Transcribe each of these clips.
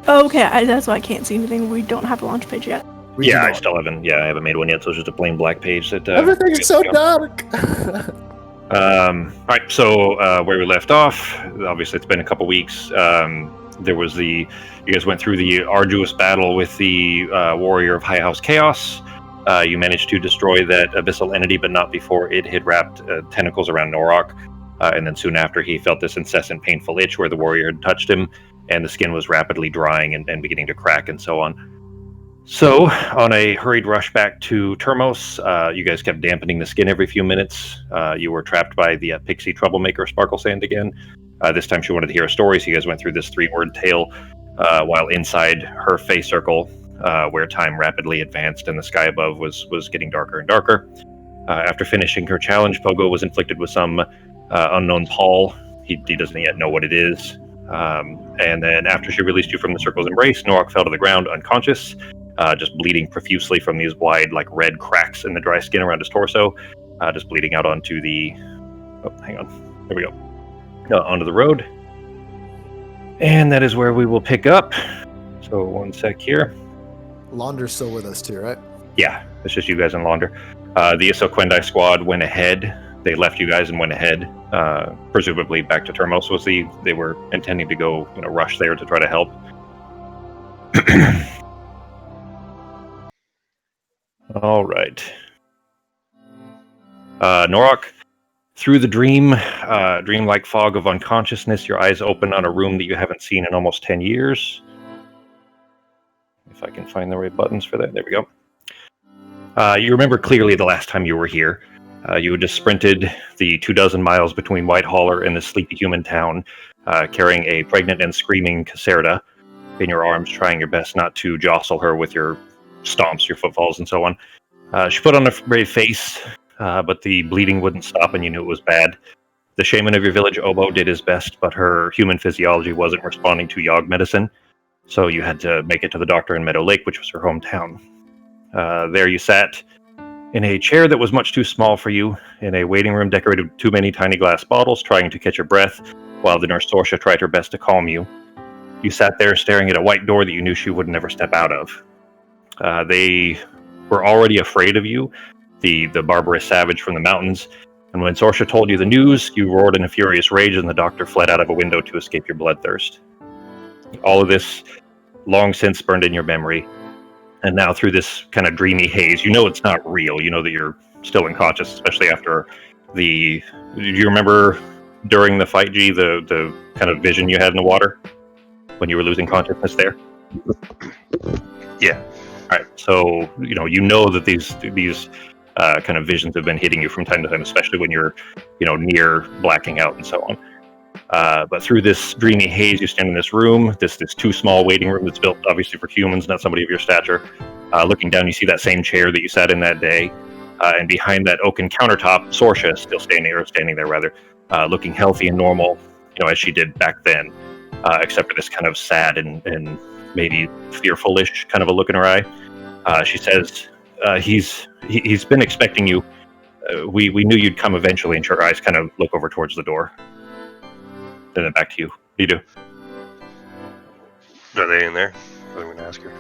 Oh, okay, that's why I can't see anything. We don't have a launch page yet. I still haven't. Yeah, I haven't made one yet. So it's just a plain black page. That Everything is so dark. All right, so where we left off, obviously it's been a couple weeks. There was you guys went through the arduous battle with the warrior of High House Chaos. You managed to destroy that abyssal entity, but not before it had wrapped tentacles around Norok. And then soon after, he felt this incessant painful itch where the warrior had touched him, and the skin was rapidly drying and beginning to crack and so on. So, on a hurried rush back to Termos, you guys kept dampening the skin every few minutes. You were trapped by the pixie troublemaker Sparkle Sand again. This time she wanted to hear a story, so you guys went through this 3-word tale while inside her face circle, where time rapidly advanced and the sky above was getting darker and darker. After finishing her challenge, Pogo was inflicted with some unknown pall. He doesn't yet know what it is. And then after she released you from the circle's embrace, Norok fell to the ground unconscious, just bleeding profusely from these wide, red cracks in the dry skin around his torso, just bleeding out onto the... Oh, hang on. There we go. Onto the road. And that is where we will pick up. So, one sec here. Launder's still with us too, right? Yeah, it's just you guys and Launder. The Isoquendi squad went ahead. They left you guys and went ahead. Presumably back to Termos they were intending to go, rush there to try to help. All right. Norok, through the dreamlike fog of unconsciousness, your eyes open on a room that you haven't seen in almost 10 years. If I can find the right buttons for that. There we go. You remember clearly the last time you were here. You had just sprinted the 24 miles between Whitehaller and the sleepy human town, carrying a pregnant and screaming Caserta in your arms, trying your best not to jostle her with your stomps, your footfalls, and so on. She put on a brave face, but the bleeding wouldn't stop, and you knew it was bad. The shaman of your village, Obo, did his best, but her human physiology wasn't responding to Yogg medicine, so you had to make it to the doctor in Meadow Lake, which was her hometown. There you sat, in a chair that was much too small for you, in a waiting room decorated with too many tiny glass bottles, trying to catch your breath, while the nurse Sorsha tried her best to calm you. You sat there staring at a white door that you knew she would never step out of. They were already afraid of you, the barbarous savage from the mountains, and when Sorsha told you the news, you roared in a furious rage and the doctor fled out of a window to escape your bloodthirst. All of this long since burned in your memory, and now through this kind of dreamy haze, you know it's not real. You know that you're still unconscious, especially after do you remember during the fight, G, the kind of vision you had in the water when you were losing consciousness there? Yeah. All right. So, you know that these kind of visions have been hitting you from time to time, especially when you're, near blacking out and so on. But through this dreamy haze, you stand in this room, this too small waiting room that's built obviously for humans, not somebody of your stature. Looking down, you see that same chair that you sat in that day, and behind that oaken countertop, Sorsha is still standing there, looking healthy and normal, as she did back then, except for this kind of sad and maybe fearful-ish kind of a look in her eye. She says, he's been expecting you. We knew you'd come eventually, and her eyes kind of look over towards the door. Then back to you. What do you do? Are they in there? I'm going to ask her.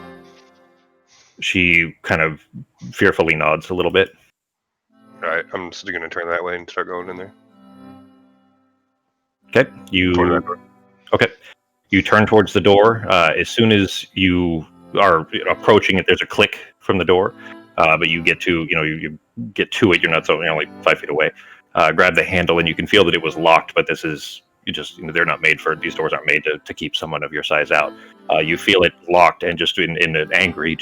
She kind of fearfully nods a little bit. All right, I'm just going to turn that way and start going in there. Okay, Okay, you turn towards the door. As soon as you are approaching it, there's a click from the door, but you get to, you get to it. You're not so, like 5 feet away. Grab the handle, and you can feel that it was locked, but this is. They're not made these doors aren't made to keep someone of your size out. You feel it locked, and just in an angry,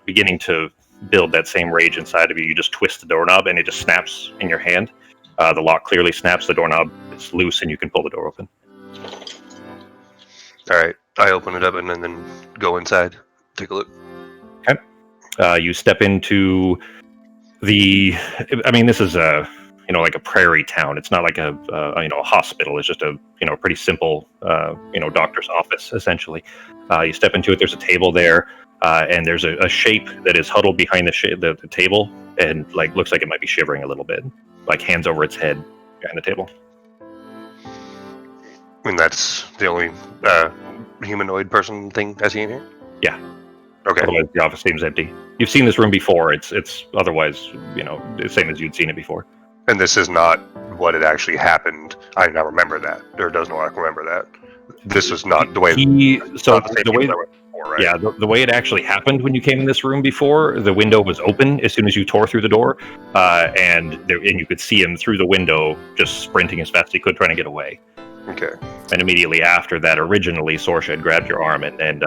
beginning to build that same rage inside of you, you just twist the doorknob and it just snaps in your hand. The lock clearly snaps, the doorknob is loose, and you can pull the door open. All right, I open it up and then go inside, take a look. Okay. You step into this is like a prairie town. It's not like a hospital. It's just a pretty simple doctor's office essentially. You step into it. There's a table there, and there's a shape that is huddled behind the table, and looks like it might be shivering a little bit, hands over its head behind the table. And that's the only humanoid person thing I see in here? Yeah. Okay. Otherwise, the office seems empty. You've seen this room before. It's otherwise, the same as you'd seen it before. And this is not what had actually happened. I now remember that, or does not remember that. This was not the way. Right? Yeah, the way it actually happened when you came in this room before, the window was open as soon as you tore through the door, and you could see him through the window, just sprinting as fast as he could, trying to get away. Okay. And immediately after that, originally Sorsha had grabbed your arm and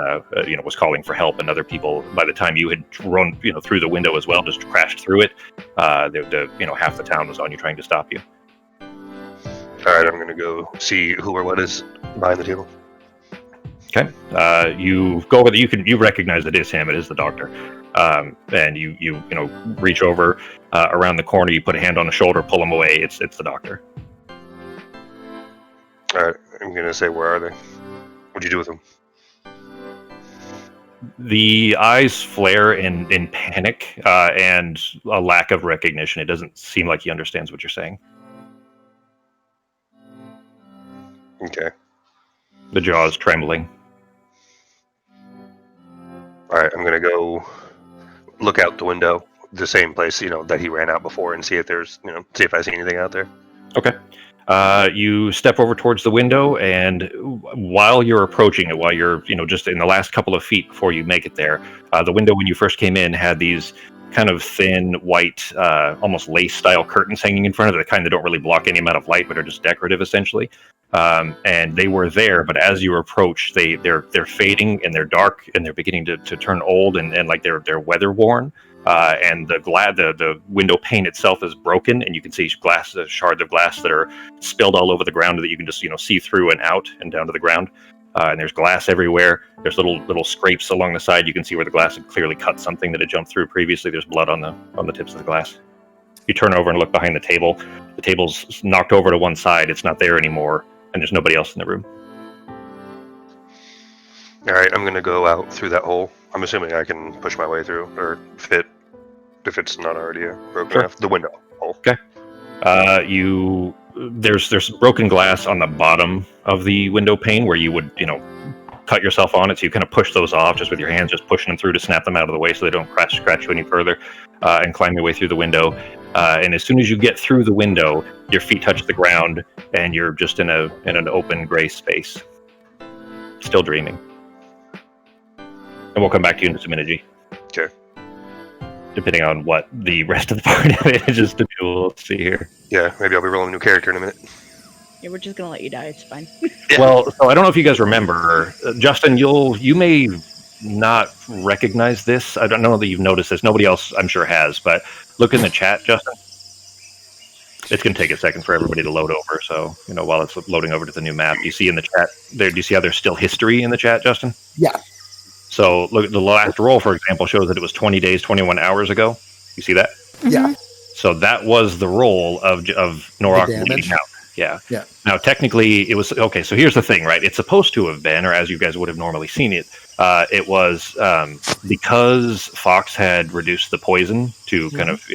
was calling for help, and other people. By the time you had run through the window as well, just crashed through it. Half the town was on you trying to stop you. All right, I'm gonna go see who or what is behind the table. Okay. You go over there. You recognize it is him. It is the doctor. And you reach over around the corner. You put a hand on the shoulder, pull him away. It's the doctor. All right, I'm gonna say, where are they? What'd you do with them? The eyes flare in panic and a lack of recognition. It doesn't seem like he understands what you're saying. Okay. The jaw is trembling. All right, I'm gonna go look out the window, the same place that he ran out before, and see if there's see if I see anything out there. Okay. You step over towards the window, and while you're approaching it, while you're just in the last couple of feet before you make it there, the window when you first came in had these kind of thin white, almost lace-style curtains hanging in front of it, the kind that don't really block any amount of light, but are just decorative essentially. And they were there, but as you approach, they're fading and they're dark and they're beginning to turn old and like they're weather worn. And the window pane itself is broken, and you can see shards of glass that are spilled all over the ground that you can just see through and out and down to the ground. And there's glass everywhere. There's little scrapes along the side. You can see where the glass had clearly cut something that had jumped through previously. There's blood on the tips of the glass. You turn over and look behind the table. The table's knocked over to one side. It's not there anymore, and there's nobody else in the room. All right, I'm going to go out through that hole. I'm assuming I can push my way through, or fit, if it's not already broken enough. The window hole. Okay. There's broken glass on the bottom of the window pane where you would, cut yourself on it. So you kind of push those off just with your hands, just pushing them through to snap them out of the way so they don't scratch you any further, and climb your way through the window. And as soon as you get through the window, your feet touch the ground and you're just in an open gray space. Still dreaming. And we'll come back to you in just a minute, G. Okay. Depending on what the rest of the party manages to do, we'll see here. Yeah, maybe I'll be rolling a new character in a minute. Yeah, we're just gonna let you die. It's fine. Well, so I don't know if you guys remember, Justin. You may not recognize this. I don't know that you've noticed this. Nobody else, I'm sure, has. But look in the chat, Justin. It's going to take a second for everybody to load over. So while it's loading over to the new map, you see in the chat there. Do you see how there's still history in the chat, Justin? Yeah. So look, the last roll, for example, shows that it was 20 days, 21 hours ago. You see that? Yeah. So that was the roll of Norok bleeding out. Yeah. Yeah. Now, technically, it was okay. So here's the thing, right? It's supposed to have been, or as you guys would have normally seen it, it was because Fox had reduced the poison to kind of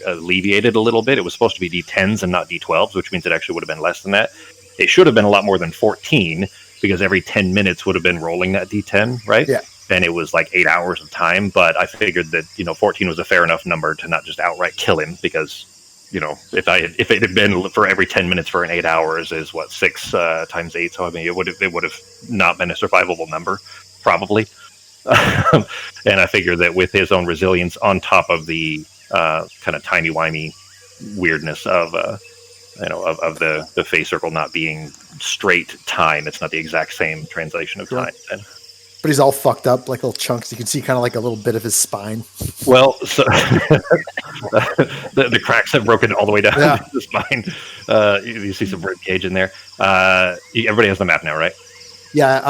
alleviate it a little bit. It was supposed to be D10s and not D12s, which means it actually would have been less than that. It should have been a lot more than 14 because every 10 minutes would have been rolling that D10, right? Yeah. And it was like 8 hours of time, but I figured that 14 was a fair enough number to not just outright kill him because. If it had been for every 10 minutes for an 8 hours is 6 times 8. So I mean, it would have not been a survivable number, probably. And I figure that with his own resilience on top of the kind of timey-wimey weirdness of the phase circle not being straight time, it's not the exact same translation of time. Then. But he's all fucked up, like little chunks. You can see kind of like a little bit of his spine. Well, so the cracks have broken all the way down to the spine. You see some rib cage in there. Everybody has the map now, right? Yeah,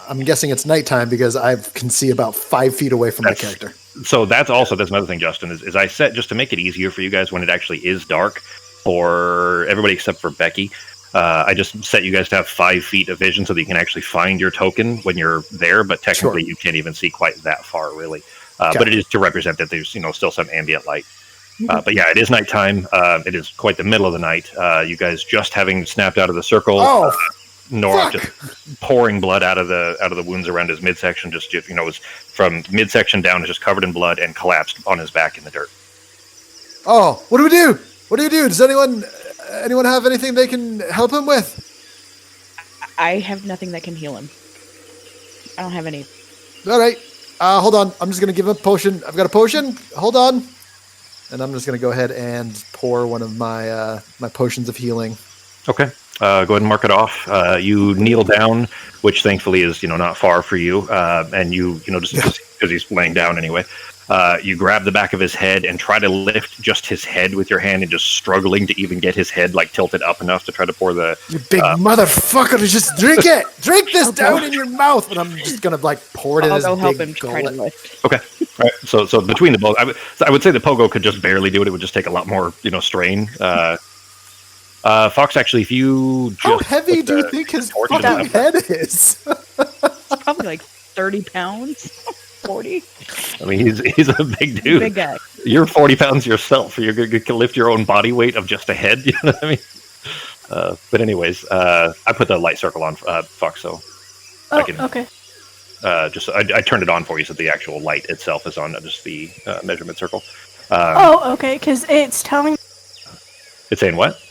I'm guessing it's nighttime because I can see about 5 feet away from my character. So that's another thing, Justin, is I set, just to make it easier for you guys when it actually is dark, for everybody except for Becky, I just set you guys to have 5 feet of vision so that you can actually find your token when you're there, but technically you can't even see quite that far, really. But it is to represent that there's still some ambient light. But yeah, it is nighttime. It is quite the middle of the night. You guys just having snapped out of the circle. Norak Fuck! just pouring blood out of the wounds around his midsection. Just was from midsection down, is just covered in blood and collapsed on his back in the dirt. Oh, what do we do? What do you do? Does anyone have anything they can help him with? I have nothing that can heal him. I don't have any. All right. Hold on. I'm just going to give him a potion. I've got a potion. Hold on. And I'm just going to go ahead and pour one of my my potions of healing. Okay. Go ahead and mark it off. You kneel down, which thankfully is not far for you, and you just because he's laying down anyway. You grab the back of his head and try to lift just his head with your hand, and just struggling to even get his head tilted up enough to try to pour the. You big motherfucker! Just drink it. Drink this down in your mouth, and I'm just gonna pour it in his I'll help big him try to gullet. lift. Okay. All right. So between the both, I would say the Pogo could just barely do it. It would just take a lot more strain. Fox, actually, if you just How heavy do you think his torch in fucking his head is? It's probably like 30 pounds, 40. I mean, he's a big dude. Big guy. You're 40 pounds yourself. You're going to lift your own body weight of just a head. You know what I mean? But anyways, I put the light circle on Fox, so I can. Okay. I turned it on for you, so the actual light itself is on, just the measurement circle. Okay, because it's telling. It's saying what?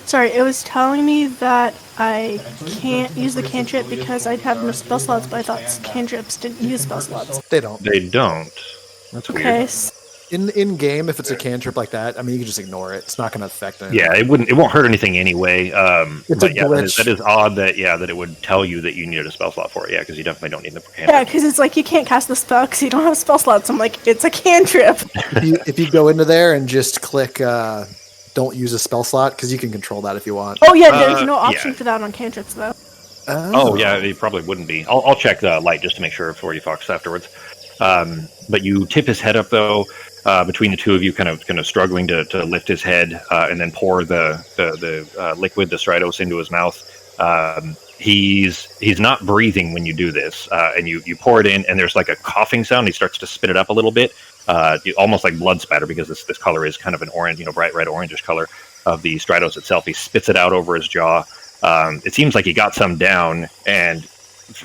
Sorry, it was telling me that I can't use the cantrip because I'd have no spell slots, but I thought cantrips didn't use spell slots. They don't. They don't. That's Okay. weird. In game, if it's a cantrip like that, I mean, you can just ignore it. It's not going to affect anything. Yeah, it won't hurt anything anyway. It's But a yeah, glitch. that is odd that it would tell you that you needed a spell slot for it. Yeah, because you definitely don't need the cantrip. Yeah, because it's like you can't cast the spell because you don't have spell slots. I'm like, it's a cantrip. If you go into there and just click don't use a spell slot, because you can control that if you want. Oh yeah, there's no option yeah. for that on cantrips though. Oh yeah, it probably wouldn't be. I'll check the light just to make sure for you, Fox, afterwards. But you tip his head up though. Between the two of you, kind of struggling to lift his head, and then pour the liquid, the Stridose, into his mouth. He's not breathing when you do this, and you pour it in, and there's like a coughing sound. He starts to spit it up a little bit, almost like blood spatter, because this color is kind of an orange, bright red orangish color of the Stridose itself. He spits it out over his jaw. It seems like he got some down, and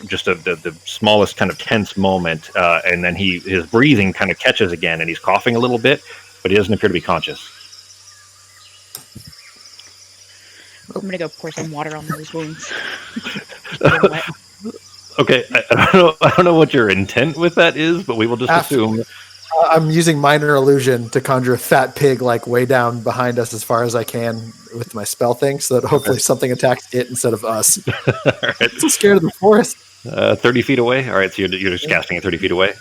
just the smallest kind of tense moment, and then his breathing kind of catches again, and he's coughing a little bit, but he doesn't appear to be conscious. I'm gonna go pour some water on those wounds. Okay, I don't know what your intent with that is, but we will just assume. I'm using minor illusion to conjure a fat pig way down behind us as far as I can with my spell thing, so that hopefully something attacks it instead of us. All right. I'm so scared of the forest. 30 feet away. All right, so you're just casting it 30 feet away.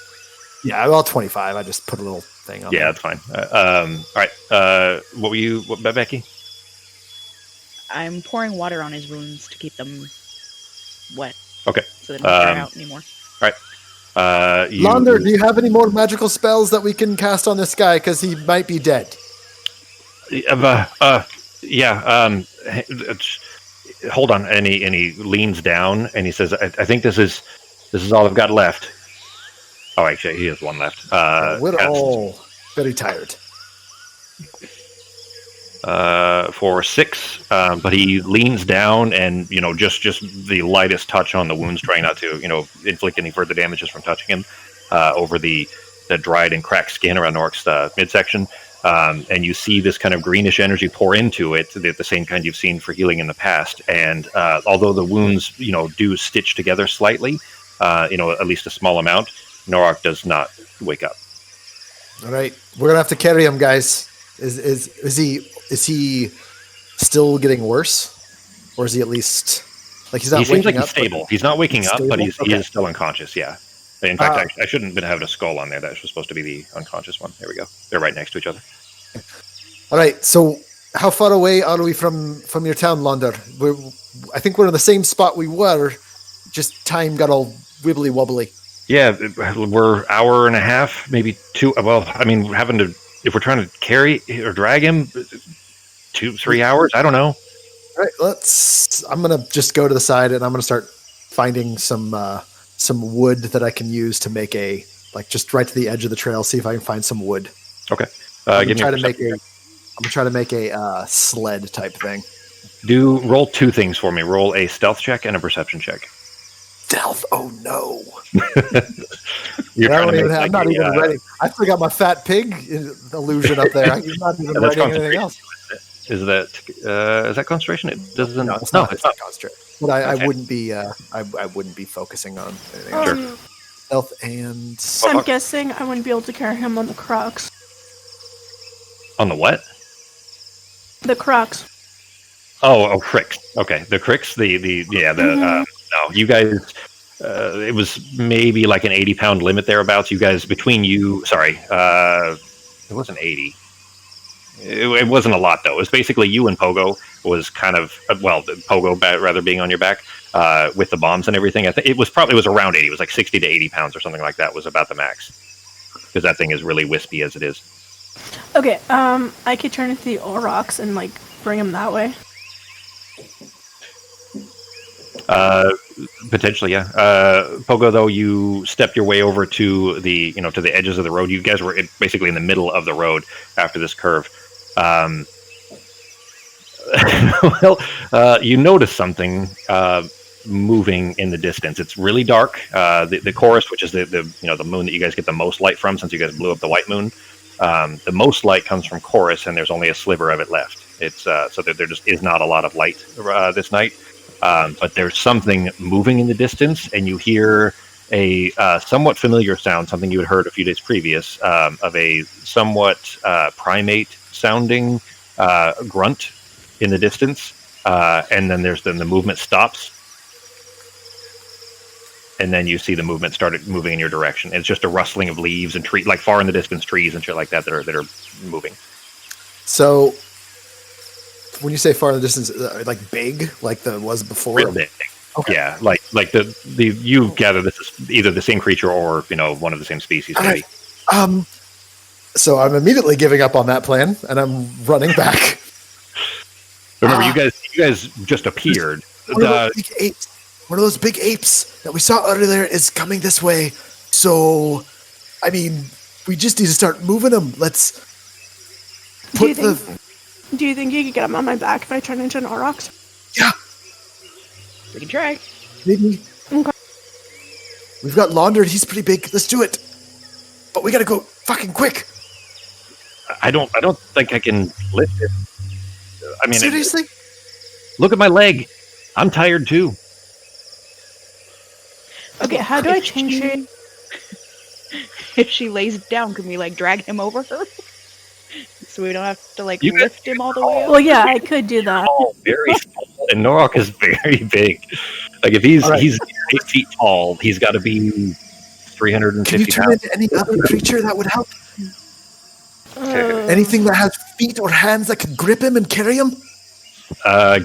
Yeah, well, 25. I just put a little thing on. Yeah, there. that's fine. All right. What were you, Becky? I'm pouring water on his wounds to keep them wet. Okay. So they don't dry out anymore. All right. Launder, do you have any more magical spells that we can cast on this guy? Because he might be dead. Yeah. Hold on. And he leans down and he says, "I think this is all I've got left." Oh, actually, he has one left. We're all very tired. For 6, but he leans down and just the lightest touch on the wounds, trying not to inflict any further damages from touching him over the dried and cracked skin around Norik's midsection, and you see this kind of greenish energy pour into it, the same kind you've seen for healing in the past. And although the wounds do stitch together slightly, at least a small amount, Norak does not wake up. All right, we're gonna have to carry him, guys. Is he still getting worse, or is he at least he's not? He seems like waking he's up, stable. He's not waking up, but he Okay. is still unconscious. Yeah. In fact, I shouldn't have having a skull on there. That was supposed to be the unconscious one. There we go. They're right next to each other. All right. So, how far away are we from your town, Launder? I think we're in the same spot we were. Just time got all wibbly wobbly. Yeah, we're hour and a half, maybe 2. Well, I mean, if we're trying to carry or drag him, 2-3 hours. I don't know. All right. I'm gonna just go to the side and I'm gonna start finding some wood that I can use to make just right to the edge of the trail. See if I can find some wood. Okay. I'm gonna try to make a sled type thing. roll two things for me. Roll a stealth check and a perception check. Stealth? Oh no! I'm not even ready. I still got my fat pig illusion up there. I'm not even writing anything else. Is that concentration? It doesn't. No, it's not concentration. But I wouldn't be. I wouldn't be focusing on anything else. Stealth and. So I'm guessing I wouldn't be able to carry him on the Crocs. On the what? The Crocs. Oh, cricks. Okay, the cricks. No, you guys. It was maybe like an 80-pound limit thereabouts. You guys, between you, sorry, it wasn't 80. It wasn't a lot though. It was basically you and Pogo was kind of Pogo rather being on your back with the bombs and everything. I think it was around 80. It was like 60 to 80 pounds or something like that was about the max because that thing is really wispy as it is. Okay, I could turn into the Aurochs and like bring him that way. Potentially, yeah. Pogo, though, you stepped your way over to the edges of the road. You guys were basically in the middle of the road after this curve. You notice something moving in the distance. It's really dark. The chorus, which is the moon that you guys get the most light from, since you guys blew up the white moon. The most light comes from chorus, and there's only a sliver of it left. It's so that there just is not a lot of light this night. But there's something moving in the distance, and you hear a somewhat familiar sound, something you had heard a few days previous, of a somewhat primate-sounding grunt in the distance. And then the movement stops, and then you see the movement started moving in your direction. It's just a rustling of leaves and trees, like far in the distance, trees and shit like that are moving. So. When you say far in the distance, like big, like the was before? Real big. Okay. Yeah, like you gather this is either the same creature or one of the same species. Maybe. So I'm immediately giving up on that plan, and I'm running back. Remember, you guys just appeared. One of those big apes that we saw earlier is coming this way. So, I mean, we just need to start moving them. Let's put Do you think you could get him on my back if I turn into an Aurochs? Yeah. We can try. Maybe. Okay. We've got Laundered. He's pretty big. Let's do it. But we gotta go fucking quick. I don't think I can lift it. I mean, seriously? Look at my leg. I'm tired too. Okay, how do I change shape? If she lays down, can we drag him over her? So we don't have to lift him all the way up? Well, yeah, I could do that. Oh, very small. And Norok is very big. Like if he's 8 feet tall, he's got to be 350 Can you turn pounds. into any other creature that would help? Anything that has feet or hands that can grip him and carry him?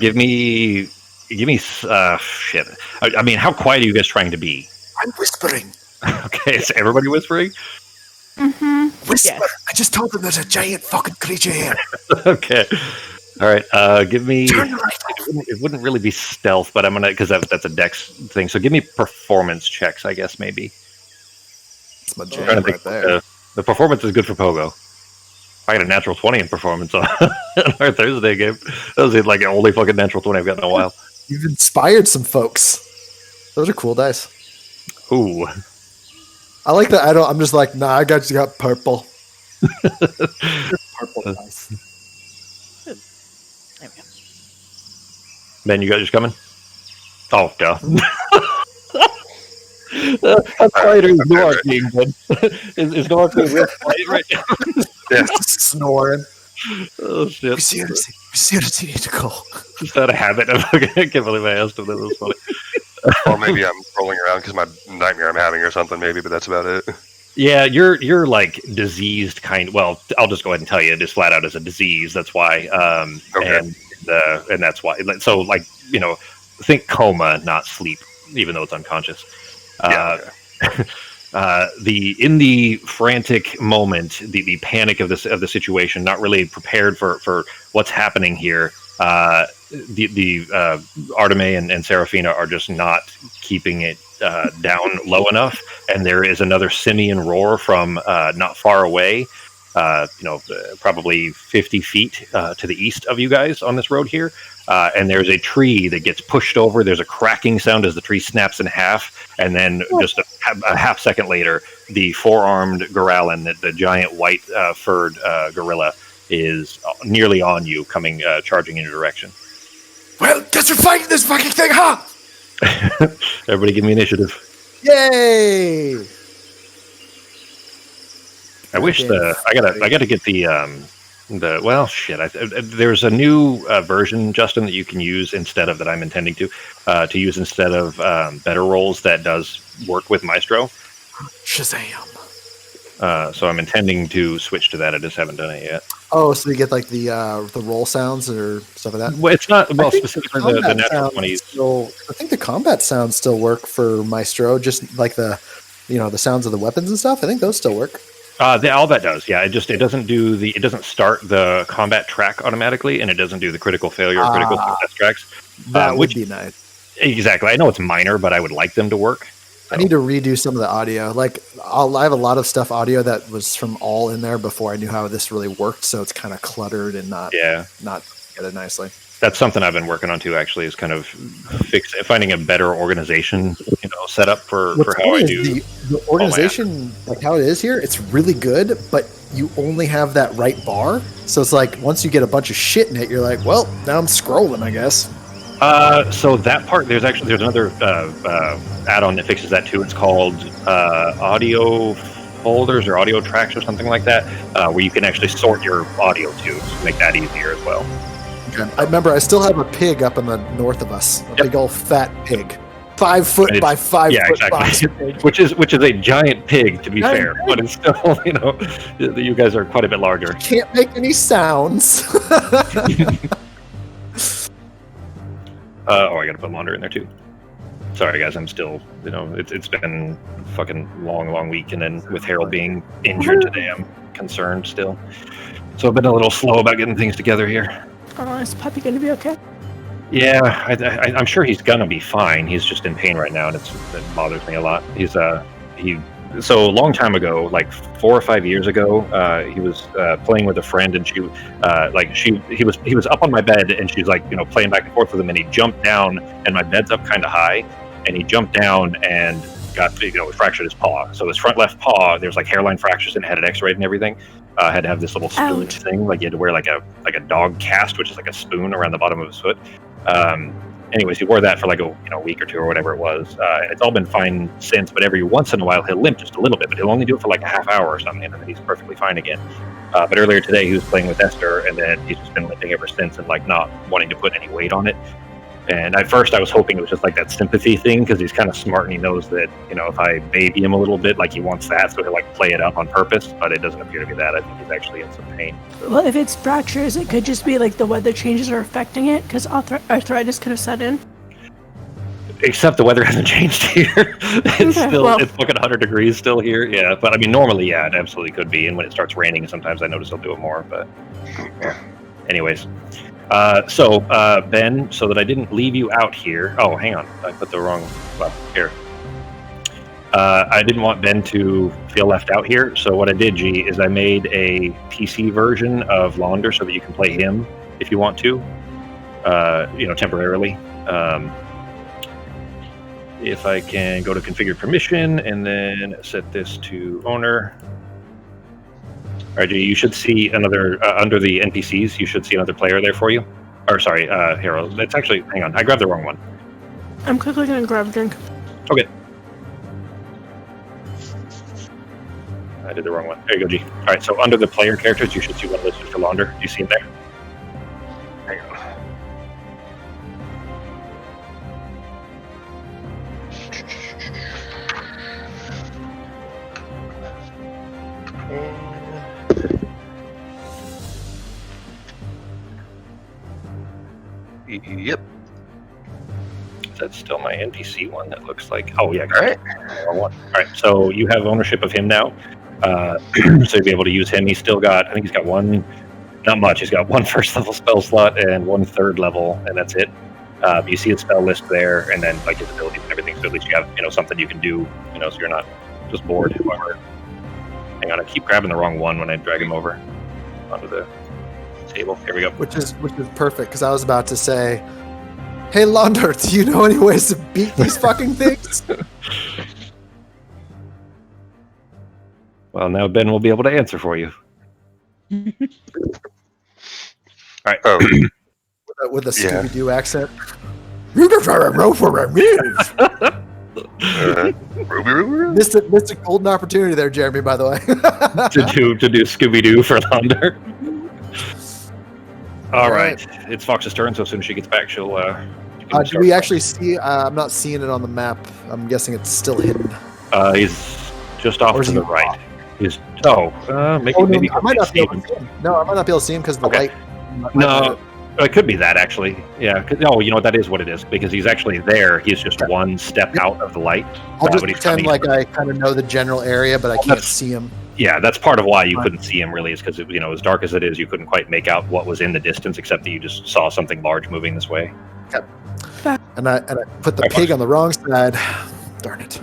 Give me shit. I mean, how quiet are you guys trying to be? I'm whispering. Okay, is everybody whispering? Mm-hmm. Whisper. Yes. I just told them there's a giant fucking creature here. Okay. All right. Give me. Turn right. It wouldn't really be stealth, but I'm gonna because that's a dex thing. So give me performance checks, I guess maybe. That's my jam right there. The performance is good for Pogo. I got a natural 20 in performance on our Thursday game. That was like the only fucking natural 20 I've got in a while. You've inspired some folks. Those are cool dice. Ooh. I like that. I'm just like, nah, I got purple. Purple dice. There we go. Ben, you guys just coming? Oh, duh. How quiet is Norok being, Ben? Is Norok being real quiet right now? Yeah, snoring. Oh, shit. We see her tentacle. Just out of habit. I can't believe I asked him. That was funny. Or maybe I'm rolling around because my nightmare I'm having or something. Maybe, but that's about it. Yeah, you're like diseased kind. Well, I'll just go ahead and tell you, it is flat out as a disease. That's why. Okay. And that's why. So, think coma, not sleep, even though it's unconscious. In the frantic moment, the panic of the situation, not really prepared for what's happening here. The Arteme and Seraphina are just not keeping it down low enough, and there is another simian roar from not far away, probably 50 feet to the east of you guys on this road here. and there's a tree that gets pushed over. There's a cracking sound as the tree snaps in half, and then just a half second later, the four-armed Goralin, the giant white furred gorilla, is nearly on you, coming charging in your direction. Well, guess we're fighting this fucking thing, huh? Everybody, give me initiative. Yay! I wish I gotta get the well, shit. There's a new version, Justin, that you can use instead of that. I'm intending to use instead of better rolls that does work with Maestro. Shazam! So I'm intending to switch to that. I just haven't done it yet. Oh, so you get like the roll sounds or stuff like that? Well, it's not specifically the natural 20s. I think the combat sounds still work for Maestro, just like the sounds of the weapons and stuff. I think those still work. All that does, yeah. It doesn't start the combat track automatically, and it doesn't do the critical failure or critical success tracks. That would be nice. Exactly. I know it's minor, but I would like them to work. So. I need to redo some of the audio. Like, I have a lot of stuff audio that was from all in there before I knew how this really worked, so it's kind of cluttered and not together nicely. That's something I've been working on too. Actually, is kind of finding a better organization, setup for how I do the organization, like how it is here. It's really good, but you only have that right bar. So it's like once you get a bunch of shit in it, you're like, well, now I'm scrolling, I guess. So that part, there's another add-on that fixes that too. It's called audio folders or audio tracks or something like that, where you can actually sort your audio to make that easier as well. Okay. I remember I still have a pig up in the north of us, a big old fat pig, 5 foot by 5 foot. Exactly. which is a giant pig, to be fair, but it's still, you guys are quite a bit larger. Can't make any sounds. I gotta put Launder in there too. Sorry guys, I'm still, it's been a fucking long week, and then with Harold being injured today, I'm concerned still. So I've been a little slow about getting things together here. Oh, is Puppy gonna be okay? Yeah, I'm sure he's gonna be fine. He's just in pain right now, and it bothers me a lot. So a long time ago, like 4 or 5 years ago, he was playing with a friend, and he was up on my bed, and she's like, playing back and forth with him, and he jumped down, and my bed's up kind of high, and he jumped down and got, fractured his paw. So his front left paw, there's like hairline fractures, and had it x-rayed and everything. Had to have this little spoon thing, like you had to wear like a dog cast, which is like a spoon around the bottom of his foot. Anyways, he wore that for like a week or two or whatever it was. And it's all been fine since, but every once in a while he'll limp just a little bit, but he'll only do it for like a half hour or something, and then he's perfectly fine again. But earlier today he was playing with Esther, and then he's just been limping ever since, and like not wanting to put any weight on it. And at first I was hoping it was just like that sympathy thing, because he's kind of smart and he knows that, if I baby him a little bit, like he wants that, so he'll like play it up on purpose, but it doesn't appear to be that. I think he's actually in some pain. So. Well, if it's fractures, it could just be like the weather changes are affecting it, because arthritis could have set in. Except the weather hasn't changed here. It's fucking 100 degrees still here. Yeah, but I mean, normally, yeah, it absolutely could be. And when it starts raining, sometimes I notice I'll do it more. But anyways, so Ben, so that I didn't leave you out here. Oh, hang on, I put the wrong. Well, here. I didn't want Ben to feel left out here. So what I did, G, is I made a PC version of Launder so that you can play him if you want to. Temporarily. If I can go to configure permission and then set this to owner. All right, you should see another, under the NPCs, you should see another player there for you. Or sorry, Harold. It's actually, hang on, I grabbed the wrong one. I'm quickly going to grab a drink. Okay. I did the wrong one. There you go, G. All right, so under the player characters, you should see one listed for Launder. Do you see him there? Hang on. Yep. That's still my NPC one. That looks like. Oh yeah. All right. All right. So you have ownership of him now. So you'll be able to use him. He's still got. I think he's got one. Not much. He's got one first level spell slot and one third level, and that's it. You see his spell list there, and then like his abilities and everything. So at least you have something you can do. So you're not just bored. However, hang on. I keep grabbing the wrong one when I drag him over onto the table. Here we go. Which is perfect, because I was about to say, hey, Launder, do you know any ways to beat these fucking things? Well, now Ben will be able to answer for you. All right. Oh, With a Yeah. Scooby-Doo accent. You just gotta roll for a move. Missed a golden opportunity there, Jeremy, by the way. to do Scooby-Doo for Launder. All right. Alright. It's Fox's turn, so as soon as she gets back, she'll... Do we actually see? I'm not seeing it on the map. I'm guessing it's still hidden. He's just off Or is to he the right. off? Maybe Oh, no, maybe I might not be see able him. to see him. No, I might not be able to see him because of the Okay. light. No, it could be that actually. Yeah. You know what? That is what it is because he's actually there. He's just one step out of the light. I'll just but he's pretend coming- like I kind of know the general area, but I can't that's- see him. Yeah, that's part of why you couldn't see him really, is because as dark as it is, you couldn't quite make out what was in the distance, except that you just saw something large moving this way. And I put the Right, pig Fox. on the wrong side. Darn it.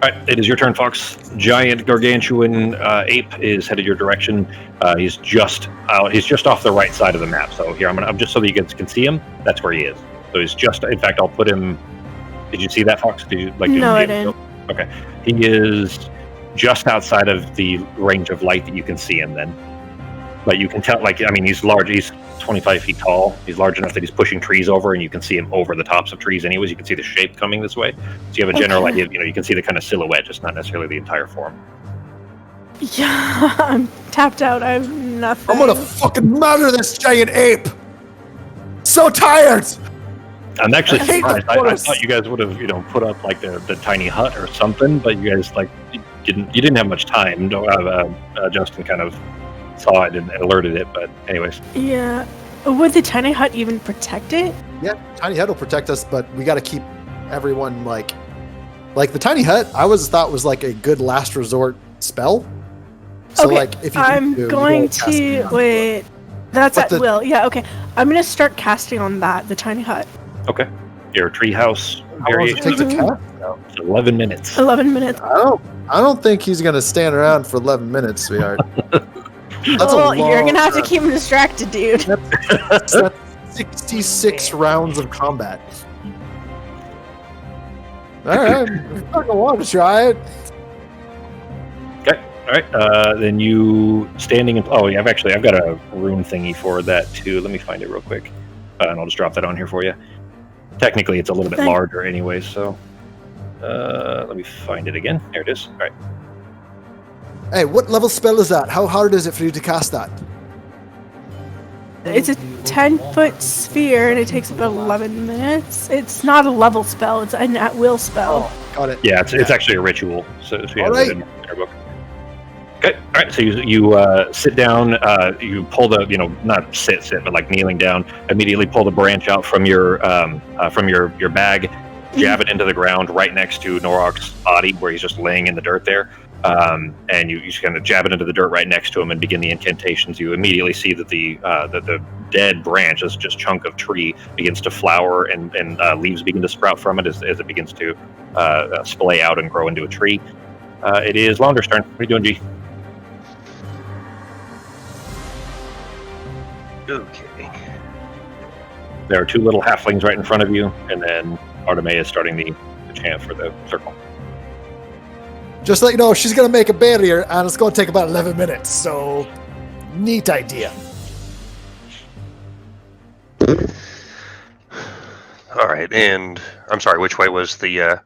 All right, it is your turn, Fox. Giant gargantuan ape is headed your direction. He's just out. He's just off the right side of the map. So here, I'm just so that you guys can see him. That's where he is. So he's just. In fact, I'll put him. Did you see that, Fox? Did you No, I didn't. Okay, he is just outside of the range of light that you can see him. Then, but you can tell. He's large. He's 25 feet tall. He's large enough that he's pushing trees over, and you can see him over the tops of trees. Anyways, you can see the shape coming this way. So you have a general Okay. idea. You can see the kind of silhouette, just not necessarily the entire form. Yeah, I'm tapped out. I have nothing. I'm gonna fucking murder this giant ape. So tired. I'm actually I hate surprised. the I forest. thought you guys would have, put up like the tiny hut or something, but you guys you didn't have much time. Justin kind of saw it and alerted it, but anyways. Yeah. Would the tiny hut even protect it? Yeah, tiny hut will protect us, but we got to keep everyone like the tiny hut. I always thought was like a good last resort spell. So Okay, like if you I'm need to, you going don't cast it to on. wait. That's But at the- will. Yeah. Okay. I'm gonna start casting on the tiny hut. Okay. Your treehouse How long does it take to variation. cast? It's 11 minutes. 11 minutes. I don't think he's gonna stand around for 11 minutes, sweetheart. That's Well, a you're gonna have to long keep him distracted, dude. That's 66 rounds of combat. All right, I don't want to try it. Okay. All right. Then you standing in. Oh, yeah. I've got a rune thingy for that too. Let me find it real quick, and I'll just drop that on here for you. Technically, it's a little bit Thank- larger anyway, so let me find it again. There it is. All right. Hey, what level spell is that? How hard is it for you to cast that? It's a 10-foot sphere, and it takes about 11 minutes. It's not a level spell. It's an at-will spell. Got it. Yeah, it's actually a ritual. So you have All it in your book. Okay. All right. So you sit down. You pull the not sit, but like kneeling down. Immediately pull the branch out from your bag, jab it into the ground right next to Norok's body, where he's just laying in the dirt there. And you just kind of jab it into the dirt right next to him and begin the incantations. You immediately see that the dead branch, this just chunk of tree, begins to flower and leaves begin to sprout from it as it begins to splay out and grow into a tree. It is Launder's turn. What are you doing, G? Okay. There are two little halflings right in front of you, and then Arteme is starting the chant for the circle. Just let you know, she's gonna make a barrier, and it's gonna take about 11 minutes. So, neat idea. All right, and I'm sorry. Which way was the?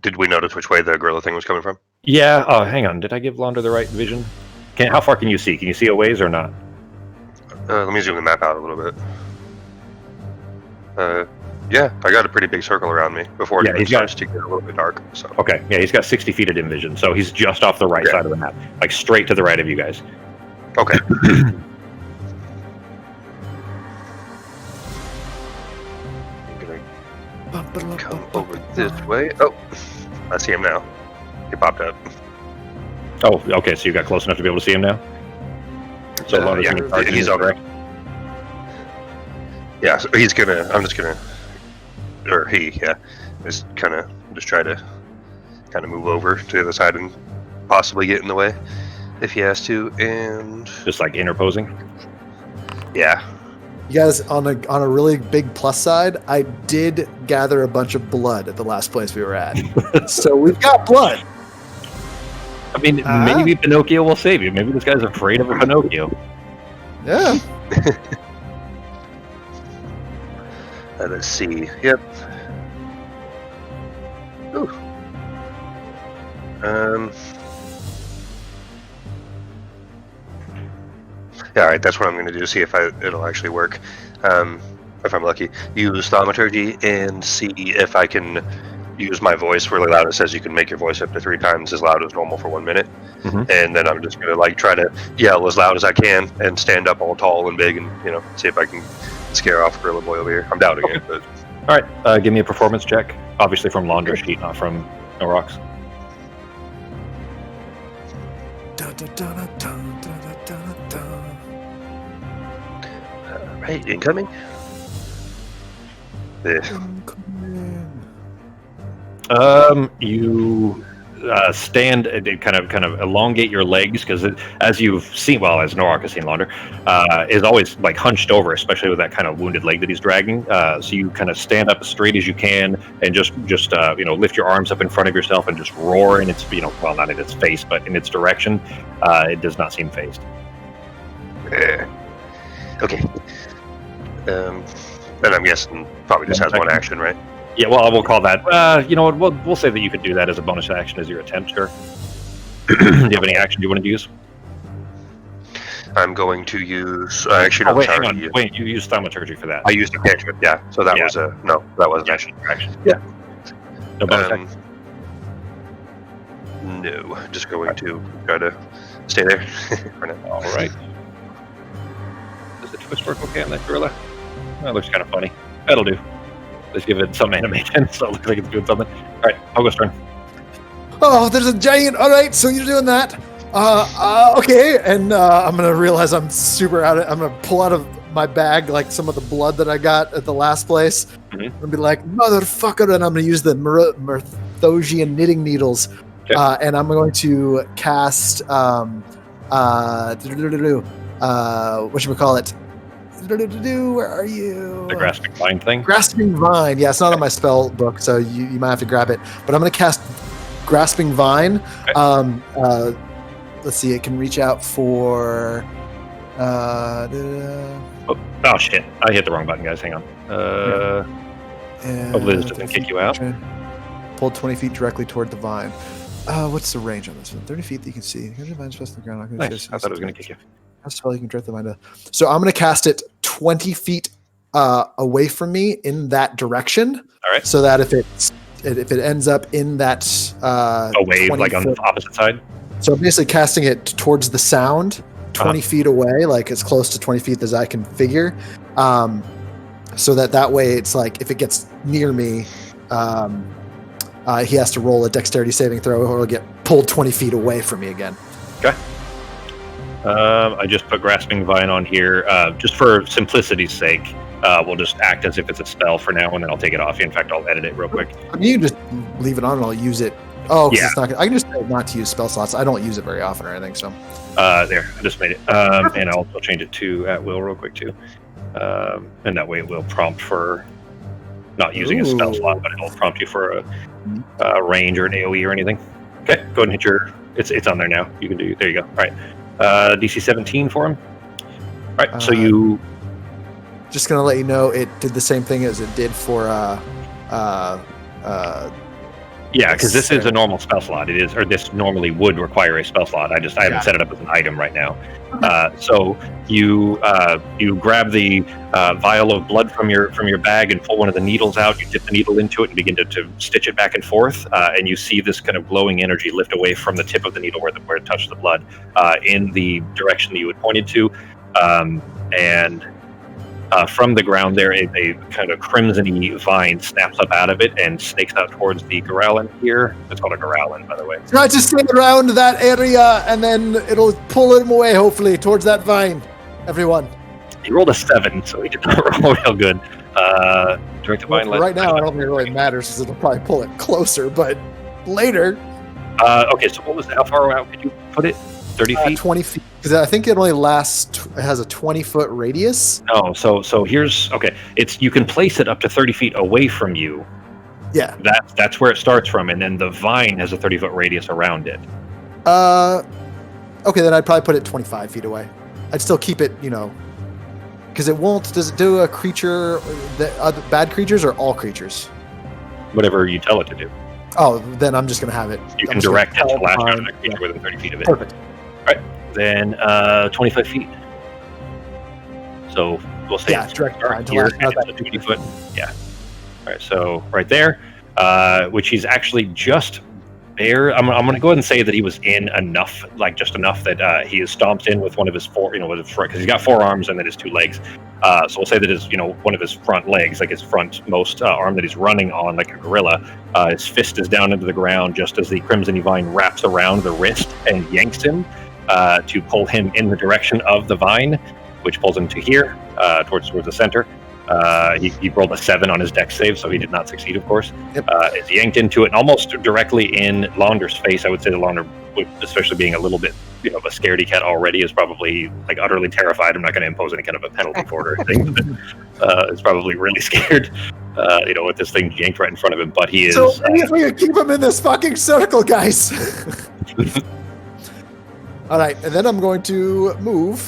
Did we notice which way the gorilla thing was coming from? Yeah. Oh, hang on. Did I give Launder the right vision? How far can you see? Can you see a ways or not? Let me zoom the map out a little bit. Yeah, I got a pretty big circle around me before Yeah, it he's starts to get a little bit dark. So Okay. Yeah, he's got 60 feet of dim vision, so he's just off the right Okay. side of the map, like straight to the right of you guys. okay. I'm gonna come over this way. Oh, I see him now. He popped up. Oh, okay. So you got close enough to be able to see him now. So Launder's yeah, gonna charge in, he's is over. correct? Yeah, so he's gonna. I'm just gonna, or he, yeah, just try to kind of move over to the other side and possibly get in the way if he has to. And Just like interposing. Yeah. You guys, on a really big plus side, I did gather a bunch of blood at the last place we were at. So we've got blood. I mean, maybe Pinocchio will save you. Maybe this guy's afraid of a Pinocchio. Yeah. Let's see. Yep. Ooh. Yeah, all right, that's what I'm going to do. See if it'll actually work. If I'm lucky, use thaumaturgy and see if I can use my voice really loud. It says you can make your voice up to 3 times as loud as normal for 1 minute, and then I'm just going to try to yell as loud as I can and stand up all tall and big, and see if I can scare off Gorilla Boy over here. I'm doubting it, but all right. Give me a performance check. Obviously from Laundry Sheet, not from No Rocks. Right, incoming. You stand and kind of elongate your legs because as you've seen, well, as Norak has seen Launder, is always hunched over, especially with that kind of wounded leg that he's dragging. So you kind of stand up as straight as you can and just lift your arms up in front of yourself and just roar in its well, not in its face, but in its direction. It does not seem phased. Okay. And I'm guessing probably just has one action, right? Yeah, well, we'll call that. You know what? We'll say that you could do that as a bonus action as your attempt. Sure. Do you have any action you want to use? I'm going to use. Actually, no. Wait, Sorry. hang on. Wait, you used thaumaturgy for that. I used a cantrip. Yeah. So that was a no. That wasn't action. Yeah. No bonus action. No, just going to try to stay there for now. All right. Does the twist work okay on that gorilla? That looks kind of funny. That'll do. Let's give it some animation, so it looks like it's doing something. All right, I'll turn. Oh, there's a giant. All right, so you're doing that. Okay, and I'm gonna realize I'm super out of. I'm gonna pull out of my bag some of the blood that I got at the last place. I'm gonna be like, motherfucker, and I'm gonna use the Merthosian knitting needles, and I'm going to cast whatchamacallit. Where are you? The grasping vine thing. Grasping vine. Yeah, it's not on my spell book, so you might have to grab it. But I'm going to cast grasping vine. Okay. Let's see. It can reach out for. Oh shit! I hit the wrong button, guys. Hang on. Hopefully this doesn't kick you out. Pulled 20 feet directly toward the vine. What's the range on this one? 30 feet that you can see. Here's the vine supposed to the ground. Nice. I thought it was going to kick you. Spell you can direct the vine. So I'm going to cast it 20 feet away from me in that direction. All right. So that if it ends up in that away, on the opposite side. So I'm basically casting it towards the sound, 20 feet away, as close to 20 feet as I can figure. So that way it's if it gets near me, he has to roll a dexterity saving throw or he'll get pulled 20 feet away from me again. Okay. I just put Grasping Vine on here just for simplicity's sake. We'll just act as if it's a spell for now, and then I'll take it off. In fact, I'll edit it real quick. You can just leave it on and I'll use it. Oh, yeah. It's not. I can just say not to use spell slots. I don't use it very often or anything. So there, I just made it, and I'll also change it to at will real quick too, and that way it will prompt for not using a spell slot, but it'll prompt you for a range or an AOE or anything. Okay, go ahead and hit your. It's on there now. You can do. There you go. All right. DC 17 for him. All right, so you. Just gonna let you know, it did the same thing as it did for. Yeah, because this is a normal spell slot. It is, or this normally would require a spell slot. I haven't set it up as an item right now. So you grab the vial of blood from your bag and pull one of the needles out. You dip the needle into it and begin to stitch it back and forth. And you see this kind of glowing energy lift away from the tip of the needle where it touched the blood in the direction that you had pointed to, and. From the ground there, a kind of crimson-y vine snaps up out of it and snakes out towards the Goralin here. It's called a Goralin, by the way. Try to stay around that area, and then it'll pull him away, hopefully, towards that vine. Everyone. He rolled a 7, so he did not roll real good. Direct the vine. Right now, I don't think it really matters, because it'll probably pull it closer, but later. Okay, so what was that? How far out could you put it? 30 feet? 20 feet. Because I think it only lasts. It has a 20-foot radius. No, so here's okay. You can place it up to 30 feet away from you. Yeah. That's where it starts from, and then the vine has a 30-foot radius around it. Okay, then I'd probably put it 25 feet away. I'd still keep it, because it won't. Does it do a creature, bad creatures or all creatures? Whatever you tell it to do. Oh, then I'm just gonna have it. You can direct it to lash out at a creature within 30 feet of it. Perfect. All right, then 25 feet. So we'll say it's direct line to here, lash out and it's a 20 foot. Yeah. All right, so right there, which he's actually just bare. I'm going to go ahead and say that he was in enough, just enough that he is stomped in with one of his because he's got 4 arms and then his 2 legs. So we'll say that his, one of his front legs, like his frontmost arm that he's running on like a gorilla, his fist is down into the ground just as the Crimson Vine wraps around the wrist and yanks him to pull him in the direction of the vine, which pulls him to here, towards the center. He rolled a 7 on his dex save, so he did not succeed, of course. Yep. Is yanked into it, and almost directly in Launder's face. I would say the Launder, especially being a little bit, of a scaredy cat already, is probably utterly terrified. I'm not going to impose any kind of a penalty for it or anything. But, is probably really scared, with this thing yanked right in front of him. But he is. So we can keep him in this fucking circle, guys. All right, and then I'm going to move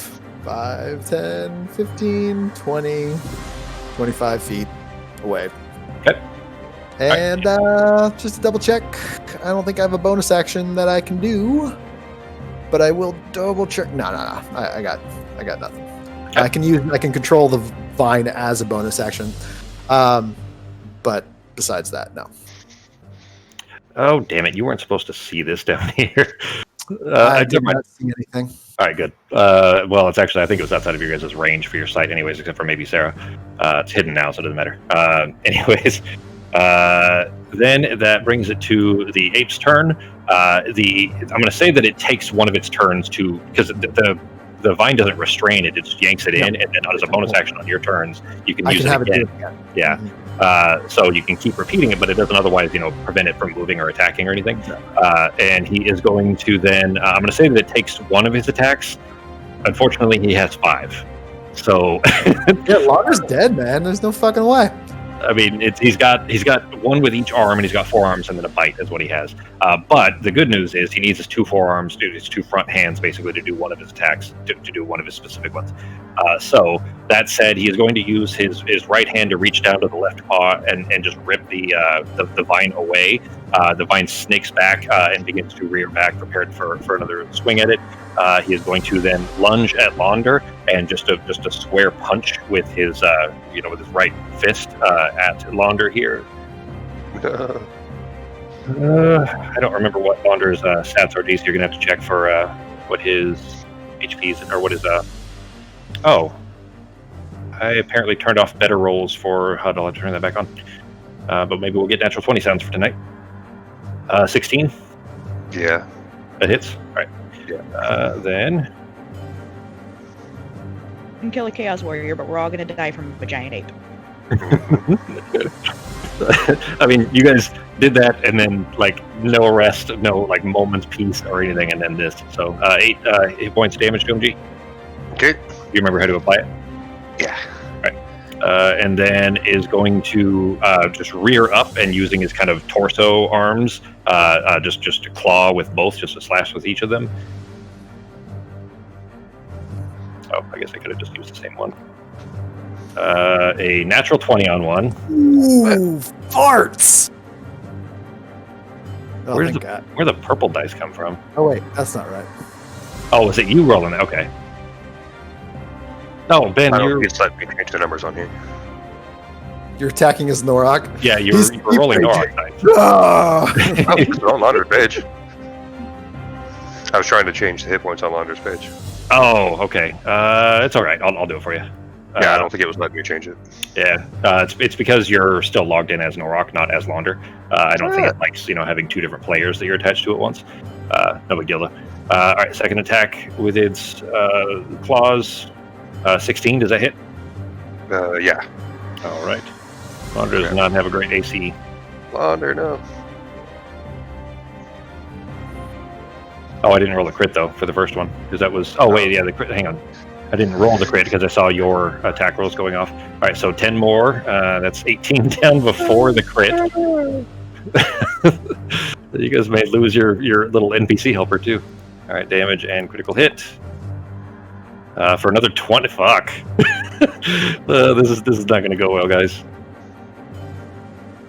5, 10, 15, 20. 25 feet away. Okay. And just to double check, I don't think I have a bonus action that I can do, but I will double check. No. I got nothing. Okay. I can control the vine as a bonus action, but besides that, no. Oh damn it! You weren't supposed to see this down here. I did not see anything. All right, good. Well, it's actually, I think it was outside of your guys' range for your sight anyways, except for maybe Sarah. It's hidden now, so it doesn't matter. Anyways, then that brings it to the ape's turn. I'm going to say that it takes one of its turns because the vine doesn't restrain it, it just yanks it in, and then as a bonus action on your turns, you can use it again. Yeah. Mm-hmm. So you can keep repeating it, but it doesn't otherwise, prevent it from moving or attacking or anything. And he is going to then, I'm going to say that it takes one of his attacks. Unfortunately, he has 5. So yeah, Launder's dead, man. There's no fucking way. I mean, he's got one with each arm, and he's got 4 arms and then a bite is what he has. But the good news is he needs his 2 forearms, his 2 front hands, basically, to do one of his attacks, to do one of his specific ones. So that said, he is going to use his right hand to reach down to the left paw and just rip the vine away. The vine snakes back and begins to rear back, prepared for another swing at it. He is going to then lunge at Launder and just a square punch with his with his right fist at Launder here. I don't remember what Launder's stats are. DC, you're gonna have to check for what his HPs or what his Oh, I apparently turned off better rolls for how do I turn that back on? But maybe we'll get natural 20 sounds for tonight. 16. Yeah, That hits. All right. Yeah. Then. You can kill a Chaos Warrior, but we're all going to die from a giant ape. I mean, you guys did that, and then no rest, no moment's peace or anything, and then this. So 8 hit points of damage to him. G. Okay. You remember how to apply it? Yeah. And then is going to just rear up and using his kind of torso arms, just to claw with both, just to slash with each of them. Oh, I guess I could have just used the same one. A natural 20 on one. Ooh, farts! Oh, Where thank God. the purple dice come from? Oh, wait, that's not right. Oh, was it you rolling that? Okay. No, Ben, I don't you're... think it's let me change the numbers on here. You're attacking as Norok? Yeah, you were rolling Norok dice. Ah! They're on Launder's page. I was trying to change the hit points on Launder's page. Oh, okay. It's all right. I'll do it for you. Yeah, I don't think it was letting me change it. Yeah, it's because you're still logged in as Norok, not as Launder. I don't think it likes having 2 different players that you're attached to at once. No big deal though. All right, second attack with its claws. 16. Does that hit? Yeah. All right. Launder does not have a great AC. Launder, no. Oh, I didn't roll a crit though for the first one because that was. Oh wait, yeah, the crit. Hang on, I didn't roll the crit because I saw your attack rolls going off. All right, so 10 more. That's 18 down before the crit. You guys may lose your little NPC helper too. All right, damage and critical hit for another 20. Fuck. This is not going to go well, guys.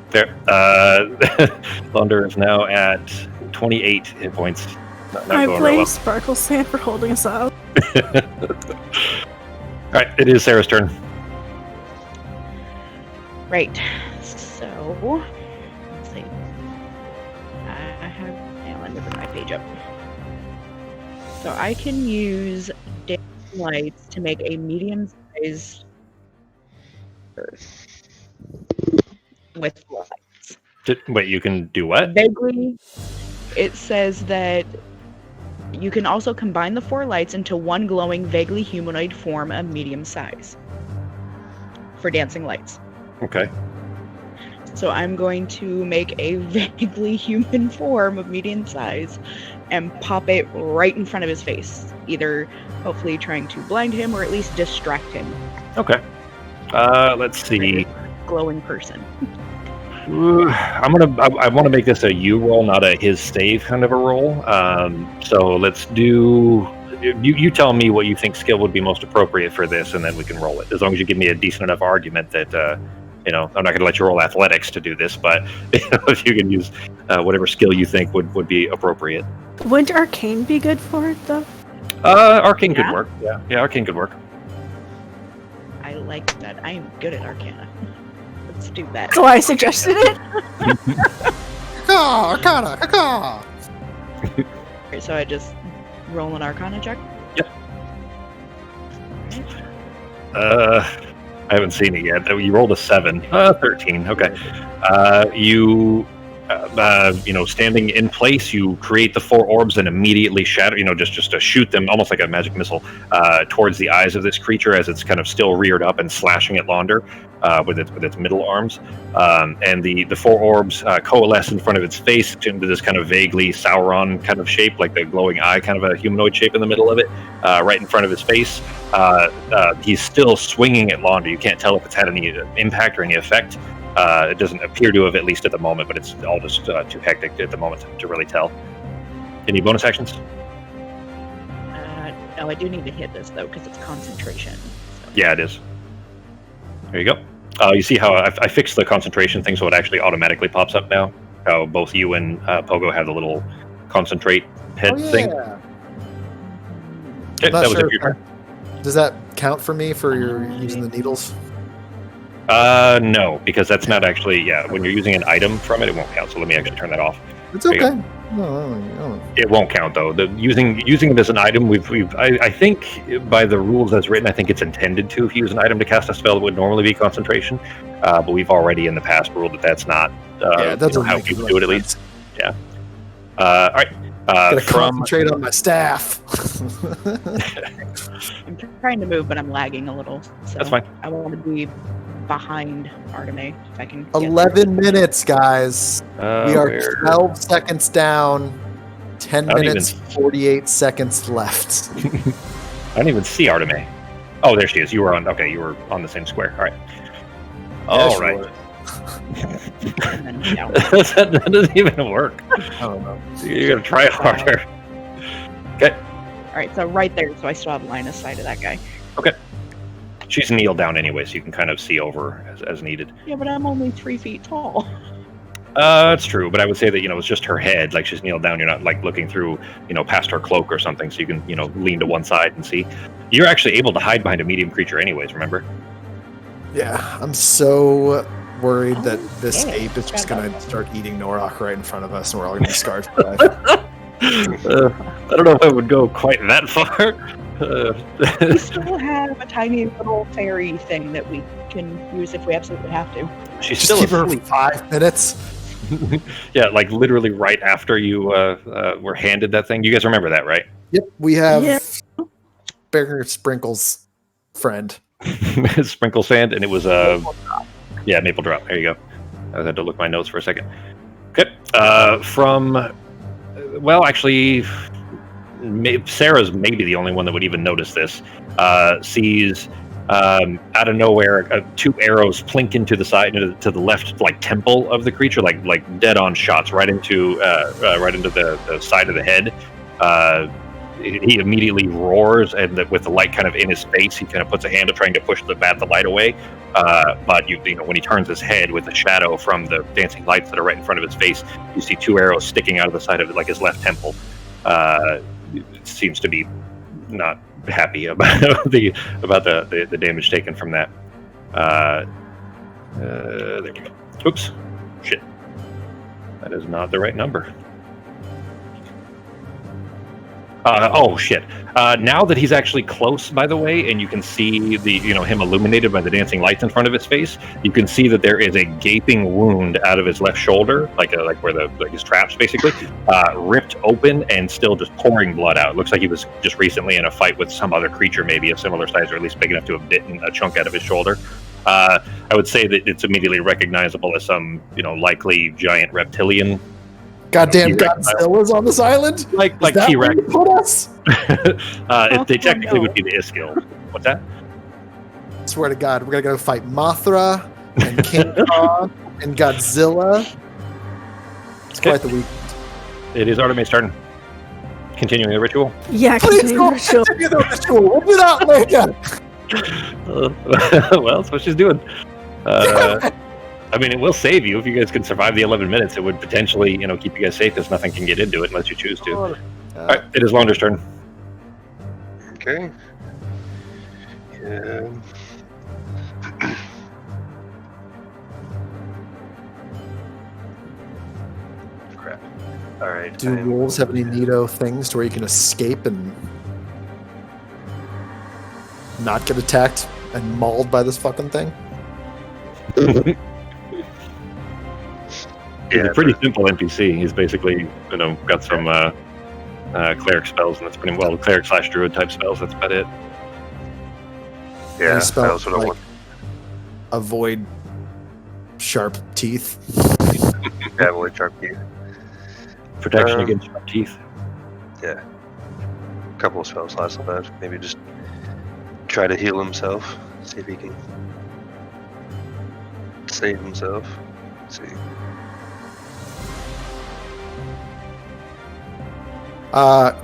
There. Thunder is now at 28 hit points. Not I going blame real Sparkle Sand for holding us out. well. All right, it is Sarah's turn. Right. So, let's see. I have. Let me bring my page up. So I can use dancing lights to make a medium-sized with lights. Wait, you can do what? Vaguely, it says that you can also combine the 4 lights into one glowing, vaguely humanoid form of medium size for dancing lights. Okay. So I'm going to make a vaguely human form of medium size and pop it right in front of his face, either hopefully trying to blind him or at least distract him. Okay. Let's see. Glowing person. I want to make this a you roll, not a his save kind of a roll. So let's do. You tell me what you think skill would be most appropriate for this, and then we can roll it. As long as you give me a decent enough argument that I'm not going to let you roll athletics to do this, but if you can use whatever skill you think would be appropriate. Wouldn't Arcane be good for it, though? Arcane could work. Yeah, Arcane could work. I like that. I am good at Arcana. Let's do that. That's why I suggested it. Arcana! Okay, so I just roll an Arcana check? Yep. I haven't seen it yet. You rolled a 7. 13. Okay. Standing in place, you create the 4 orbs and immediately shatter. Just to shoot them, almost like a magic missile, towards the eyes of this creature as it's kind of still reared up and slashing at Launder with its middle arms. And the 4 orbs coalesce in front of its face into this kind of vaguely Sauron kind of shape, like the glowing eye, kind of a humanoid shape in the middle of it, right in front of his face. He's still swinging at Launder. You can't tell if it's had any impact or any effect. It doesn't appear to have, at least at the moment, but it's all just too hectic at the moment to really tell. Any bonus actions? No, I do need to hit this, though, because it's concentration. So. Yeah, it is. There you go. You see how I fixed the concentration thing so it actually automatically pops up now? How both you and Pogo have the little concentrate head thing? Yeah. Okay, that was your turn. Does that count for me for your using the needles? No, because that's not actually, when you're using an item from it, it won't count. So let me actually turn that off. It's okay. No. It won't count though. Using it as an item, I think by the rules as written, I think it's intended to. If you use an item to cast a spell, it would normally be concentration. But we've already in the past ruled that that's not that's how people do it at least. Yeah. All right. Gotta concentrate on my staff. I'm trying to move, but I'm lagging a little. So That's fine. I want to be behind Arteme if I can. 11 minutes, guys. We are Where? 12 seconds down. 10 I don't minutes, 48 seconds left. I don't even see Arteme. Oh, there she is. You were on the same square. All right. All right. And then down. That doesn't even work. I don't know. You gotta try harder. Okay. All right, so right there, so I still have line of sight of that guy. Okay. She's kneeled down anyway, so you can kind of see over as needed. Yeah, but I'm only 3 feet tall. That's true, but I would say that it's just her head. Like she's kneeled down. You're not like looking through past her cloak or something, so you can lean to one side and see. You're actually able to hide behind a medium creature, anyways. Remember? Yeah, I'm so worried that this yeah. ape is just gonna start eating Norok right in front of us, and we're all gonna be scarred for life. I don't know if I would go quite that far. We still have a tiny little fairy thing that we can use if we absolutely have to. She's Just still keep her asleep. 5 minutes. Yeah, like literally right after you were handed that thing. You guys remember that, right? Yep, we have Yeah. Bear Sprinkle's friend. Sprinkle sand, and it was maple drop. There you go. I had to look at my notes for a second. Okay. Actually, Sarah's maybe the only one that would even notice this. Sees out of nowhere 2 arrows plink into the side, to the left, like temple of the creature, like dead-on shots right into the side of the head. He immediately roars, and with the light kind of in his face, he kind of puts a hand up trying to push the light away. But when he turns his head with the shadow from the dancing lights that are right in front of his face, you see 2 arrows sticking out of the side of it, like his left temple. It seems to be not happy about the damage taken from that. There we go. Oops, shit. That is not the right number. Oh shit! Now that he's actually close, by the way, and you can see him illuminated by the dancing lights in front of his face, you can see that there is a gaping wound out of his left shoulder, like where his traps basically ripped open and still just pouring blood out. It looks like he was just recently in a fight with some other creature, maybe a similar size or at least big enough to have bitten a chunk out of his shoulder. I would say that it's immediately recognizable as some likely giant reptilian. Goddamn Godzilla's on this island? Like T-Rex. Put us? They technically would be the Iskil. What's that? I swear to God, we're gonna go fight Mothra and King Kong and Godzilla. It's quite the week. It is Artemis' turn. Continuing the ritual. Yeah, Please go continue the ritual. We'll do that later. Well, that's what she's doing. I mean, it will save you if you guys can survive the 11 minutes. It would potentially, keep you guys safe because nothing can get into it unless you choose to. All right, it is Launder's turn. Okay. Yeah. Crap. All right. Do wolves have any neato things to where you can escape and not get attacked and mauled by this fucking thing? He's a pretty simple NPC. He's basically, got some cleric spells, and that's pretty well cleric/druid type spells. That's about it. Yeah, spell, I also don't want. Avoid sharp teeth. Yeah, avoid sharp teeth. Protection against sharp teeth. Yeah. A couple of spell slots left. Maybe just try to heal himself. See if he can save himself. Let's see.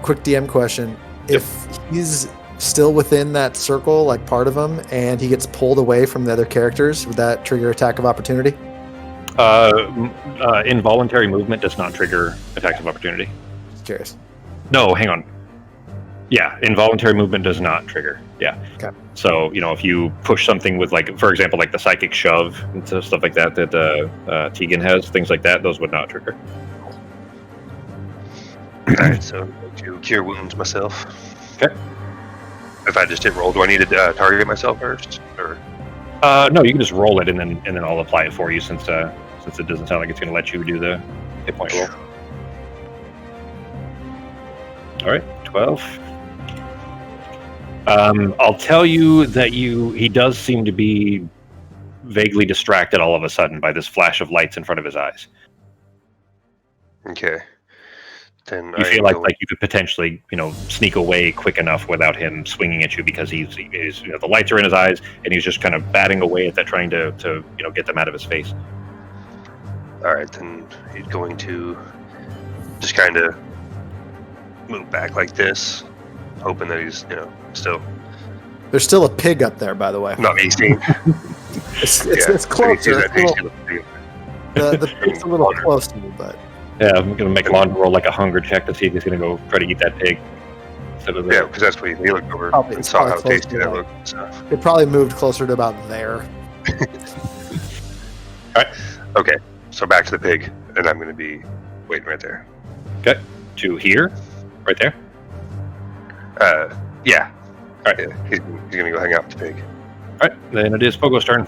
Quick DM question. If he's still within that circle, like part of him, and he gets pulled away from the other characters, would that trigger attack of opportunity? Involuntary movement does not trigger attacks of opportunity. Just curious. No, hang on. Yeah, involuntary movement does not trigger. Yeah. Okay. So, if you push something with, for example, like the psychic shove and stuff like that Tegan has, things like that, those would not trigger. Alright, so I'm going to cure wounds myself. Okay. If I just hit roll, do I need to target myself first? Or no, you can just roll it and then I'll apply it for you since it doesn't sound like it's going to let you do the hit point roll. All right, 12. I'll tell you that he does seem to be vaguely distracted all of a sudden by this flash of lights in front of his eyes. Okay. Then you feel like you could potentially, sneak away quick enough without him swinging at you because he's the lights are in his eyes and he's just kind of batting away at that, trying to get them out of his face. All right, then he's going to just kind of move back like this, hoping that he's, still. There's still a pig up there, by the way. Not me seeing. It's closer. The pig's a little close to me, but. Yeah, I'm going to make Lon roll like a hunger check to see if he's going to go try to eat that pig. Yeah, because that's what he looked over and saw how tasty that looked. So. It probably moved closer to about there. Alright. Okay, so back to the pig, and I'm going to be waiting right there. Okay, to here? Right there? Yeah. Alright. Yeah, he's going to go hang out with the pig. Alright, then it is Pogo's turn.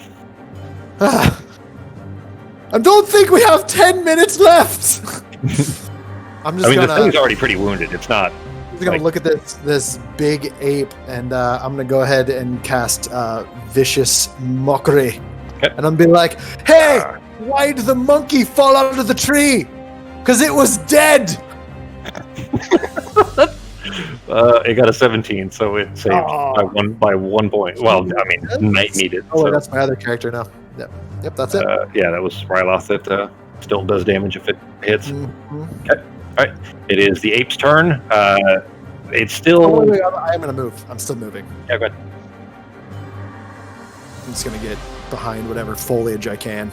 I don't think we have 10 minutes left. The thing's already pretty wounded. It's not. I'm just gonna look at this big ape, and I'm gonna go ahead and cast Vicious Mockery, and I'm gonna be like, "Hey, why did the monkey fall out of the tree? Because it was dead." It got a 17, so it saved by 1 point. Well, I mean, might need it. Oh, so. that's my other character now. Yep, that's it. Yeah, that was Ryloth that still does damage if it hits. Mm-hmm. Okay. All right. It is the ape's turn. It's still. Oh, wait, I am going to move. I'm still moving. Yeah, go ahead. I'm just going to get behind whatever foliage I can.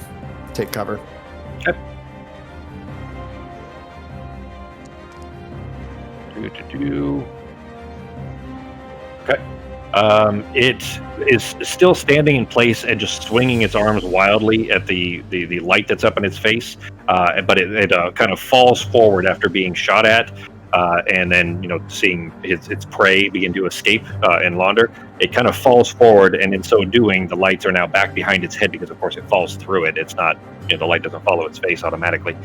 Take cover. Okay. Okay. It is still standing in place and just swinging its arms wildly at the light that's up in its face, but it kind of falls forward after being shot at, and then seeing its prey begin to escape and launder. It kind of falls forward, and in so doing, the lights are now back behind its head because, of course, it falls through it. It's not the light doesn't follow its face automatically,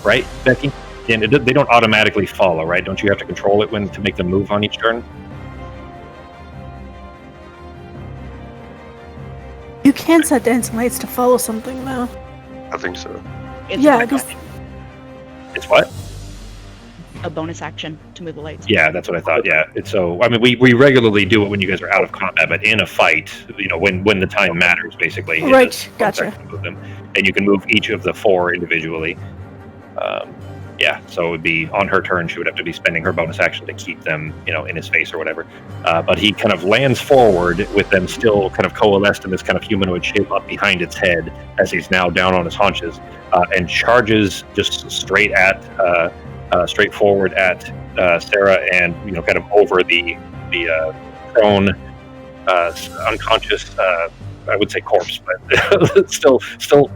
right, Becky? And they don't automatically follow, right? Don't you have to control it to make them move on each turn? You can set dancing lights to follow something, though. I think so. It's Yeah, a because It's what? a bonus action to move the lights. Yeah, that's what I thought. Yeah, it's so. I mean, we regularly do it when you guys are out of combat, but in a fight, when the time matters, basically. Right, gotcha. Move them, and you can move each of the 4 individually. Yeah, so it would be on her turn. She would have to be spending her bonus action to keep them, in his face or whatever. But he kind of lands forward with them still kind of coalesced in this kind of humanoid shape up behind its head as he's now down on his haunches, and charges just straight forward at Sarah, and kind of over the prone, unconscious. I would say corpse, but still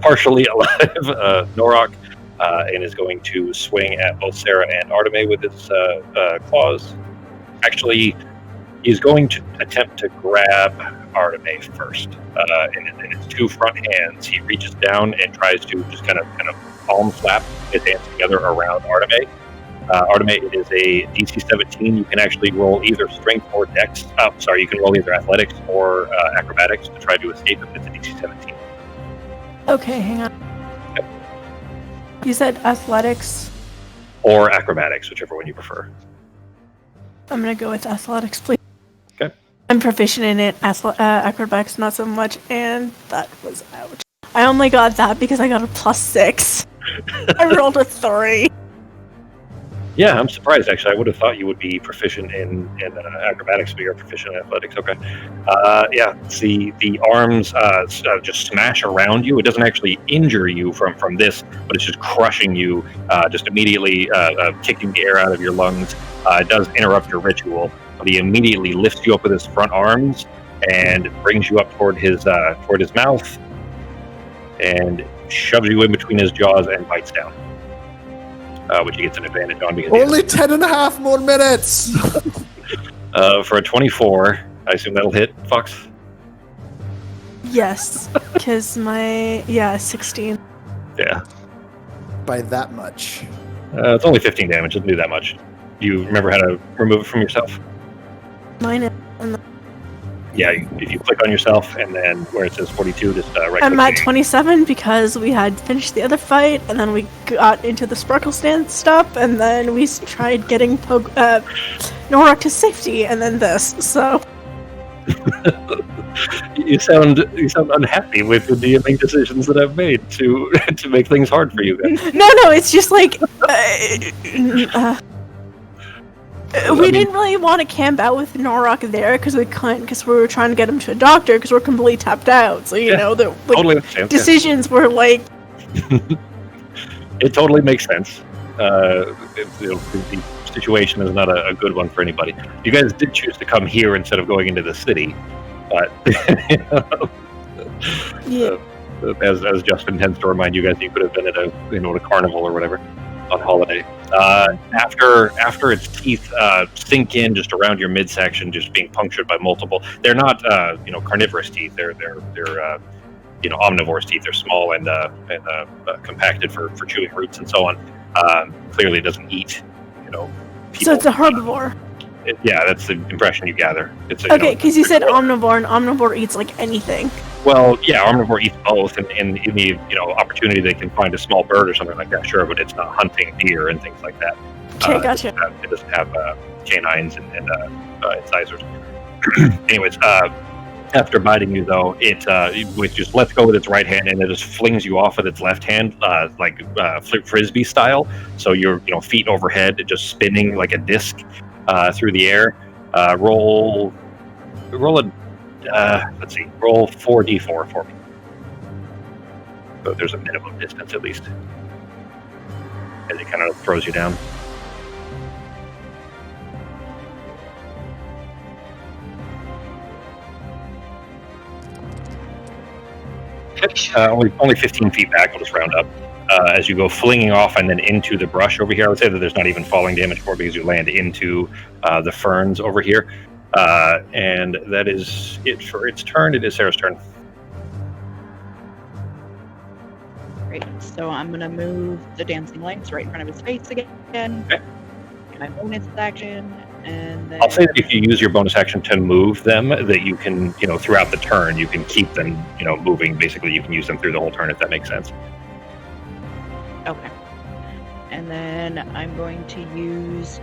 partially alive. Norok. And is going to swing at both Sarah and Arteme with his claws. Actually, he's going to attempt to grab Arteme first. In his 2 front hands, he reaches down and tries to just kind of palm slap his hands together around Arteme. Arteme, it is a DC 17. You can actually roll either strength or dex. You can roll either athletics or acrobatics to try to escape if it's a DC 17. Okay, hang on. You said athletics? Or acrobatics, whichever one you prefer. I'm gonna go with athletics, please. Okay. I'm proficient in it. Acrobatics, not so much, and that was ouch. I only got that because I got a +6. I rolled a 3. Yeah, I'm surprised, actually. I would have thought you would be proficient in acrobatics, but you're proficient in athletics. Okay. Yeah, the arms just smash around you. It doesn't actually injure you from this, but it's just crushing you, just immediately kicking the air out of your lungs. It does interrupt your ritual, but he immediately lifts you up with his front arms and brings you up toward his mouth and shoves you in between his jaws and bites down. Which he gets an advantage on because only 10 and a half more minutes. For a 24, I assume that'll hit, Fox. Yes, because 16. Yeah. By that much. It's only 15 damage. Doesn't do that much. You remember how to remove it from yourself? Mine is. And Yeah, if you click on yourself and then where it says 42, just right. I'm at 27 because we had finished the other fight, and then we got into the sparkle stand stuff, and then we tried getting Norok to safety, and then this. So you sound unhappy with the DMing decisions that I've made to make things hard for you guys. No, it's just like we didn't really want to camp out with Norok there because we couldn't, because we were trying to get him to a doctor because we're completely tapped out. So the totally decisions were like. It totally makes sense. The situation is not a good one for anybody. You guys did choose to come here instead of going into the city, but Yeah. As Justin tends to remind you guys, you could have been at a carnival or whatever on holiday. After its teeth sink in just around your midsection, just being punctured by multiple. They're not carnivorous teeth. They're omnivorous teeth. They're small and compacted for chewing roots and so on. Clearly, it doesn't eat people. So it's a herbivore. That's the impression you gather. Okay, because you said omnivore, and omnivore eats like anything. Well, yeah, omnivore eats both, and in the opportunity they can find a small bird or something like that, sure, but it's not hunting deer and things like that. Okay, gotcha. It doesn't have canines and incisors. Anyways, after biting you, though, it just lets go with its right hand and it just flings you off with its left hand, like frisbee style. So you're feet overhead, just spinning like a disc through the air. Roll a let's see, roll 4d4 for me. So there's a minimum distance at least, as it kind of throws you down. Only 15 feet back. We'll just round up. As you go flinging off and then into the brush over here, I would say that there's not even falling damage for it because you land into the ferns over here. And that is it for its turn. It is Sarah's turn. Great. So I'm gonna move the dancing lights right in front of his face again. Okay. My bonus action, and then I'll say that if you use your bonus action to move them, that you can, throughout the turn, you can keep them, moving. Basically, you can use them through the whole turn, if that makes sense. Okay. And then I'm going to use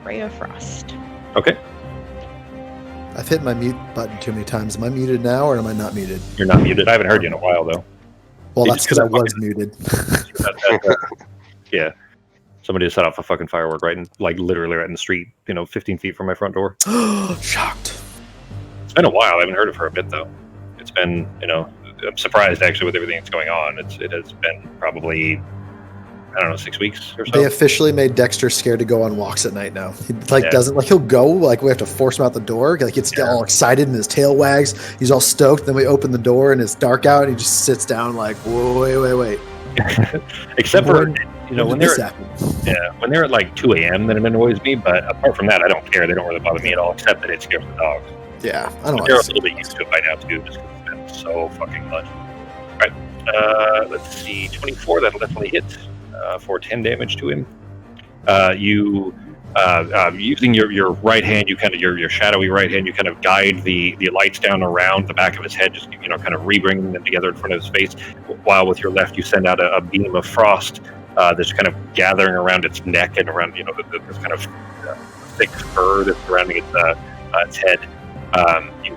Ray of Frost. Okay. I've hit my mute button too many times. Am I muted now or am I not muted? You're not muted. I haven't heard you in a while, though. Well, You that's just because I got was muted. Yeah. Somebody just set off a fucking firework literally right in the street, 15 feet from my front door. Shocked. It's been a while. I haven't heard of her a bit, though. It's been, I'm surprised, actually, with everything that's going on. It has been probably, 6 weeks or so. They officially made Dexter scared to go on walks at night now. He doesn't he'll go, we have to force him out the door. He gets all excited and his tail wags. He's all stoked. Then we open the door and it's dark out and he just sits down like, whoa, wait. Except for, when they're at like 2 a.m., then it annoys me. But apart from that, I don't care. They don't really bother me at all, except that it scares the dogs. Yeah, I don't They're like a little bit used to it by now, too, just because it's been so fucking much. All right, let's see. 24, that'll definitely hit for 10 damage to him. Using your right hand, you kind of your shadowy right hand, you kind of guide the lights down around the back of his head, just kind of re-bringing them together in front of his face. While with your left, you send out a beam of frost that's kind of gathering around its neck and around this kind of thick fur that's surrounding its head.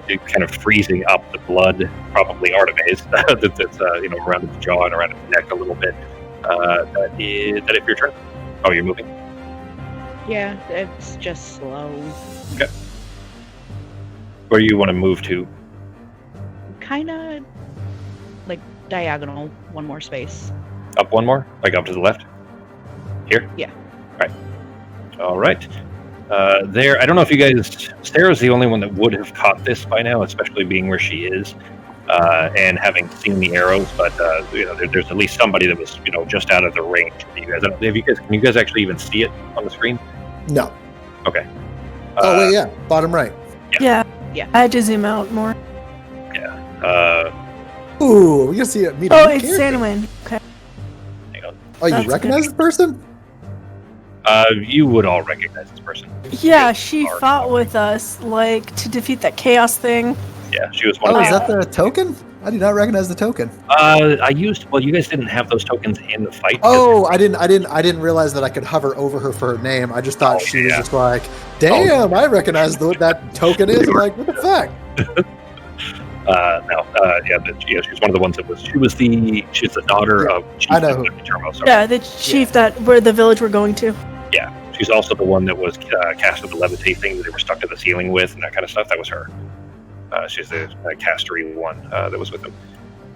You kind of freezing up the blood, probably Artemis, that's around its jaw and around its neck a little bit. That if your turn. Oh, you're moving. Yeah, it's just slow. Okay. Where do you want to move to? Kind of like diagonal, one more space. Up one more? Like up to the left? Here? Yeah. All right. There, I don't know if you guys... Sarah's the only one that would have caught this by now, especially being where she is. And having seen the arrows, but there's at least somebody that was just out of the range of you guys. Can you guys actually even see it on the screen? No. Okay. Oh wait, yeah, bottom right. Yeah. Yeah. I had to zoom out more. Ooh, we can see it. Oh, it's Sanwin. Okay. Hang on. Oh, you That's recognize good. the person? You would all recognize this person. Yeah, she fought with us, to defeat that chaos thing. Yeah, she was one Oh, of is the... that the token? I do not recognize the token. You guys didn't have those tokens in the fight. Oh, I didn't realize that I could hover over her for her name. I just thought she was just like, damn, I recognize what that token is. I'm like, what the fuck? She's one of the ones that was. She's the daughter of Chief I know. Turmo, sorry. Yeah, the chief where the village we're going to. Yeah, she's also the one that was cast with the levitate thing that they were stuck to the ceiling with and that kind of stuff. That was her. She's the castery one that was with them.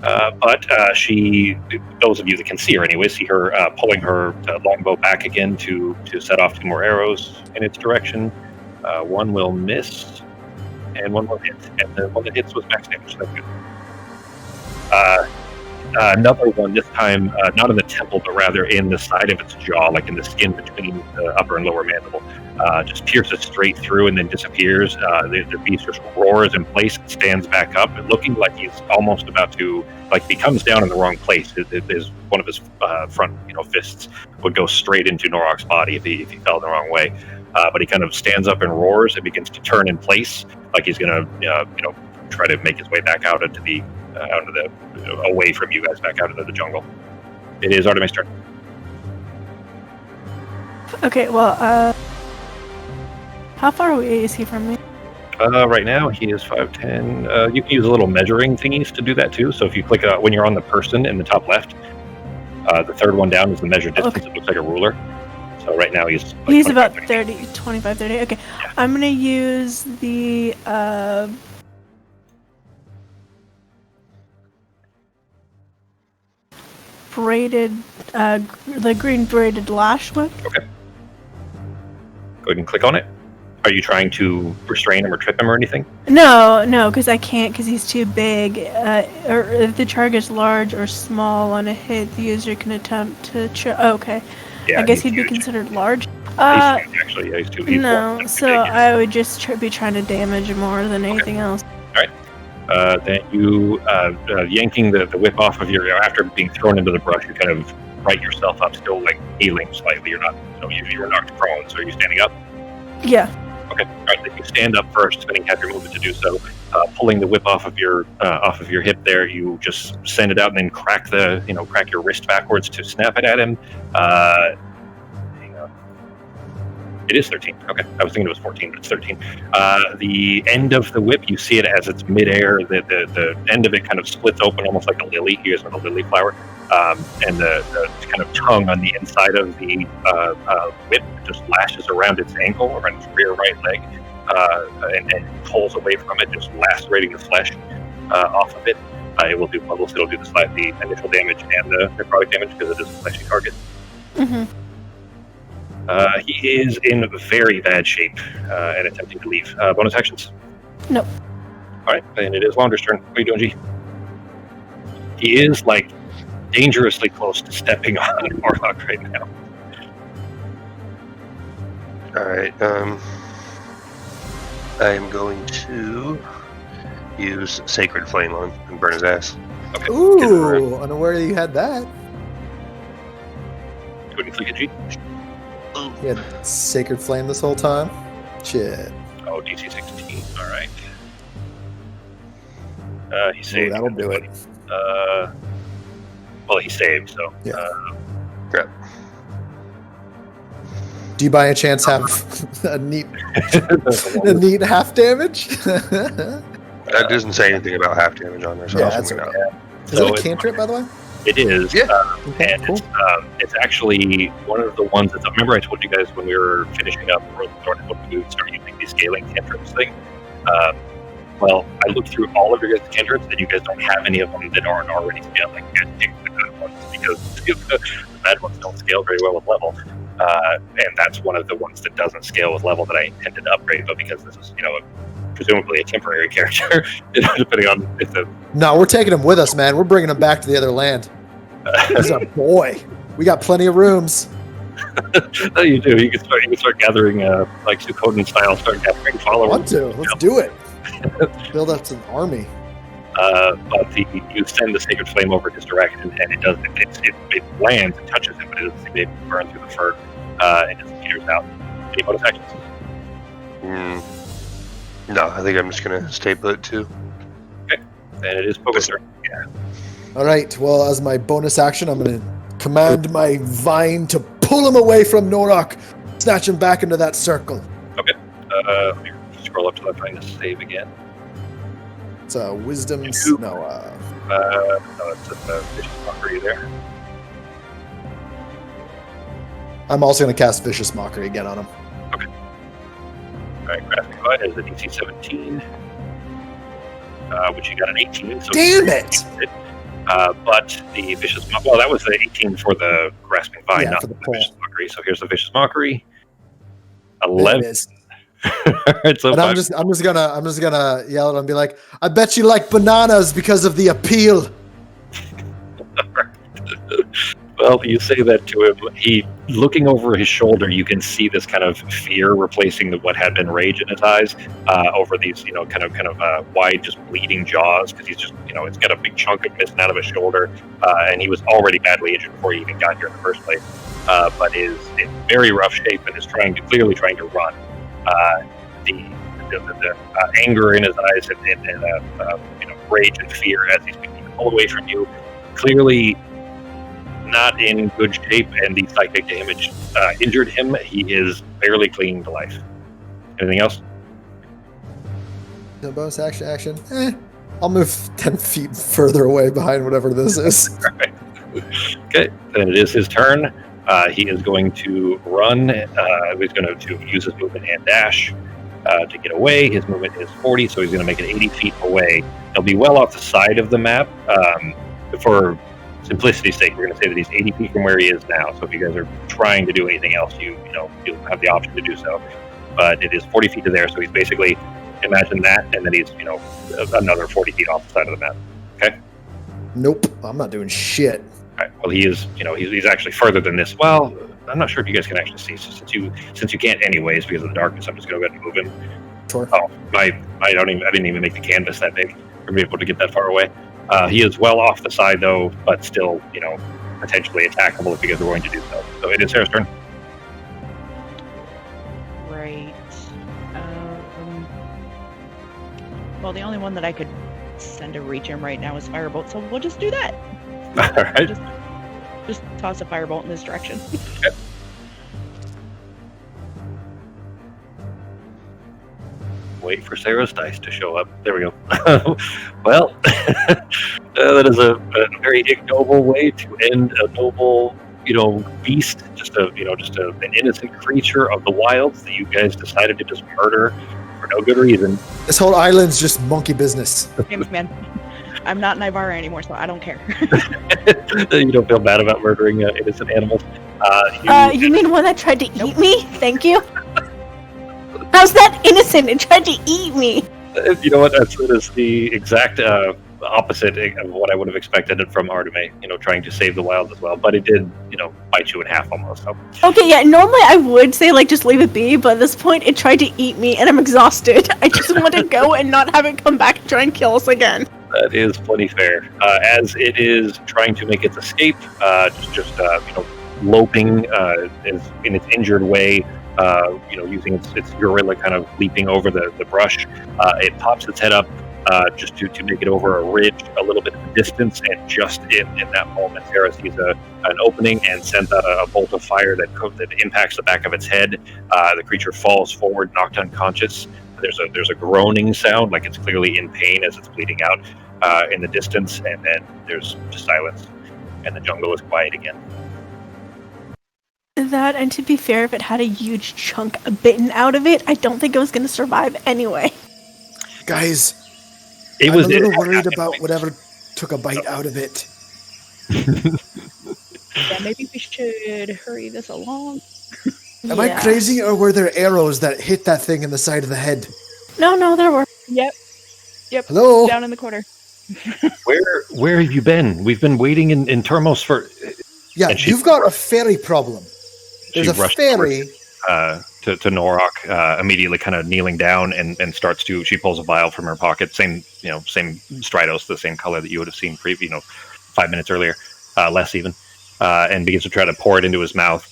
But she, those of you that can see her anyway, see her pulling her longbow back again to set off 2 more arrows in its direction. One will miss, and one will hit. And the one that hits was max damage, so that's good. Another one, this time not in the temple, but rather in the side of its jaw, like in the skin between the upper and lower mandible. Just pierces straight through and then disappears. The beast just roars in place and stands back up, and looking like he's almost about to, if he comes down in the wrong place, one of his front fists would go straight into Norok's body if he fell the wrong way. But he kind of stands up and roars and begins to turn in place, like he's going to try to make his way back out into the away from you guys, back out into the jungle. It is Artemis' turn. Okay, well, how far away is he from me? Right now, he is 5'10". You can use a little measuring thingies to do that too. So if you click when you're on the person in the top left, the third one down is the measure distance. Okay. It looks like a ruler. So right now he's like He's about 25, 25, 30. Okay, Yeah. I'm gonna use the braided, the green braided lash whip. Go ahead and click on it. Are you trying to restrain him or trip him or anything? No, because I can't, because he's too big. Or if the target is large or small on a hit, the user can attempt to. Okay, Yeah, I guess he'd he's be huge. considered large. He's huge, actually. Yeah, he's too. He's No, one- so I would just be trying to damage him more than anything else. Then you yanking the whip off of after being thrown into the brush, you kind of right yourself up, still like kneeling slightly. You're not, you were knocked prone. So are you standing up? Yeah. Okay. All right. Then you stand up first, spending half your movement to do so. Pulling the whip off of your hip there, you just send it out and then crack your wrist backwards to snap it at him. Hang on. It is 13. Okay, I was thinking it was 14, but it's 13. The end of the whip, you see it as it's midair. The end of it kind of splits open, almost like a lily. You guys know the lily flower. And the kind of tongue on the inside of the whip just lashes around its ankle, around its rear right leg, and pulls away from it, just lacerating the flesh off of it. It will do bubbles. It'll do the initial damage and the necrotic damage because it is a fleshy target. Mm-hmm. He is in very bad shape and attempting to leave. Bonus actions? No. All right, and it is Launder's turn. What are you doing, G? He is like dangerously close to stepping on Orlok right now. All right. I am going to use Sacred Flame on and burn his ass. Okay. Ooh, unaware you had that. Go ahead and click it, G. You had Sacred Flame this whole time? Shit. Oh, DC 16. All right. He Ooh, saved. that'll do it. Well, he saved, so. Yeah. Crap. Do you by any chance have a neat half damage? That doesn't say anything about half damage on there, so Yeah, I'm that's assuming okay. not. Is So it a cantrip, by the way? It is. Yeah. Okay, And cool. it's actually one of the ones that, remember I told you guys when we were finishing up or starting to start using these scaling cantrips thing? Well, I looked through all of your guys' cantrips and you guys don't have any of them that aren't already scaling. You guys pick the good ones because the bad ones don't scale very well with level. And that's one of the ones that doesn't scale with level that I intended to upgrade, but because this is, presumably a temporary character, depending on if the No, we're taking him with us, man. We're bringing him back to the other land. He's a boy. We got plenty of rooms. Oh, you do. You can start gathering, like Sukoden style, start gathering I followers. want to. Let's do it. Build up an army. But you send the Sacred Flame over his direction, and it lands, it touches him, but it doesn't seem to burn through the fur, and just peters out. Any bonus actions? No, I think I'm just gonna stay put too. And it is Pogo's turn. Yeah. All right. Well, as my bonus action, I'm going to command my vine to pull him away from Norok, snatch him back into that circle. Let me scroll up till I find the save again. It's a wisdom. Two. No. No, it's a vicious mockery there. I'm also going to cast Vicious Mockery again on him. All right, Grasping Vine is a DC 17, which you got an 18. So Damn it! But the Vicious Mockery, well, that was the 18 for the Grasping Vine, Yeah, not for the the pull. Vicious Mockery. So here's the Vicious Mockery. There 11. it is. Alright, so And I'm just gonna yell at him and be like, I bet you like bananas because of the appeal. Well, you say that to him. He, looking over his shoulder, you can see this kind of fear replacing what had been rage in his eyes over these, kind of wide, just bleeding jaws, because he's just, it's got a big chunk of missing out of his shoulder, and he was already badly injured before he even got here in the first place, but is in very rough shape and is clearly trying to run. The anger in his eyes and rage and fear as he's beginning to pull away from you, clearly not in good shape, and the psychic damage injured him. He is barely clinging to life. Anything else? No bonus action. I'll move 10 feet further away behind whatever this is. Right. Okay, then it is his turn. He is going to run. He's going to use his movement and dash to get away. His movement is 40, so he's going to make it 80 feet away. He'll be well off the side of the map. For simplicity's sake, we're going to say that he's 80 feet from where he is now. So if you guys are trying to do anything else, you'll have the option to do so. But it is 40 feet to there, so he's basically, imagine that, and then he's another 40 feet off the side of the map. Okay. Nope, I'm not doing shit. All right. Well, he is. He's actually further than this. Well, I'm not sure if you guys can actually see. So since you can't anyways because of the darkness, I'm just going to go ahead and move him. Sure. Oh, I didn't even make the canvas that big for me able to get that far away. He is well off the side though, but still, potentially attackable if you guys are going to do so. So it is Sarah's turn. Right. Well, the only one that I could send to reach him right now is Firebolt, so we'll just do that. All right. Just toss a Firebolt in this direction. Okay. Wait for Sarah's dice to show up. There we go. Well, that is a very ignoble way to end a noble, beast. Just an innocent creature of the wilds that you guys decided to just murder for no good reason. This whole island's just monkey business. James, man. I'm not in Ivara anymore, so I don't care. You don't feel bad about murdering innocent animals. You mean one that tried to eat me? Thank you. How's that innocent? It tried to eat me. You know what? That is the exact opposite of what I would have expected from Artemis. Trying to save the wild as well, but it did, bite you in half almost. So. Okay, yeah. Normally I would say just leave it be, but at this point it tried to eat me, and I'm exhausted. I just want to go and not have it come back and try and kill us again. That is plenty fair. As it is trying to make its escape, loping in its injured way, using its gorilla kind of leaping over the brush. It pops its head up just to make it over a ridge a little bit of a distance, and just in that moment, Sarah sees an opening and sends out a bolt of fire that impacts the back of its head. The creature falls forward, knocked unconscious. There's a groaning sound, like it's clearly in pain as it's bleeding out in the distance, and then there's just silence, and the jungle is quiet again. That, and to be fair, if it had a huge chunk bitten out of it, I don't think it was going to survive anyway. Guys, I'm a little worried about whatever took a bite out of it. Yeah, maybe we should hurry this along. Am I crazy, or were there arrows that hit that thing in the side of the head? No, there were. Yep. Hello? Down in the corner. Where have you been? We've been waiting in Termos for... Yeah, you've got a ferry problem. There's a ferry... to Norok, immediately kind of kneeling down and starts to... She pulls a vial from her pocket, same Stratos, the same color that you would have seen 5 minutes earlier, less even, and begins to try to pour it into his mouth,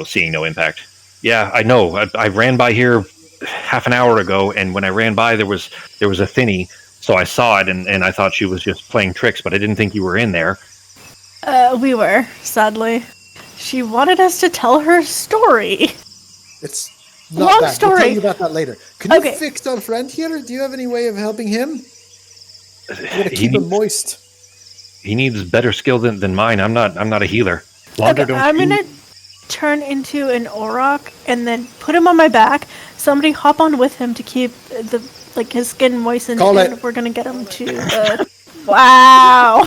seeing no impact. Yeah, I know. I ran by here half an hour ago, and when I ran by, there was a thinny, so I saw it, and I thought she was just playing tricks, but I didn't think you were in there. We were, sadly. She wanted us to tell her story. It's not long bad. story. We'll tell you about that later. Can you fix our friend here? Do you have any way of helping him? Keep him moist. He needs better skill than mine. I'm not a healer. I'm gonna turn into an Auroch and then put him on my back. Somebody hop on with him to keep his skin moistened. And we're gonna get him to the... Wow.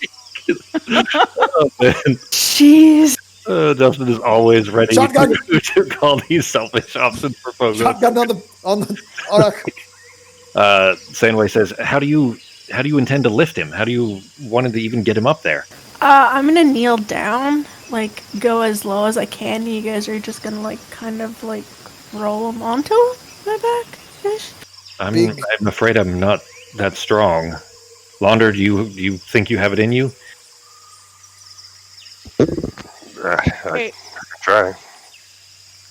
Jeez. Dustin is always ready to call these selfish options for folks. Shotgun on the Auroch. Sandway says, "How do you intend to lift him? How do you want to even get him up there?" I'm gonna kneel down, go as low as I can. You guys are just gonna roll him onto my back-ish? I'm afraid I'm not that strong. Launder, do you think you have it in you? I can try.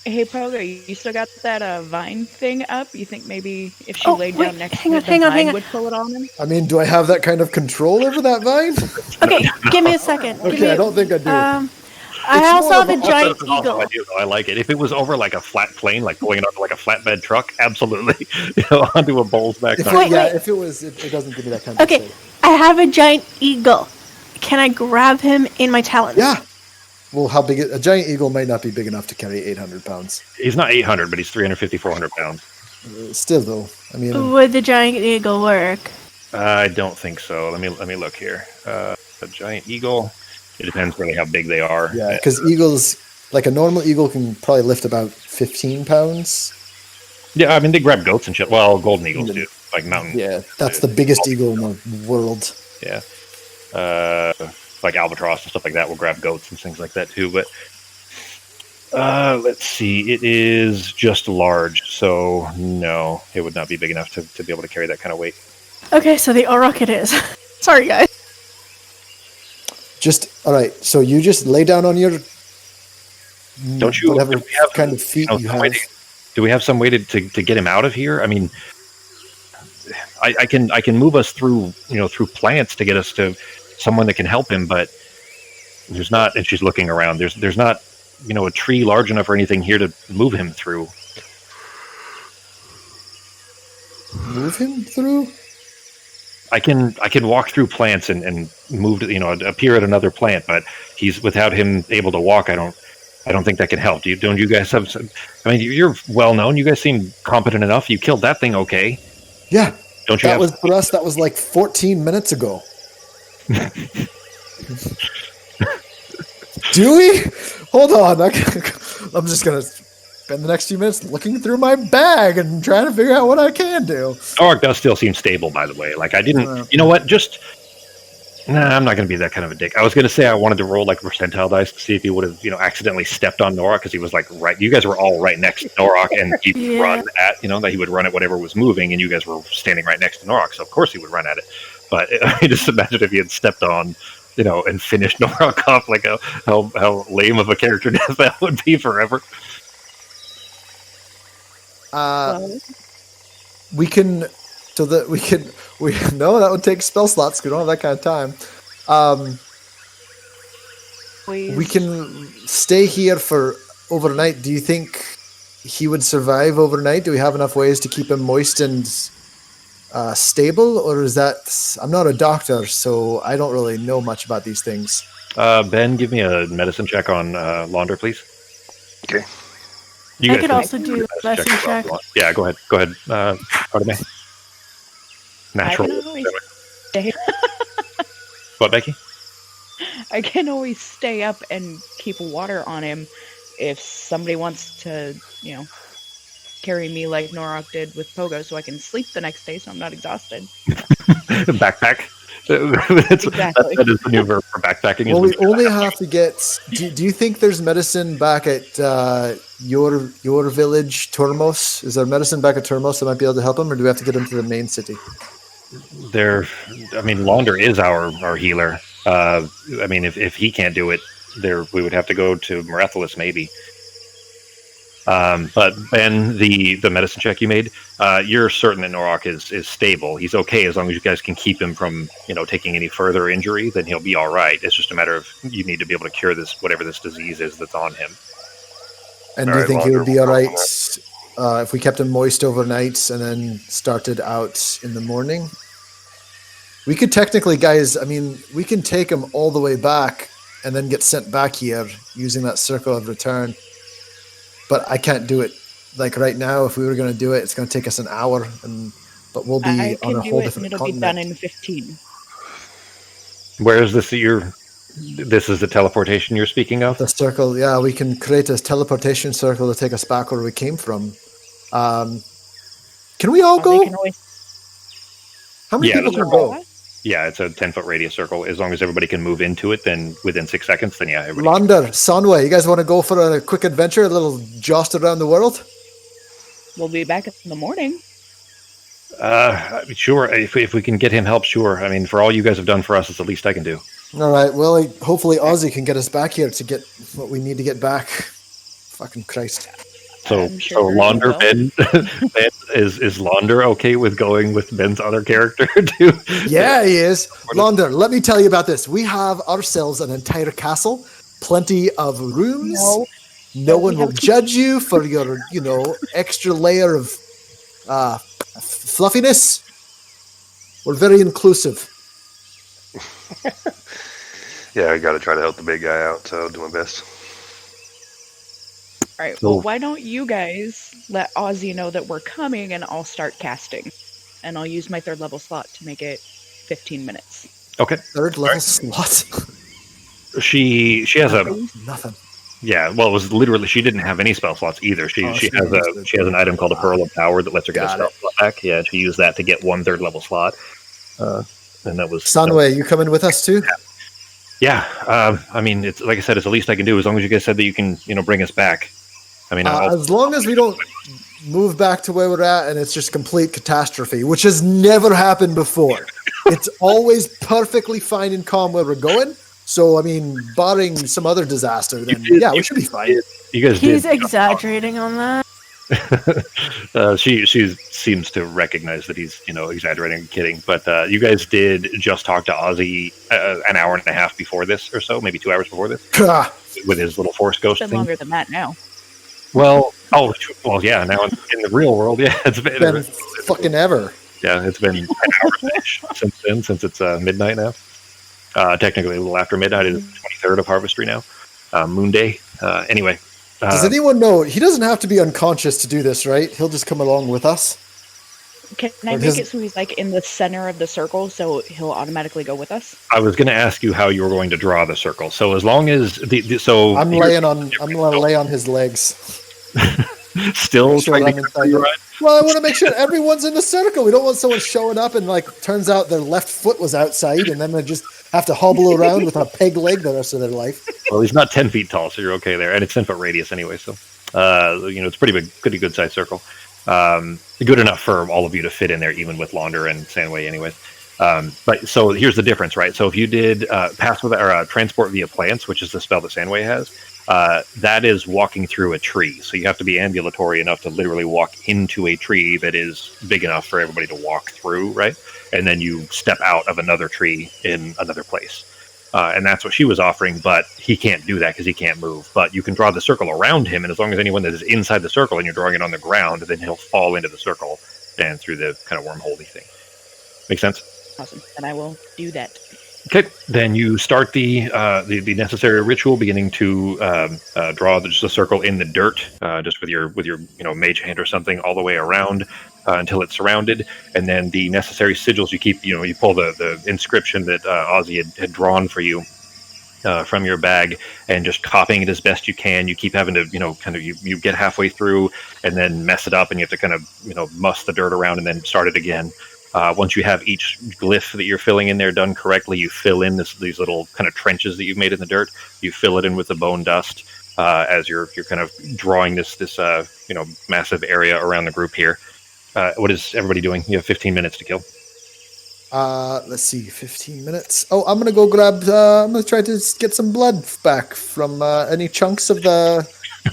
Hey, Pogo, you still got that vine thing up? You think maybe if she Oh, laid wait, down next hang to on, it, hang the on, hang vine on. would pull it on him? I mean, do I have that kind of control over that vine? Okay, give me a second. Give Okay, me, I don't think I do. I It's also more have of a a- giant That's an awesome eagle. idea, though. I like it. If it was over like a flat plane, like pulling it onto like a flatbed truck, absolutely. Onto a bull's back. If Not- it, if it was, it doesn't give me that kind of Okay, state. I have a giant eagle. Can I grab him in my talons? Yeah. Well, how big? A giant eagle might not be big enough to carry 800 pounds. He's not 800, but he's 350, 400 pounds. Still, though, I mean, Would the giant eagle work? I don't think so. Let me look here. A giant eagle. It depends really how big they are. yeah, because eagles, like a normal eagle, can probably lift about 15 pounds. Yeah, I mean they grab goats and shit. Well, golden eagles do, like mountain. Yeah, that's the biggest eagle in the world. Yeah. Like albatross and stuff like that will grab goats and things like that too. But let's see, it is just large, so no, it would not be big enough to be able to carry that kind of weight. Okay, so the Auroch it is. Sorry, guys. Just all right. So you just lay down on your Don't you? whatever Do we have kind of feet you some way have. do we have some way to get him out of here? I mean, I can move us through through plants to get us to someone that can help him, but there's not. And she's looking around. There's not a tree large enough or anything here to move him through. Move him through. I can walk through plants and move to appear at another plant, but he's without him able to walk. I don't think that can help. Don't you guys have? I mean, you're well known. You guys seem competent enough. You killed that thing, okay? Yeah. Don't you That have? was for us. That was like 14 minutes ago. Do we? Hold on. I'm just gonna spend the next few minutes looking through my bag and trying to figure out what I can do. Orc does still seem stable, by the way. Like I didn't. You know what? I'm not going to be that kind of a dick. I was going to say I wanted to roll like percentile dice to see if he would have, accidentally stepped on Norak because he was like right. You guys were all right next to Norak, and he'd Yeah. run at, that he would run at whatever was moving, and you guys were standing right next to Norak, so of course he would run at it. But I just imagine if he had stepped on, and finished Norak off, like how lame of a character death that would be forever. We can, so that we no, that would take spell slots. We don't have that kind of time. Please. We can stay here for overnight. Do you think he would survive overnight? Do we have enough ways to keep him moist and stable, or is that? I'm not a doctor, so I don't really know much about these things. Ben, give me a medicine check on Launder, please. Okay. You I guys could can also do a medicine as well if check. you want. Yeah, go ahead. Pardon me. Natural. I can always stay. What, Becky? I can always stay up and keep water on him if somebody wants to, carry me like Norak did with Pogo, so I can sleep the next day, so I'm not exhausted. Backpack. Exactly. That is the new verb for backpacking. Well, we only have to get. Do you think there's medicine back at your village, Tormos? Is there medicine back at Tormos that might be able to help him, or do we have to get him to the main city? Launder is our healer. If he can't do it, we would have to go to Merethalis maybe. But Ben, the medicine check you made, you're certain that Norak is stable. He's okay as long as you guys can keep him from taking any further injury. Then he'll be all right. It's just a matter of you need to be able to cure whatever this disease is that's on him. And All do you right, think he Launder would be will all help right if we kept him moist overnight and then started out in the morning? We could technically, guys. I mean, we can take him all the way back and then get sent back here using that circle of return. But I can't do it like right now. If we were going to do it, it's going to take us an hour, but we'll be I on can a do whole it, and different it'll be done continent. in 15. Where is this this is the teleportation you're speaking of? The circle, yeah, we can create a teleportation circle to take us back where we came from. Can we all Or go? they can always How many Yeah, people that's can go? Yeah, it's a 10-foot radius circle. As long as everybody can move into it, then within 6 seconds, then yeah, everybody. Lander, Sonway, you guys want to go for a quick adventure, a little joust around the world? We'll be back in the morning. Sure. If we can get him help, sure. I mean, for all you guys have done for us, it's the least I can do. All right, well, hopefully Ozzy can get us back here to get what we need to get back. Fucking Christ. So, I'm sure so he Launder, will. Ben, Ben is Launder okay with going with Ben's other character too? Yeah, he is. Launder, let me tell you about this. We have ourselves an entire castle, plenty of rooms. No. No we one will have- judge you for your, extra layer of fluffiness. We're very inclusive. Yeah, I got to try to help the big guy out, so I'll do my best. All right. So- Well, why don't you guys let Ozzy know that we're coming, and I'll start casting, and I'll use my 3rd level slot to make it 15 minutes. Okay. 3rd level slot. She has a Nothing. yeah. Well, it was literally she didn't have any spell slots either. She she has an item called a Pearl of Power that lets her get a Got spell it. slot back. Yeah, she used that to get 1 3rd level slot. And that was Sunway, you coming with us too? Yeah, I mean, it's like I said, it's the least I can do. As long as you guys said that you can, bring us back. I mean, As long as we don't move back to where we're at and it's just complete catastrophe, which has never happened before. It's always perfectly fine and calm where we're going. So, I mean, barring some other disaster, then we should be fine. you guys He's did. exaggerating on that. She seems to recognize that he's exaggerating and kidding. But you guys did just talk to Ozzy an hour and a half before this, or so, maybe 2 hours before this, with his little force ghost It's been thing. longer than that now. Well, yeah. Now in the real world, yeah, it's been Fucking ever. Yeah, it's been an hour-ish since then, since it's midnight now. Technically, a little after midnight. It is the 23rd of Harvestry now. Moon Day. Anyway. Does anyone know? He doesn't have to be unconscious to do this, right? He'll just come along with us. Can I make it so he's like in the center of the circle, so he'll automatically go with us? I was going to ask you how you were going to draw the circle. So as long as I'm gonna lay on his legs. Still trying to inside. Well, I want to make sure everyone's in the circle. We don't want someone showing up and turns out their left foot was outside, and then they just have to hobble around with a peg leg the rest of their life. Well, he's not 10 feet tall, so you're okay there, and it's 10-foot radius anyway. So, it's pretty good sized circle. Good enough for all of you to fit in there, even with Launder and Sandway, anyways. But so here's the difference, right? So if you did pass with or transport via plants, which is the spell that Sandway has, that is walking through a tree. So you have to be ambulatory enough to literally walk into a tree that is big enough for everybody to walk through, right? And then you step out of another tree in another place. And that's what she was offering, but he can't do that because he can't move. But you can draw the circle around him, and as long as anyone that is inside the circle and you're drawing it on the ground, then he'll fall into the circle and through the kind of wormhole-y thing. Make sense? Awesome. And I will do that. Okay, then you start the necessary ritual, beginning to draw just a circle in the dirt, just with your mage hand or something, all the way around until it's surrounded, and then the necessary sigils you keep. You pull the inscription that Ozzy had drawn for you from your bag, and just copying it as best you can. You keep having to you get halfway through and then mess it up, and you have to kind of muss the dirt around and then start it again. Once you have each glyph that you're filling in there done correctly, you fill in these little kind of trenches that you've made in the dirt. You fill it in with the bone dust as you're kind of drawing this massive area around the group here. What is everybody doing? You have 15 minutes to kill. Let's see, 15 minutes. Oh, I'm gonna go grab. I'm gonna try to get some blood back from any chunks of the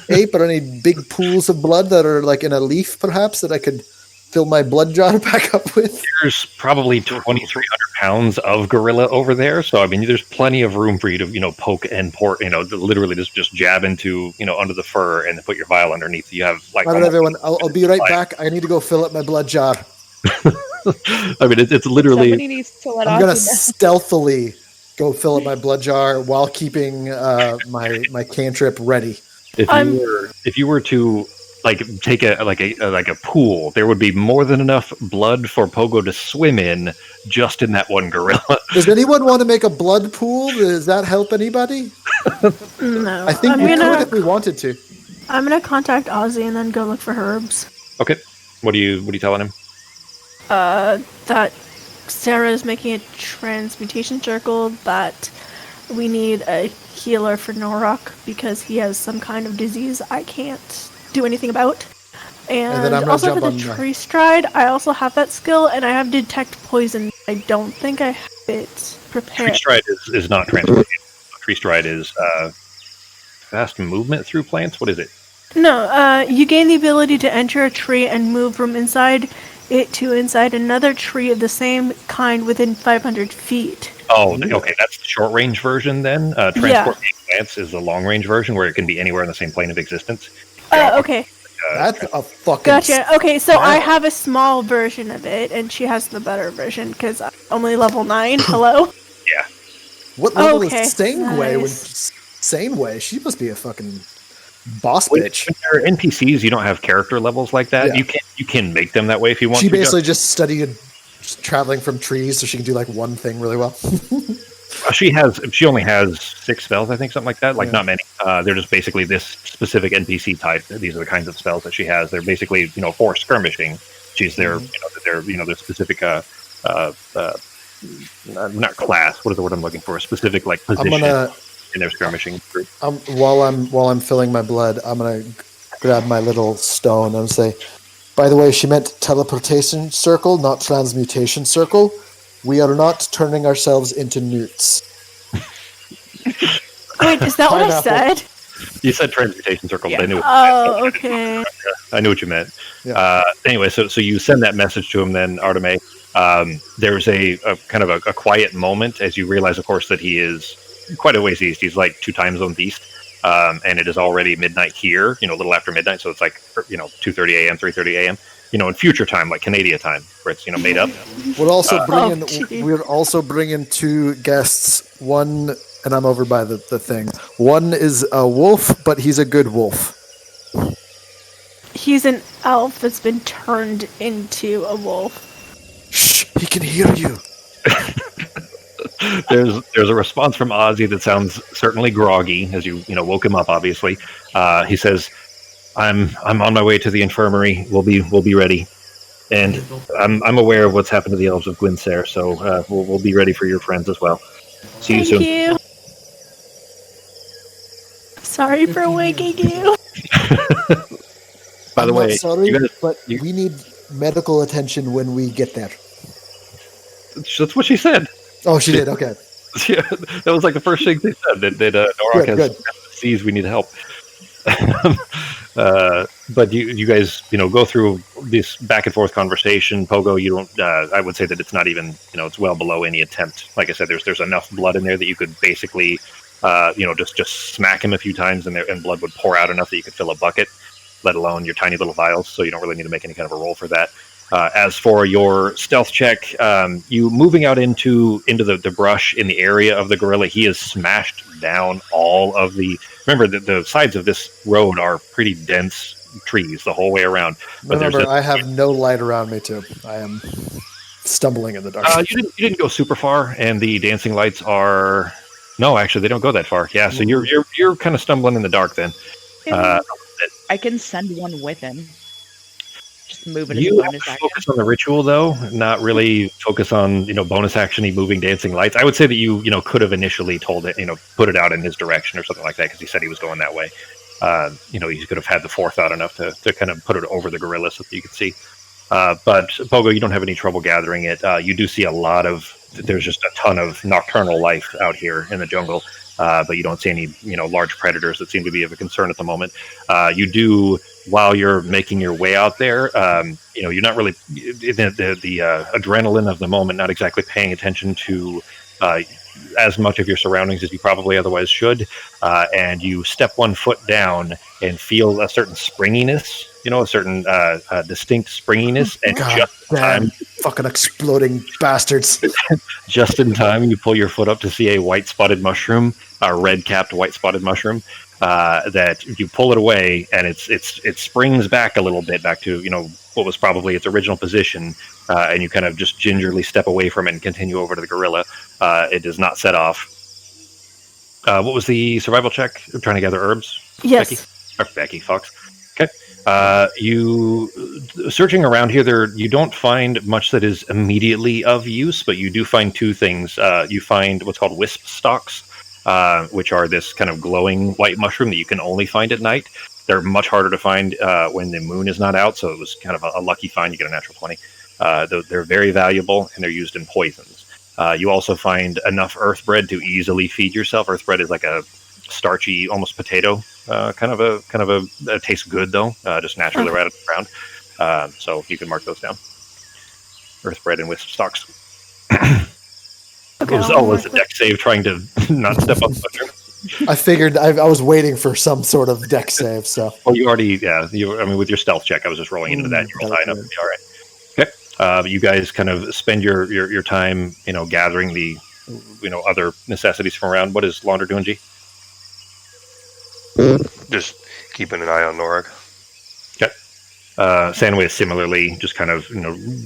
ape or any big pools of blood that are in a leaf, perhaps, that I could fill my blood jar back up with. There's probably 2,300 pounds of gorilla over there, so I mean, there's plenty of room for you to poke and pour. Literally just jab into under the fur and put your vial underneath. You have All right, everyone. I'll be right back. I need to go fill up my blood jar. I mean, it's literally. Somebody needs to let I'm gonna Ozzy know. stealthily go fill up my blood jar while keeping my cantrip ready. If you were to take a pool, there would be more than enough blood for Pogo to swim in just in that one gorilla. Does anyone want to make a blood pool? Does that help anybody? No. I think we could if we wanted to. I'm gonna contact Ozzy and then go look for herbs. Okay. What are you telling him? That Sarah is making a transmutation circle, that we need a healer for Norok because he has some kind of disease I can't do anything about. And then I'm gonna also jump for on the the- tree stride, I also have that skill, and I have detect poison. I don't think I have it prepared. Tree stride is not transmutation. Tree stride is fast movement through plants. What is it? No, you gain the ability to enter a tree and move from inside it to inside another tree of the same kind within 500 feet. Oh, okay, that's the short range version then. Transport Glance is the long range version where it can be anywhere in the same plane of existence. Okay. That's a fucking. Gotcha. Okay, so I style. have a small version of it, and she has the better version because I'm only level 9. Hello? Yeah. What level Okay, is Saneway? nice. Saneway, she must be a fucking boss When bitch. you're NPCs, you don't have character levels like that. Yeah. You can make them that way if you want She to. basically just studied traveling from trees, so she can do like one thing really well. She only has 6 spells, I think, something like that. Like Yeah. not many. They're just basically this specific NPC type. These are the kinds of spells that she has. They're basically for skirmishing. She's their their specific not class. What is the word I'm looking for? A specific like position in their skirmishing group. While I'm filling my blood, I'm gonna grab my little stone and say, by the way, she meant teleportation circle, not transmutation circle. We are not turning ourselves into newts. Wait, is that what I Pineapple. said? You said transmutation circle, but I knew. Oh, okay. I knew what you meant. Yeah. Anyway, so you send that message to him then, Arteme. There's a kind of a quiet moment as you realize, of course, that he is quite a ways east. He's like 2 time zones east, and it is already midnight here. A little after midnight, so it's like 2:30 a.m., 3:30 a.m. In future time, like Canadian time, where it's made up. We're also gee. we're also bringing 2 guests. One, and I'm over by the thing. One is a wolf, but he's a good wolf. He's an elf that's been turned into a wolf. Shh, he can hear you. There's a response from Ozzy that sounds certainly groggy as you woke him up. Obviously, he says, "I'm on my way to the infirmary. We'll be ready, and I'm aware of what's happened to the elves of Gwynnsair, so we'll be ready for your friends as well. See you soon." Thank you. Sorry for waking you. By the I'm way, not sorry, you guys, but we need medical attention when we get there. that's what she said. Oh, she did. Okay. Yeah, that was like the first thing they said. That Norok Good. has disease. We need help. But you guys, go through this back and forth conversation. Pogo, you don't. I would say that it's not even. It's well below any attempt. Like I said, there's enough blood in there that you could basically, just smack him a few times, and blood would pour out enough that you could fill a bucket. Let alone your tiny little vials. So you don't really need to make any kind of a roll for that. As for your stealth check, you moving out into the brush in the area of the gorilla, he has smashed down all of the. Remember, the sides of this road are pretty dense trees the whole way around. But Remember, I have no light around me too. I am stumbling in the dark. you didn't go super far, and the dancing lights are. No, actually, they don't go that far. Yeah, so you're kind of stumbling in the dark then. I can send one with him. Just move it as You a have bonus to action. focus on the ritual, though, not really focus on bonus actiony moving dancing lights. I would say that you could have initially told it, put it out in his direction or something like that because he said he was going that way. You could have had the forethought enough to kind of put it over the gorilla so that you could see. But Pogo, you don't have any trouble gathering it. You do see a lot of. There's just a ton of nocturnal life out here in the jungle. But you don't see any, large predators that seem to be of a concern at the moment. You do, while you're making your way out there, you're not really the adrenaline of the moment, not exactly paying attention to as much of your surroundings as you probably otherwise should. And you step one foot down and feel a certain springiness, a certain distinct springiness, and God just in damn, time. fucking exploding bastards. Just in time, you pull your foot up to see a white spotted mushroom, a red capped white spotted mushroom. That you pull it away, and it springs back a little bit, back to what was probably its original position, and you kind of just gingerly step away from it and continue over to the gorilla. It does not set off. What was the survival check? I'm trying to gather herbs. Yes. Becky? Or Becky Fox. Okay. You searching around here, you don't find much that is immediately of use, but you do find 2 things. You find what's called wisp stalks, which are this kind of glowing white mushroom that you can only find at night. They're much harder to find when the moon is not out, so it was kind of a lucky find. You get a natural 20. They're very valuable, and they're used in poisons. You also find enough earth bread to easily feed yourself. Earth bread is like a starchy, almost potato kind of a tastes good though, just naturally right out of the ground. So you can mark those down. Earth bread and wisp stalks. Okay, was a deck save trying to not step on thunder. I figured I was waiting for some sort of deck save. So. Well, you already, I mean, with your stealth check, I was just rolling into that. You rolled high enough to be all right. Okay. You guys kind of spend your time, gathering the, other necessities from around. What is Launder doing, G? Just keeping an eye on Norag. Okay. Sandway is similarly just kind of,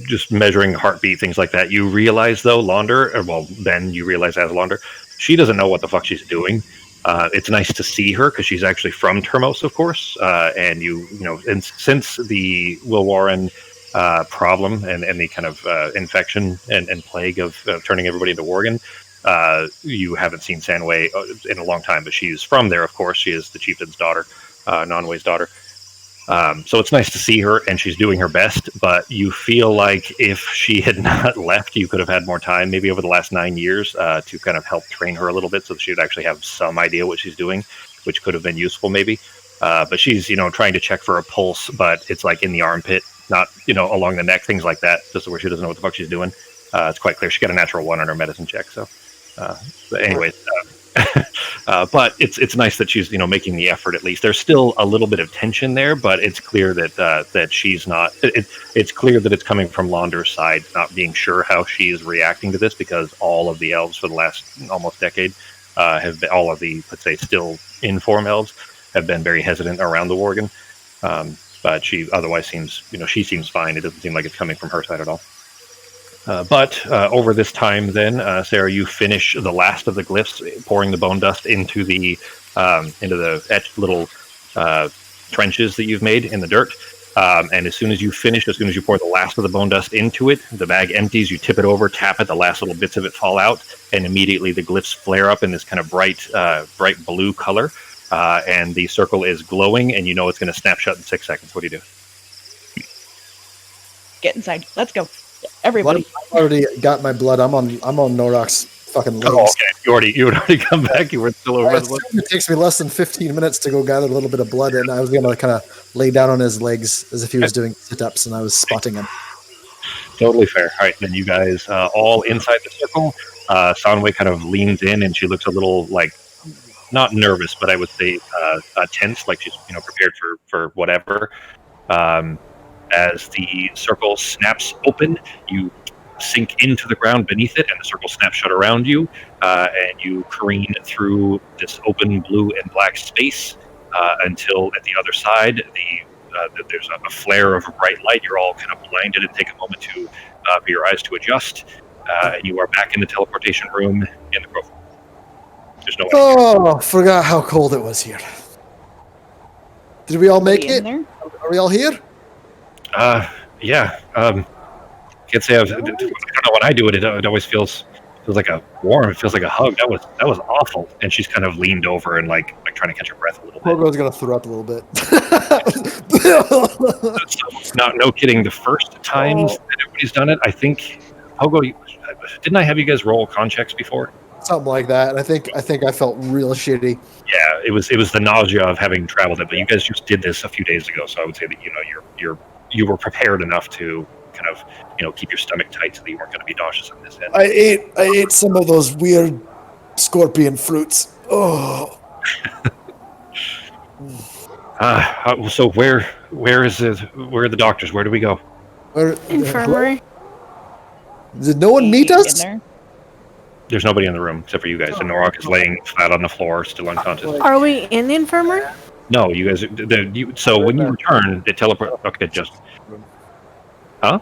just measuring heartbeat, things like that. You realize, though, Ben, you realize as Launder, she doesn't know what the fuck she's doing. It's nice to see her because she's actually from Termos, of course. And and since the Will Warren problem and the kind of infection and plague of turning everybody into Worgen, you haven't seen Sandway in a long time, but she's from there, of course. She is the chieftain's daughter, Nonway's daughter. So it's nice to see her, and she's doing her best, but you feel like if she had not left, you could have had more time, maybe over the last 9 years, to kind of help train her a little bit so that she would actually have some idea what she's doing, which could have been useful maybe. But she's, trying to check for a pulse, but it's like in the armpit, not, along the neck, things like that, just where she doesn't know what the fuck she's doing. It's quite clear. She got a natural 1 on her medicine check, so. But anyways, but it's nice that she's making the effort at least. There's still a little bit of tension there, but it's clear that she's not. It's clear that it's coming from Launder's side, not being sure how she is reacting to this, because all of the elves for the last almost decade have been, all of the, let's say, still inform elves have been very hesitant around the Worgen. But she otherwise seems she seems fine. It doesn't seem like it's coming from her side at all. But over this time, then, Sarah, you finish the last of the glyphs, pouring the bone dust into the etched little trenches that you've made in the dirt. And as soon as you pour the last of the bone dust into it, the bag empties. You tip it over, tap it, the last little bits of it fall out, and immediately the glyphs flare up in this kind of bright blue color. And the circle is glowing, and it's going to snap shut in 6 seconds. What do you do? Get inside. Let's go. Everybody. I already got my blood. I'm on Norok's fucking legs. Oh, okay. You had already come back. You were still over. It takes me less than 15 minutes to go gather a little bit of blood, and I was going to kind of lay down on his legs as if he was doing sit-ups, and I was spotting him. Totally fair. All right, then you guys all inside the circle. Sanway kind of leans in, and she looks a little not nervous, but I would say tense, like she's prepared for whatever. As the circle snaps open, you sink into the ground beneath it, and the circle snaps shut around you, and you careen through this open blue and black space until at the other side, there's a flare of a bright light. You're all kind of blinded and take a moment for your eyes to adjust. And you are back in the teleportation room in the grove. There's no Oh, forgot how cold it was here. Did we all make it? There? Are we all here? Yeah. Can't say I don't know, when I do it, it always feels like a warm. It feels like a hug. That was awful. And she's kind of leaned over and like trying to catch her breath a little bit. Pogo's gonna throw up a little bit. No kidding. The first times that everybody's done it, I think Pogo. Didn't I have you guys roll con checks before? Something like that. I think I felt real shitty. Yeah, it was the nausea of having traveled it, but you guys just did this a few days ago, so I would say that you were prepared enough to kind of keep your stomach tight so that you weren't going to be nauseous on this end. I ate some of those weird scorpion fruits. Oh. So where are the doctors? Where do we go? Infirmary. Did no one meet us? There's nobody in the room except for you guys. And Norok is laying flat on the floor, still unconscious. Are we in the infirmary? No, you guys. So when you return, it teleport. Okay, just. Huh?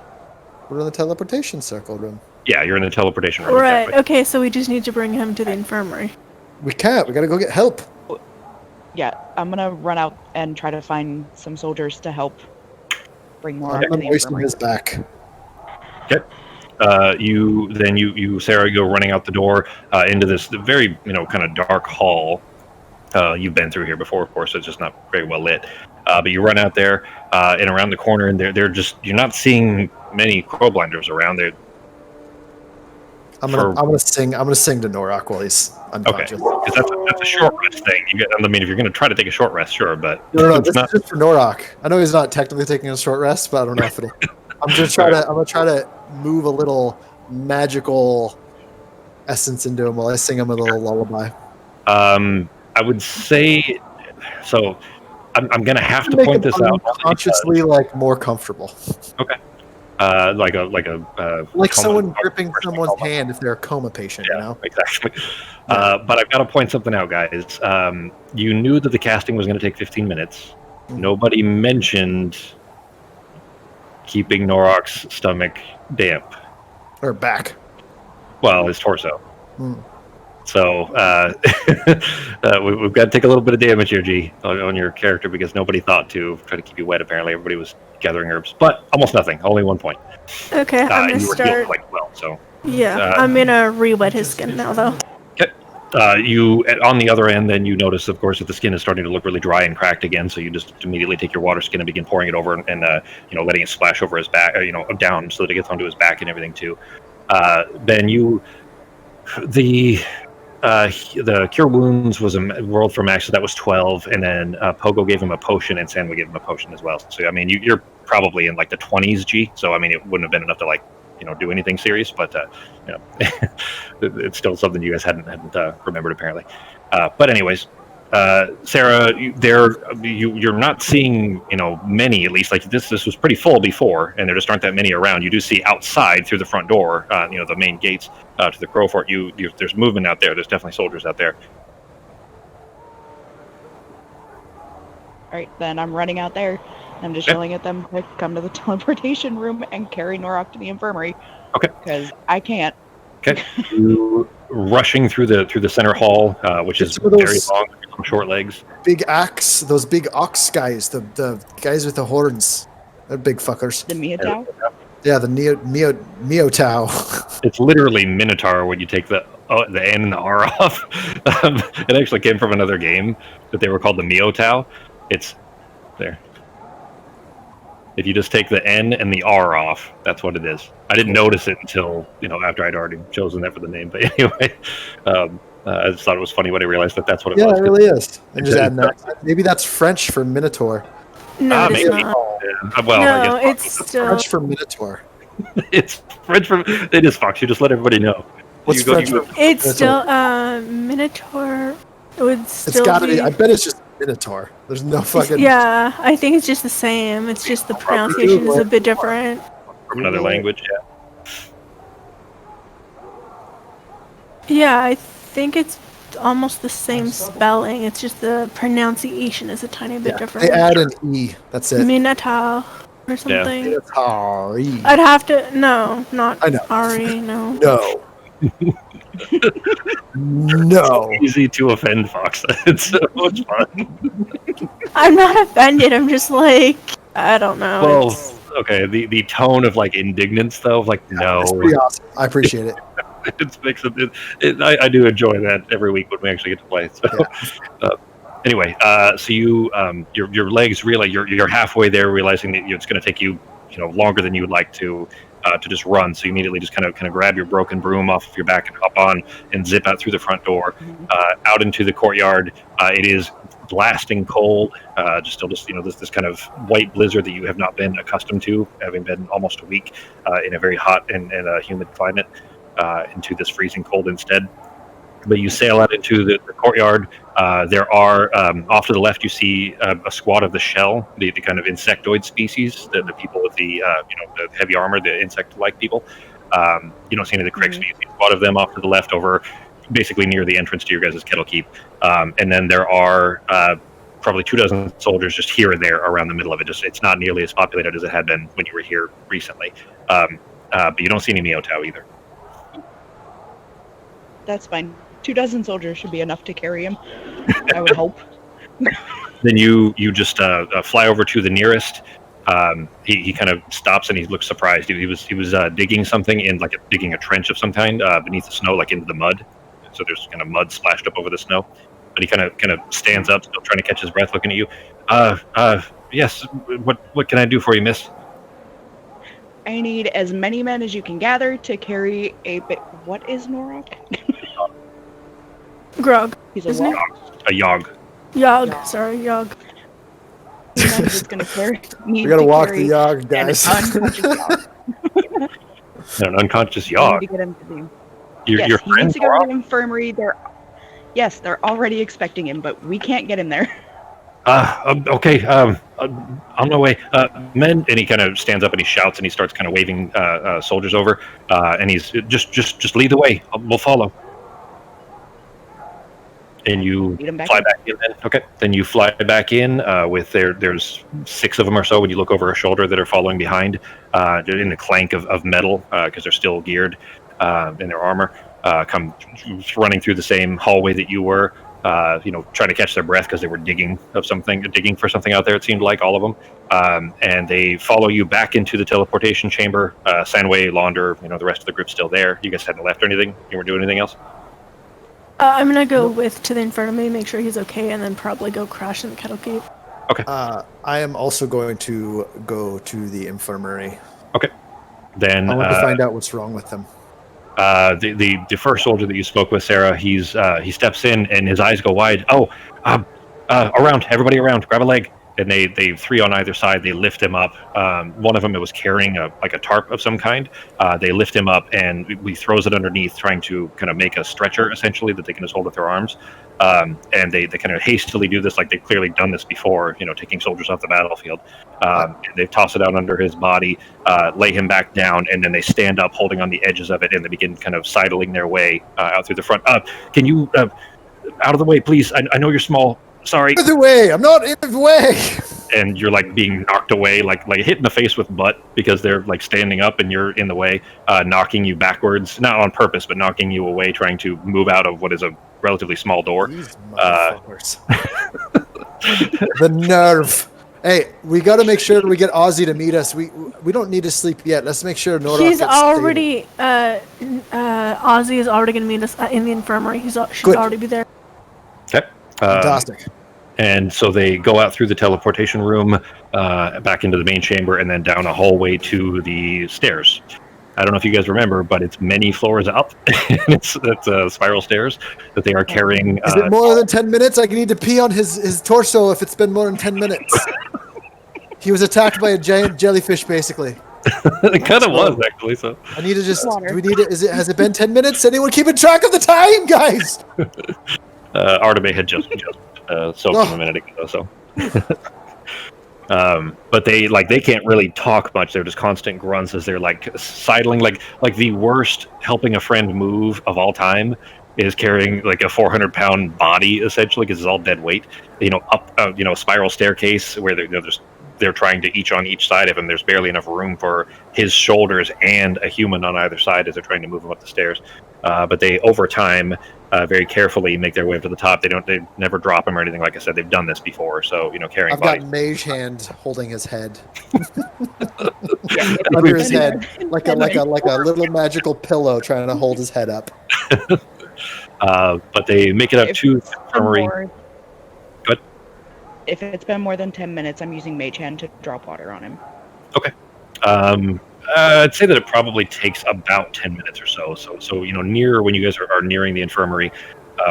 We're in the teleportation circle room. Yeah, you're in the teleportation room. Right. Exactly. Okay, so we just need to bring him to the infirmary. We can't. We gotta go get help. Yeah, I'm gonna run out and try to find some soldiers to help bring more to the I'm wasting infirmary. his back. Okay. You Sarah, go running out the door into this very kind of dark hall. You've been through here before, of course. So it's just not very well lit. But you run out there and around the corner, and you're not seeing many crowblinders around there. I'm gonna sing to Norak while he's unconscious. Okay, because that's a short rest thing. I mean, if you're going to try to take a short rest, sure, but No. This is just for Norak. I know he's not technically taking a short rest, but I don't know if it'll. I'm gonna try to move a little magical essence into him while I sing him a little lullaby. I would say so. I'm going to have to Make point him this out. consciously like more comfortable. Okay. Like someone gripping someone's hand if they're a coma patient, yeah, you know? Exactly. But I've got to point something out, guys. You knew that the casting was going to take 15 minutes. Nobody mentioned keeping Norak's stomach damp. Or back. Well, his torso. So we've got to take a little bit of damage here, G, on your character because nobody thought to try to keep you wet. Apparently, everybody was gathering herbs, but almost nothing. Only 1 point. Okay, I'm gonna you were start. healed quite well, so Yeah, I'm gonna re-wet his skin now, though. Okay. You on the other end, then you notice, of course, that the skin is starting to look really dry and cracked again. So you just immediately take your water skin and begin pouring it over, and letting it splash over his back, down so that it gets onto his back and everything too. Then the cure wounds was rolled for max, so that was 12, and then Pogo gave him a potion, and Sandwich gave him a potion as well. So I mean, you're probably in like the 20s, G. So I mean, it wouldn't have been enough to do anything serious, but it's still something you guys hadn't remembered apparently. But anyways, Sarah, you're not seeing many, at least. Like this was pretty full before, and there just aren't that many around. You do see outside through the front door, the main gates to the Crow Fort. There's movement out there. There's definitely soldiers out there. All right, then I'm running out there. I'm just yelling at them to come to the teleportation room and carry Norak to the infirmary. Okay. Because I can't. Okay. You rushing through the center hall, which is very long, with short legs. Big axe, those big ox guys, the guys with the horns. They're big fuckers. The Miyatao? Yeah, the Miyotao. It's literally Minotaur when you take the N and the R off. It actually came from another game that they were called the Miyotao. It's there. If you just take the N and the R off, that's what it is. I didn't notice it until after I'd already chosen that for the name. But anyway, I just thought it was funny when I realized that that's what it was. Yeah, it really is. And just adding that. Maybe that's French for Minotaur. No, it's maybe. not. Yeah. Well, No, I guess it's still. French for Minotaur. it's French for it is Fox. You just let everybody know. What's French for It's Minotaur? still Minotaur. It would still. It's gotta be. I bet it's just Minotaur. There's no fucking. Yeah, I think it's just the same. It's just the pronunciation is a bit different. From another language, yeah. Yeah, I think it's almost the same spelling. It's just the pronunciation is a tiny bit different. They add an E. That's it. Minotaur or something. Minotaur. I'd have to. No, not I know. Ari. No. No. No. Easy to offend, Fox. It's so much fun. I'm not offended. I'm just like I don't know. Well, okay. The tone of indignance though, no. It's pretty awesome. I appreciate it. It makes it. I do enjoy that every week when we actually get to play. So, anyway, so your legs really you're halfway there, realizing that it's going to take you longer than you would like to just run. So you immediately just kind of grab your broken broom off of your back and hop on and zip out through the front door, out into the courtyard. It is blasting cold, just this kind of white blizzard that you have not been accustomed to, having been almost a week in a very hot and humid climate. Into this freezing cold instead. But you sail out into the courtyard. There are, off to the left, you see a squad of the shell, the kind of insectoid species, the people with the heavy armor, the insect-like people. You don't see any of the Craigs, but you see a squad of them off to the left over basically near the entrance to your guys' kettle keep. And then there are probably 24 soldiers just here and there around the middle of it. It's not nearly as populated as it had been when you were here recently. But you don't see any Miyotao either. That's fine. 24 soldiers should be enough to carry him. I would hope. Then you just fly over to the nearest. He kind of stops and he looks surprised. He was digging something in digging a trench of some kind beneath the snow, into the mud. So there's kind of mud splashed up over the snow. But he kind of stands up, still trying to catch his breath, looking at you. Yes. What can I do for you, miss? I need as many men as you can gather to carry a bit. What is Norok? Grog. He's a Isn't what? it? A Yog. Yog. Sorry, Yog. Men that's going to carry. We gotta walk the Yog, guys. An unconscious Yog. An unconscious We Yog. need to get him to do. Your Yes, he friend needs to go to Norok? the infirmary. They're already expecting him, but we can't get him there. Okay. On my way. Men, and he kind of stands up and he shouts and he starts kind of waving soldiers over. And he's just lead the way. We'll follow. And you Lead him back fly in. back in. Then okay. Then you fly back in with there's 6 of them or so when you look over a shoulder that are following behind. They're in the clank of metal because they're still geared in their armor. Come running through the same hallway that you were. Trying to catch their breath because they were digging for something out there. It seemed like all of them, and they follow you back into the teleportation chamber. Sandway, Launder, the rest of the group's still there. You guys hadn't left or anything. You weren't doing anything else. I'm gonna go to the infirmary, make sure he's okay, and then probably go crash in the kettle keep. Okay. I am also going to go to the infirmary. Okay. Then I want to find out what's wrong with them. The first soldier that you spoke with, Sarah, he steps in and his eyes go wide. Around, everybody around, grab a leg. And they 3 on either side, they lift him up. One of them, it was carrying a tarp of some kind. They lift him up and he throws it underneath, trying to kind of make a stretcher, essentially, that they can just hold with their arms. And they kind of hastily do this, like they've clearly done this before, taking soldiers off the battlefield. And they toss it out under his body, lay him back down, and then they stand up holding on the edges of it, and they begin kind of sidling their way out through the front. Can you, out of the way, please? I know you're small. Sorry. Out of the way! I'm not in the way! And you're like being knocked away, like hit in the face with butt because they're like standing up and you're in the way, knocking you backwards, not on purpose, but knocking you away, trying to move out of what is a relatively small door. These motherfuckers. The nerve. Hey, we got to make sure we get Ozzy to meet us. We don't need to sleep yet. Let's make sure Norok He's gets already. Ozzy is already gonna meet us in the infirmary. She'll Good. already be there. Okay. Fantastic. And so they go out through the teleportation room, back into the main chamber, and then down a hallway to the stairs. I don't know if you guys remember, but it's many floors up. it's spiral stairs that they are carrying. Is it more than 10 minutes? I need to pee on his torso if it's been more than 10 minutes. He was attacked by a giant jellyfish, basically. It kind of was, actually. So I need to just. Water. Do we need it? Has it been 10 minutes? Anyone keeping track of the time, guys? Arteme had just soaked him a minute ago. So. But they can't really talk much. They're just constant grunts as they're like sidling, like the worst helping a friend move of all time is carrying like a 400-pound body essentially because it's all dead weight. Up a spiral staircase where they're trying to each on each side of him. There's barely enough room for his shoulders and a human on either side as they're trying to move him up the stairs. But they, over time, very carefully make their way up to the top. They never drop him or anything. Like I said, they've done this before. So carrying. I've got mage hand holding his head under his head, like a little magical pillow, trying to hold his head up. But they make it up to the infirmary. Good. If it's been more than 10 minutes, I'm using Mage Hand to drop water on him. Okay. I'd say that it probably takes about 10 minutes or so. So near when you guys are nearing the infirmary,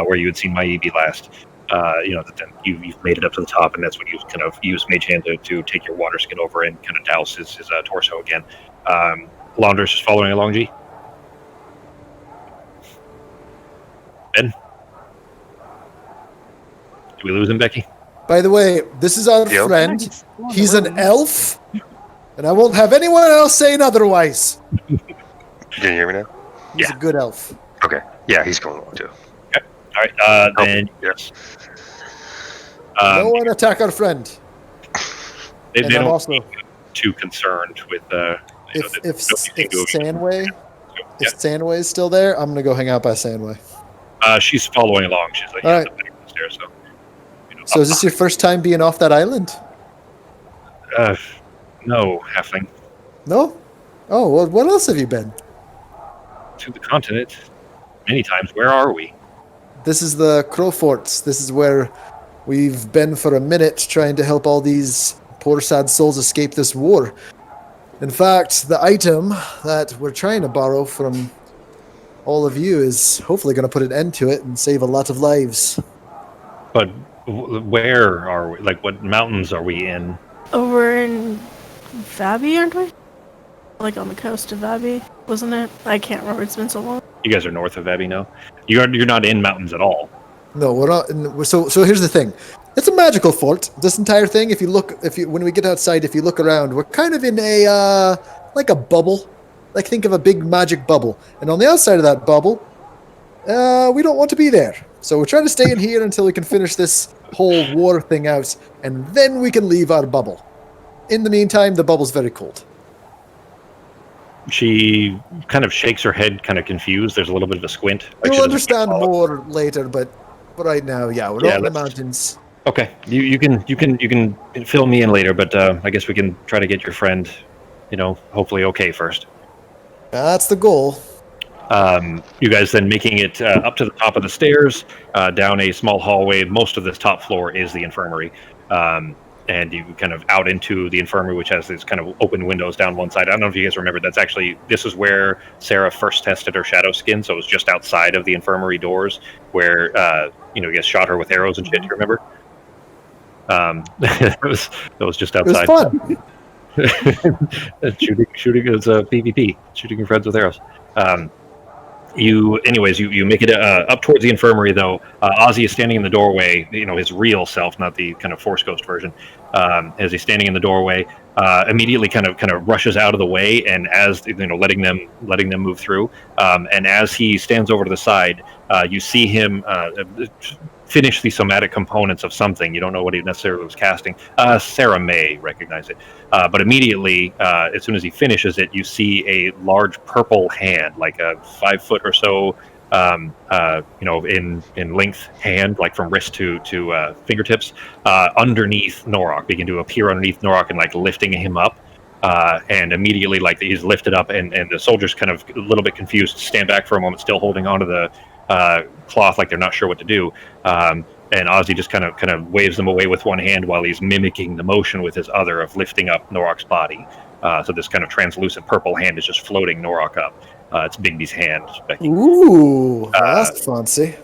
where you had seen Maibi last, then you've made it up to the top, and that's when you kind of use Mage Hand to take your water skin over and kind of douse his torso again. Launder's just following along, G. Ben? Did we lose him, Becky? By the way, this is our Yep. friend. He's an elf, and I won't have anyone else saying otherwise. Can you hear me now? He's Yeah. a good elf. Okay. Yeah, he's going along too. All right. Then Yes. No one attack our friend. they And don't I'm also, seem too concerned with if Sandway. Sandway's still there, I'm gonna go hang out by Sandway. She's following along. She's like, All yeah, right. up the stairs, so. So is this your first time being off that island? No, halfling. No? Oh, well, what else have you been? To the continent. Many times. Where are we? This is the Crow Forts. This is where we've been for a minute trying to help all these poor sad souls escape this war. In fact, the item that we're trying to borrow from all of you is hopefully going to put an end to it and save a lot of lives. But where are we? Like, what mountains are we in? Over in Vabi, aren't we? Like on the coast of Vabi, wasn't it? I can't remember. It's been so long. You guys are north of Abbey now. You're not in mountains at all. No, we're not. So here's the thing. It's a magical fort. This entire thing. When we get outside, if you look around, we're kind of in a like a bubble. Like think of a big magic bubble, and on the outside of that bubble, we don't want to be there. So we're trying to stay in here until we can finish this whole war thing out, and then we can leave our bubble. In the meantime, the bubble's very cold. She kind of shakes her head, kind of confused. There's a little bit of a squint. Like You'll understand more later, but right now, yeah, we're not in the mountains. Okay, you can fill me in later, but I guess we can try to get your friend, hopefully okay first. That's the goal. You guys then making it up to the top of the stairs, down a small hallway. Most of this top floor is the infirmary. And you kind of out into the infirmary, which has these kind of open windows down one side. I don't know if you guys remember, this is where Sarah first tested her shadow skin, so it was just outside of the infirmary doors where, you guys shot her with arrows and shit, do you remember? That was just outside. It was fun. shooting is PvP, shooting your friends with arrows. You make it up towards the infirmary, though. Ozzy is standing in the doorway, his real self, not the kind of Force Ghost version. As he's standing in the doorway, immediately kind of rushes out of the way, and as letting them move through. And as he stands over to the side, you see him finish the somatic components of something. You don't know what he necessarily was casting. Sarah may recognize it. But immediately, as soon as he finishes it, you see a large purple hand, like a 5 foot or so, in length hand, like from wrist to fingertips, underneath Norok, begin to appear underneath Norok and like lifting him up. And immediately, like he's lifted up, and the soldiers kind of a little bit confused, stand back for a moment, still holding onto the cloth, like they're not sure what to do. And Ozzy just kind of waves them away with one hand while he's mimicking the motion with his other of lifting up Norok's body. So this kind of translucent purple hand is just floating Norok up. It's Bigby's hand. Ooh, that's fancy.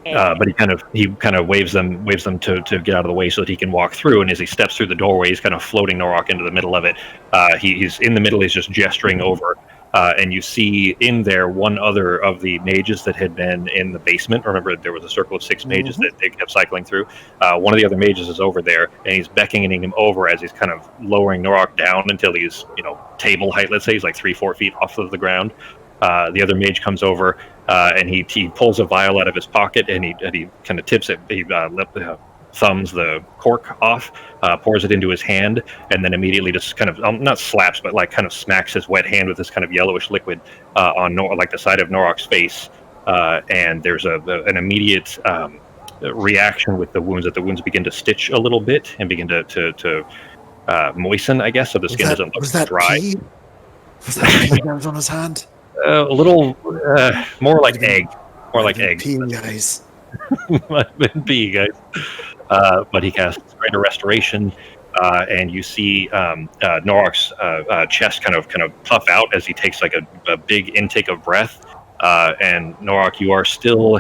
But he kind of waves them to get out of the way so that he can walk through. And as he steps through the doorway, he's kind of floating Norok into the middle of it. He's in the middle. He's just gesturing over. And you see in there one other of the mages that had been in the basement. Remember, there was a circle of 6 mages that they kept cycling through. One of the other mages is over there, and he's beckoning him over as he's kind of lowering Norok down until he's, table height, let's say. He's like 3-4 feet off of the ground. The other mage comes over, and he pulls a vial out of his pocket, and he kind of tips it. He thumbs the cork off, pours it into his hand, and then immediately just kind of not slaps, but like kind of smacks his wet hand with this kind of yellowish liquid on like the side of Norok's face. And there's an immediate reaction with the wounds, that the wounds begin to stitch a little bit and begin to moisten, I guess, so the skin doesn't look dry. Pee? Was that pee that was on his hand? A little more like egg. More like egg. Pee, guys. Might have been pee, guys. But he casts Greater Restoration, and you see Norok's chest kind of puff out as he takes like a big intake of breath. And Norok, you are still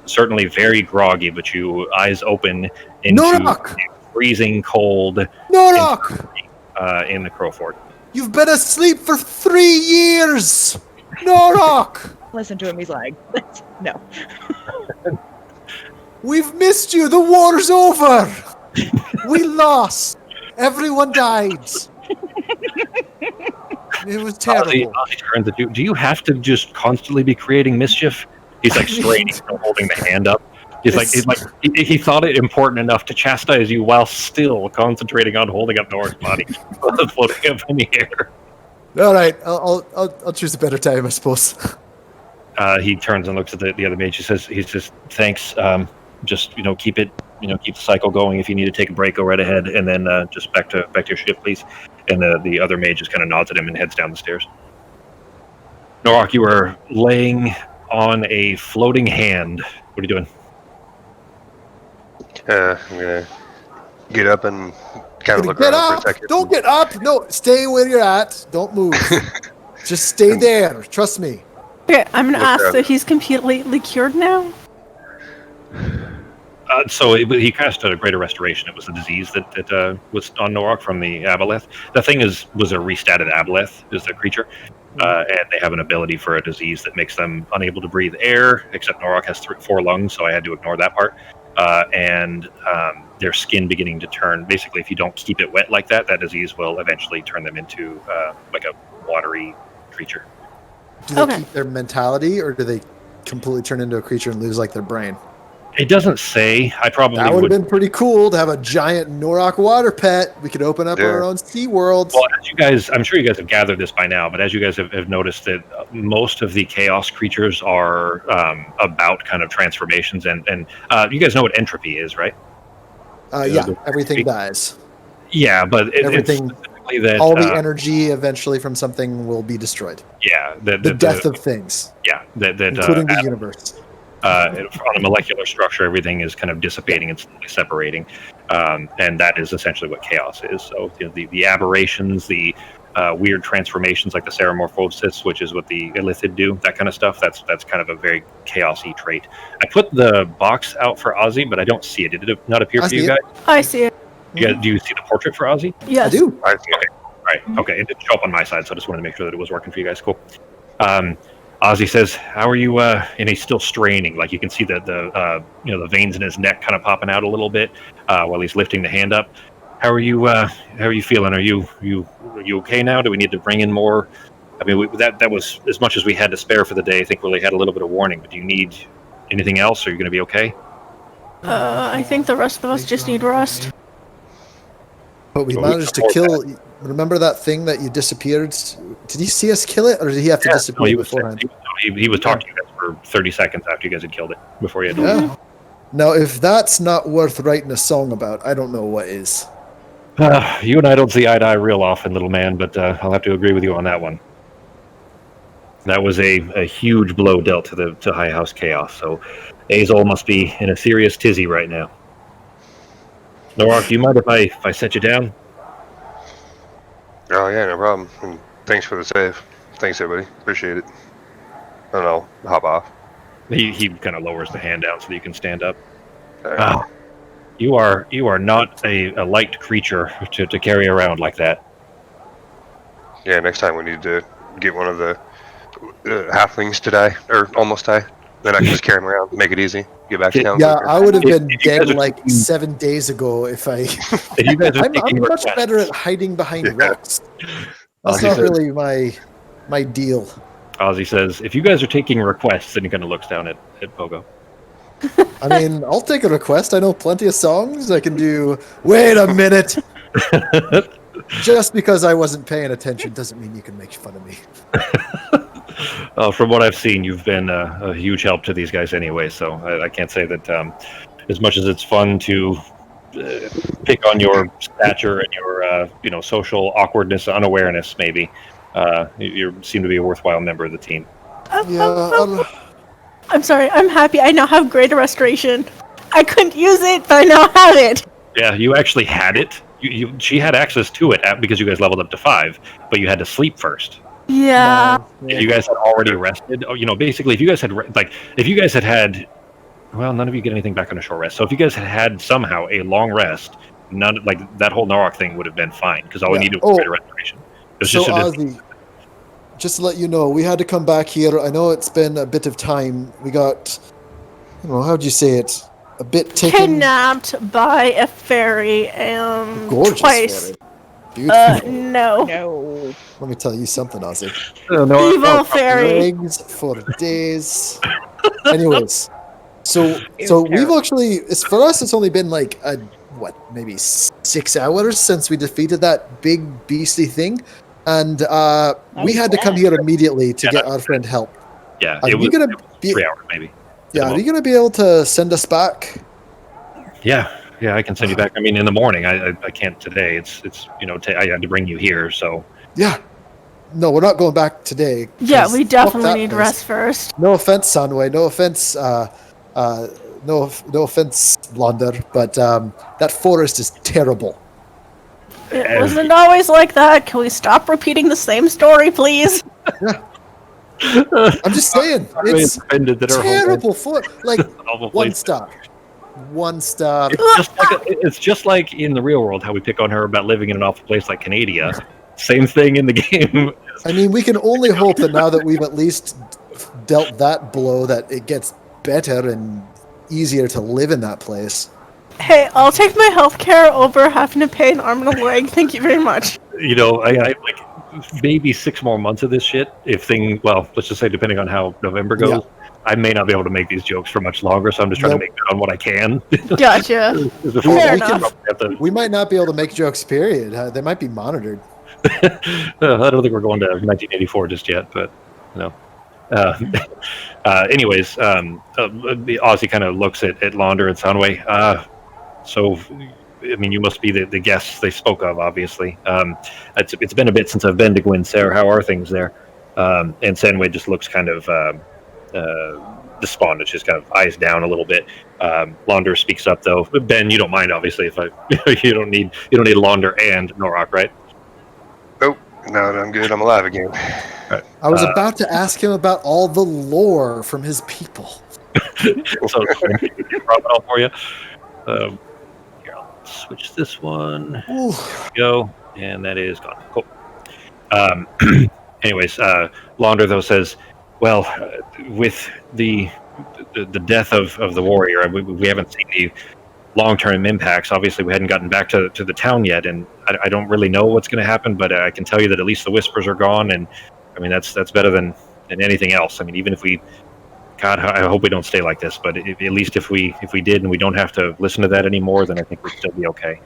certainly very groggy, but you eyes open into freezing cold Norok! In the Crow Fort. You've been asleep for 3 years! Norok! Listen to him, he's like, no. We've missed you! The war's over! We lost! Everyone died! It was terrible. Ozzy turns at you. Do you have to just constantly be creating mischief? He's like straining, holding the hand up. He thought it important enough to chastise you while still concentrating on holding up Norok's body, floating up in the air. All right, I'll choose a better time, I suppose. He turns and looks at the other mage. He says, thanks. Just keep the cycle going. If you need to take a break, go right ahead, and then just back to your ship, please. And the other mage just kind of nods at him and heads down the stairs. Norok, you are laying on a floating hand. What are you doing? I'm gonna get up and kind of look Get around for a up! second. Don't get up! No, stay where you're at. Don't move. Just stay there. Trust me. Okay, I'm gonna Look ask around. that he's completely cured now. So he cast a greater restoration. It was a disease that was on Norok from the Aboleth. The thing was a restatted Aboleth, is the creature. And they have an ability for a disease that makes them unable to breathe air, except Norok has 4 lungs, so I had to ignore that part. And their skin beginning to turn. Basically, if you don't keep it wet like that, that disease will eventually turn them into like a watery creature. Do they Okay. keep their mentality, or do they completely turn into a creature and lose like their brain? It doesn't say. I probably That would would. have been pretty cool to have a giant Norok water pet. We could open up Yeah. our own sea worlds. Well, as you guys, I'm sure you guys have gathered this by now, but as you guys have noticed that most of the chaos creatures are about kind of transformations, and you guys know what entropy is, right? Yeah, everything dies. Yeah, but Everything- it's specifically that All the energy eventually from something will be destroyed. yeah, The death of things, yeah, that including the universe. on a molecular structure, everything is kind of dissipating and slowly separating, and that is essentially what chaos is. So the aberrations, the weird transformations like the Ceramorphosis, which is what the Illithid do, that kind of stuff. That's kind of a very chaosy trait. I put the box out for Ozzy, but I don't see it. Did it not appear I for you see guys? it. I see it. Do you see the portrait for Ozzy? Yes. I do. I see it. Right. Okay. It didn't show up on my side, so I just wanted to make sure that it was working for you guys. Cool. Ozzy says, "How are you?" And he's still straining. Like you can see the veins in his neck kind of popping out a little bit while he's lifting the hand up. How are you? How are you feeling? Are you okay now? Do we need to bring in more? I mean, that was as much as we had to spare for the day. I think we only had a little bit of warning. But do you need anything else? Are you going to be okay? I think the rest of us just need rest. But we Well, we managed to support kill. Remember that thing that you disappeared? Did he see us kill it, or did he have to No, disappear he was beforehand? he was talking to you guys for 30 seconds after you guys had killed it before you had to leave. Yeah. Now, if that's not worth writing a song about, I don't know what is. You and I don't see eye to eye real often, little man, but I'll have to agree with you on that one. That was a huge blow dealt to High House Chaos, so Azol must be in a serious tizzy right now. Norok, do you mind if I set you down? Oh yeah, no problem. And thanks for the save. Thanks everybody. Appreciate it. I don't know. Hop off. He kind of lowers the hand down so that you can stand up. All right. Ah, you are not a liked creature to carry around like that. Yeah, next time we need to get one of the halflings to die, or almost die. Then I can just carry him around, make it easy, get back to town. Yeah, quicker. I would have been If you guys dead are like taking- 7 days ago if I. If you guys are I'm taking much requests- better at hiding behind Yeah. rocks. That's Ozzy not says- really my deal. Ozzy says, if you guys are taking requests, and he kind of looks down at Pogo. I mean, I'll take a request. I know plenty of songs I can do. Wait a minute. Just because I wasn't paying attention doesn't mean you can make fun of me. From what I've seen, you've been a huge help to these guys anyway, so I can't say that as much as it's fun to pick on your stature and your social awkwardness, unawareness, maybe, you seem to be a worthwhile member of the team. Yeah, I'm sorry. I'm happy. I now have greater restoration. I couldn't use it, but I now have it. Yeah, you actually had it. She had access to it because you guys leveled up to 5, but you had to sleep first. Yeah. If you guys had already rested, basically, if you guys had had, well, none of you get anything back on a short rest. So if you guys had somehow a long rest, that whole Norok thing would have been fine because all we Yeah. needed was greater restoration. It was So just a Ozzy, just to let you know, we had to come back here. I know it's been a bit of time. We got, how'd you say it? A bit taken. Kidnapped by a fairy and Gorgeous twice. fairy. Beautiful. No. No. Let me tell you something, Ozzy. Evil fairy. Legs for days. Anyways, so Ew, we've actually, for us, it's only been like maybe 6 hours since we defeated that big beastly thing, and we had to come here immediately to get our friend help. Yeah, Are it you was, gonna it was be- 3 hours maybe. Yeah, are you gonna be able to send us back? Yeah, I can send you back. I mean, in the morning. I can't today. It's I had to bring you here, so. Yeah. No, we're not going back today. Yeah, 'cause we fuck definitely that need place. rest first. No offense, Sunway. No offense. No offense, Blonder. But that forest is terrible. It wasn't always like that. Can we stop repeating the same story, please? I'm just saying, it's that terrible for like one place. star. One star. It's just like in the real world how we pick on her about living in an awful place like Canada. Same thing in the game. I mean, we can only hope that now that we've at least dealt that blow, that it gets better and easier to live in that place. Hey, I'll take my healthcare over having to pay an arm and a leg. Thank you very much. You know, I like maybe 6 more months of this shit. Let's just say depending on how November goes, I may not be able to make these jokes for much longer. So I'm just trying to make good on what I can. Gotcha. Fair enough. We might not be able to make jokes. Period. They might be monitored. I don't think we're going to 1984 just yet, but no. Anyways, Ozzy kind of looks at Launder and Soundway. So, I mean, you must be the guests they spoke of, obviously. It's been a bit since I've been to Gwynsair. How are things there? And Soundway just looks kind of despondent, just kind of eyes down a little bit. Launder speaks up, though. Ben, you don't mind, obviously, if you don't need Launder and Norok, right? Oh, no, I'm good. I'm alive again. Right. I was about to ask him about all the lore from his people. So, drop it all for you. Here, I'll switch this one. Ooh. There we go, and that is gone. Cool. Anyways, Launder though says, "Well, with the death of the warrior, we haven't seen the long-term impacts. Obviously, we hadn't gotten back to the town yet, and I don't really know what's going to happen. But I can tell you that at least the whispers are gone, and I mean that's better than anything else. I mean, even if we, God, I hope we don't stay like this. But at least if we did, and we don't have to listen to that anymore, then I think we'd still be okay."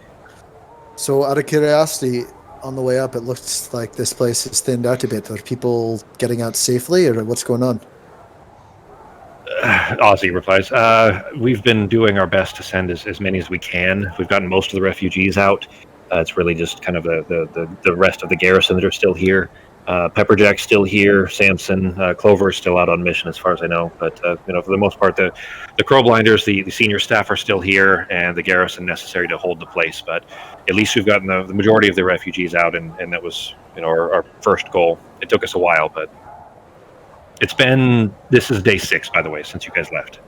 So, out of curiosity, on the way up, it looks like this place is thinned out a bit. Are people getting out safely, or what's going on? Ozzy replies, "We've been doing our best to send as many as we can. We've gotten most of the refugees out. It's really just kind of the rest of the garrison that are still here. Pepperjack's still here. Samson, Clover is still out on mission, as far as I know. But for the most part, the Crowblinders, the senior staff are still here, and the garrison necessary to hold the place. But at least we've gotten the majority of the refugees out, and that was our first goal. It took us a while, but this is day 6, by the way, since you guys left.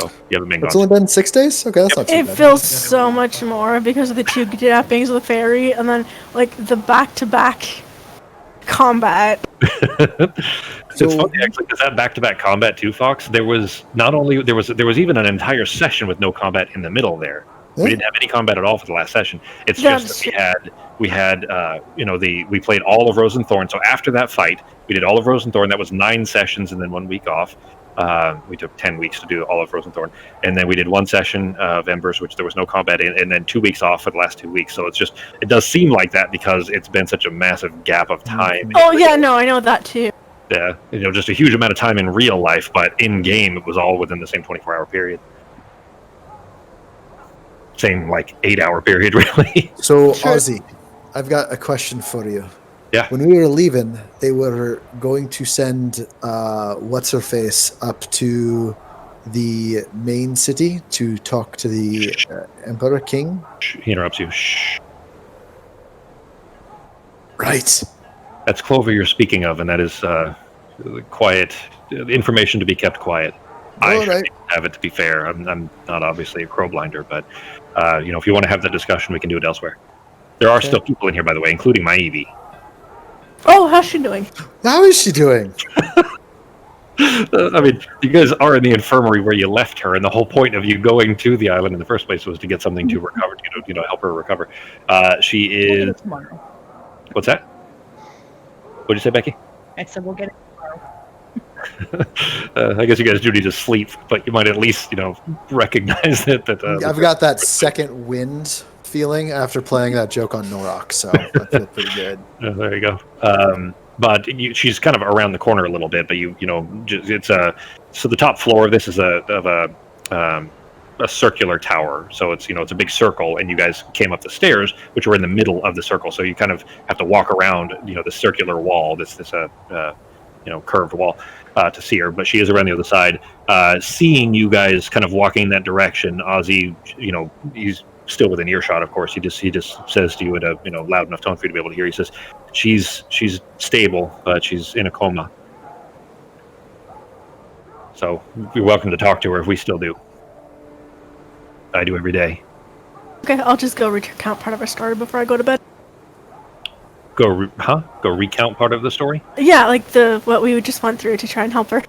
So you haven't been gone. It's only been 6 days? Okay, that's not too It bad. feels so much more because of the 2 kidnappings of the ferry, and then like the back-to-back combat. It's funny actually, because that back-to-back combat too, Fox. There was even an entire session with no combat in the middle there. We didn't have any combat at all for the last session. It's just that we played all of Rose and Thorn. So after that fight, we did all of Rose and Thorn. That was 9 sessions and then 1 week off. We took 10 weeks to do all of Rose and Thorn, and then we did 1 session of Embers, which there was no combat in, and then 2 weeks off for the last 2 weeks. So it does seem like that because it's been such a massive gap of time. Oh yeah, no, I know that too. Yeah, just a huge amount of time in real life, but in game it was all within the same 24-hour period. Same 8-hour period, really. So, Ozzy, I've got a question for you. Yeah. When we were leaving, they were going to send What's-Her-Face up to the main city to talk to the Emperor King. He interrupts you. Shh. Right. That's Clover you're speaking of, and that is quiet information to be kept quiet. I should have it, to be fair. I'm not obviously a Crowblinder, but if you want to have that discussion, we can do it elsewhere. There are still people in here, by the way, including my Evie. Oh, how's she doing? How is she doing? I mean, you guys are in the infirmary where you left her, and the whole point of you going to the island in the first place was to get something to recover, help her recover. She is. Tomorrow. What's that? What'd you say, Becky? I said we'll get it tomorrow. I guess you guys do need to sleep, but you might at least, recognize that. I've got that second wind feeling after playing that joke on Norok, so I feel pretty good. There you go. But she's kind of around the corner a little bit, but it's so the top floor of this is a circular tower. So it's a big circle, and you guys came up the stairs, which were in the middle of the circle. So you kind of have to walk around, the circular wall. This curved wall to see her, but she is around the other side. Seeing you guys kind of walking in that direction, Ozzy, he's still within earshot, of course. He just says to you at a loud enough tone for you to be able to hear. He says, "She's stable, but she's in a coma. So you're welcome to talk to her if we still do. I do every day." Okay, I'll just go recount part of our story before I go to bed. Go recount part of the story? Yeah, like what we just went through to try and help her.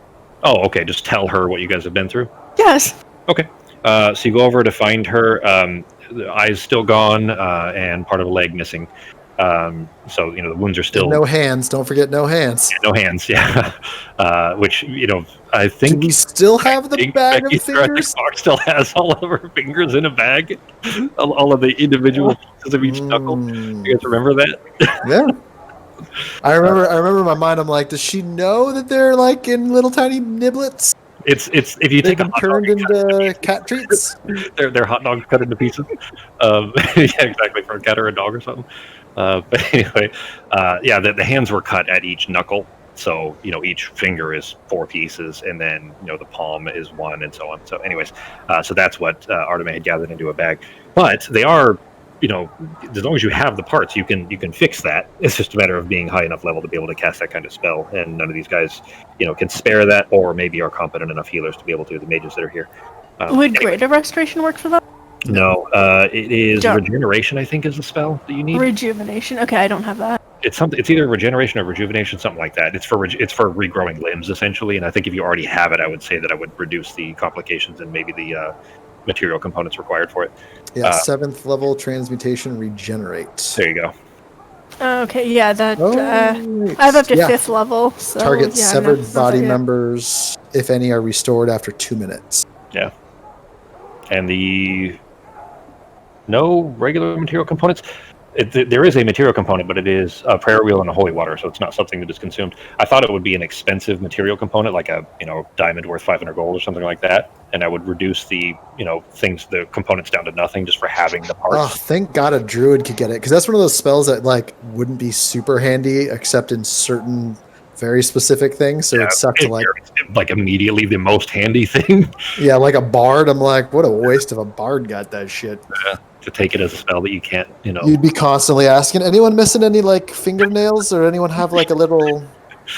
Oh, okay. Just tell her what you guys have been through. Yes. Okay. So you go over to find her. The eye's still gone, and part of a leg missing. So the wounds are still no hands. Don't forget no hands. Yeah, no hands. Yeah. Which I think. Do we still have the bag of fingers? Mark still has all of her fingers in a bag. All of the individual pieces of each knuckle. You guys remember that? Yeah. I remember in my mind. I'm like, does she know that they're like in little tiny niblets? It's if you take them turned into cat treats. They're hot dogs cut into pieces. Yeah, exactly, for a cat or a dog or something. But anyway, the hands were cut at each knuckle. So, each finger is 4 pieces, and then, the palm is 1, and so on. So anyways, so that's what Arteme had gathered into a bag. But they are, as long as you have the parts, you can fix that. It's just a matter of being high enough level to be able to cast that kind of spell. And none of these guys, can spare that, or maybe are competent enough healers to be able to, the mages that are here. Would Greater Restoration work for that? No, it is Regeneration, I think, is the spell that you need. Rejuvenation. Okay, I don't have that. It's something. It's either Regeneration or Rejuvenation, something like that. It's for regrowing limbs, essentially. And I think if you already have it, I would say that I would reduce the complications and maybe the material components required for it. Yeah, 7th level transmutation regenerate. There you go. Okay, yeah, that I have up to 5th level. So, target severed body members, if any, are restored after 2 minutes. Yeah. And no regular material components. There is a material component, but it is a prayer wheel and a holy water, so it's not something that is consumed. I thought it would be an expensive material component, like a diamond worth 500 gold or something like that, and I would reduce the the components down to nothing just for having the parts. Oh, thank God a druid could get it, because that's one of those spells that wouldn't be super handy except in certain very specific things. So it sucked to immediately the most handy thing. Yeah, like a bard. I'm like, what a waste if a bard got that shit. Yeah. To take it as a spell that you can't, You'd be constantly asking, anyone missing any fingernails, or anyone have a little,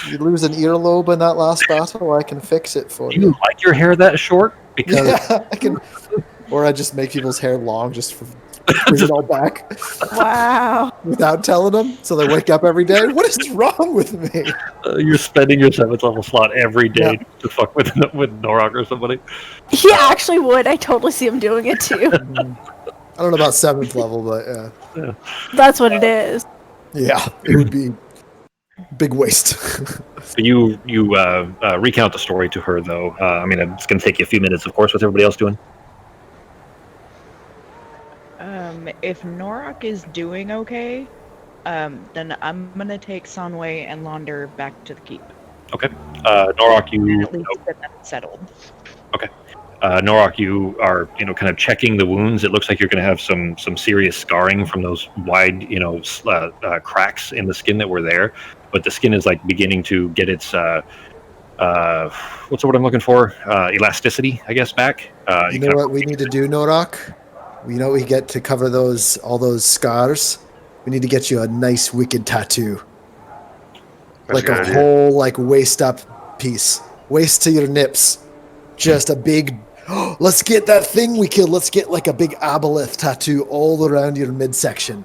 you lose an earlobe in that last battle? I can fix it for you. Do you like your hair that short? Because I can, or I just make people's hair long just for bring it all back. Wow. Without telling them, so they wake up every day. What is wrong with me? You're spending your 7th level slot every day to fuck with Norok or somebody. He actually would. I totally see him doing it too. I don't know about 7th level, but yeah. That's what it is. Yeah, it would be big waste. So you recount the story to her, though. It's going to take you a few minutes, of course. What's everybody else doing? If Norok is doing okay, then I'm going to take Sanwei and Launder back to the keep. Okay. Norok, you... At least get them settled. Okay. Norok, you are, kind of checking the wounds. It looks like you're going to have some serious scarring from those wide, cracks in the skin that were there. But the skin is beginning to get its, what's the word I'm looking for? Elasticity, I guess, back. You know what we need to do, Norok? You know what we get to cover all those scars? We need to get you a nice wicked tattoo. That's a whole waist up piece. Waist to your nips. Just a big, let's get that thing we killed. Let's get a big aboleth tattoo all around your midsection.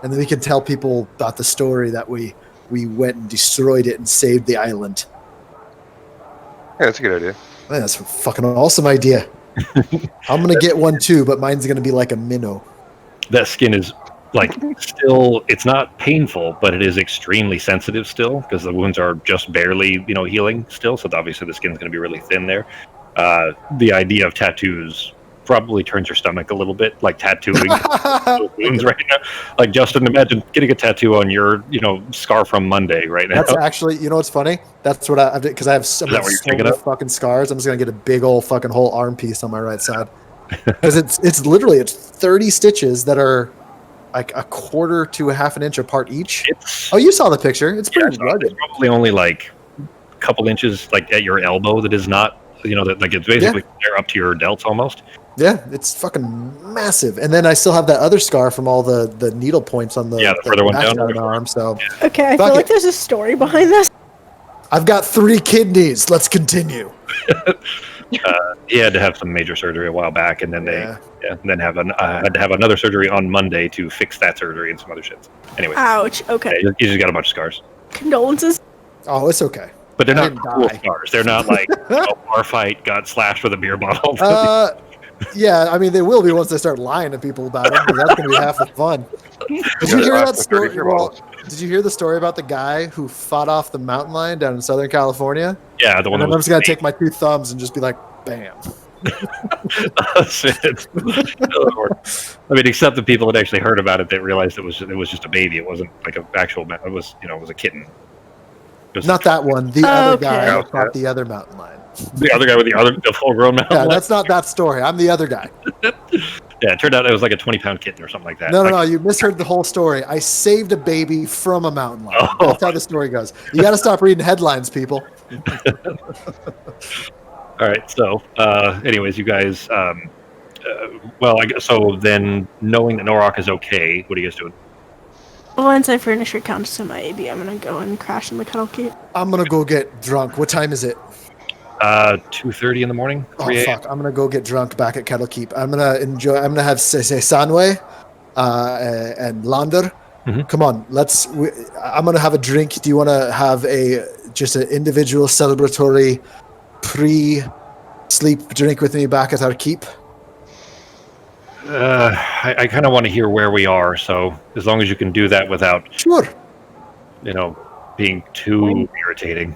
And then we can tell people about the story that we went and destroyed it and saved the island. Yeah, that's a good idea. Man, that's a fucking awesome idea. I'm going to get one too, but mine's going to be like a minnow. That skin is still, it's not painful, but it is extremely sensitive still because the wounds are just barely, healing still. So obviously the skin's going to be really thin there. The idea of tattoos probably turns your stomach a little bit, tattooing those wounds right now. Justin, imagine getting a tattoo on your, scar from Monday right now. That's actually, what's funny? That's what I did, because I have so many fucking scars. I'm just going to get a big old fucking whole arm piece on my right side. Because it's literally 30 stitches that are a quarter to a half an inch apart each. You saw the picture. It's pretty rugged. It's probably only a couple inches at your elbow that is not, it's basically there up to your delts almost. Yeah, it's fucking massive. And then I still have that other scar from all the needle points on the, the further one down on my arm. So Okay, I Fuck feel like it. there's a story behind this. I've got 3 kidneys. Let's continue. He had to have some major surgery a while back, and then Yeah. and then had to have another surgery on Monday to fix that surgery and some other shit. Anyway, Ouch. Okay. he just got a bunch of scars, Condolences. Oh, it's okay. but they're I not didn't cool die. scars. They're not like bar fight got slashed with a beer bottle. Yeah, I mean, they will be once they start lying to people about it. That's going to be half the fun. Did you hear that story? Well, did you hear the story about the guy who fought off the mountain lion down in Southern California? Yeah, the one And that I'm was just going to take my 2 thumbs and just be like, bam. Shit. Oh, Lord. I mean, except the people that actually heard about it, that realized it was just a baby. It wasn't like an actual. It was it was a kitten. It was Not that one. The other guy Okay. who fought the other mountain lion. the other guy with the full-grown mountain. Yeah, lion. that's not that story. I'm the other guy. Yeah, it turned out it was like a 20-pound kitten or something like that. No, you misheard the whole story. I saved a baby from a mountain lion. Oh. That's how the story goes. You got to stop reading headlines, people. All right. So, anyways, you guys. Well, I guess so. Then, knowing that Norok is okay, what are you guys doing? Once I finish your counts to my AB, I'm gonna go and crash in the cuddle keep. I'm going to go get drunk. What time is it? 2:30 in the morning. Oh 3 a.m. fuck! I'm gonna go get drunk back at Kettle Keep. I'm gonna enjoy. I'm gonna have Sanway and Lander. Mhm. Come on, I'm gonna have a drink. Do you want to have just an individual celebratory pre-sleep drink with me back at our keep? I kind of want to hear where we are. So, as long as you can do that without, Sure. being too irritating.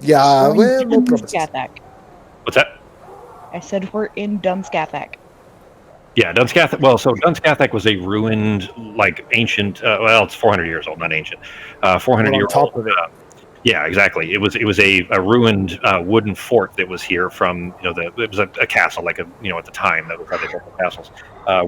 Yeah. Well, no problem. Dunskathak. What's that? I said we're in Dunskathak. Yeah, Dunskathak. Well, so Dunskathak was a ruined, like ancient. Well, it's 400 years old, not ancient. 400 year on top old. of it. Yeah, exactly. It was a ruined wooden fort that was here from it was a castle, like at the time that was probably built the castles,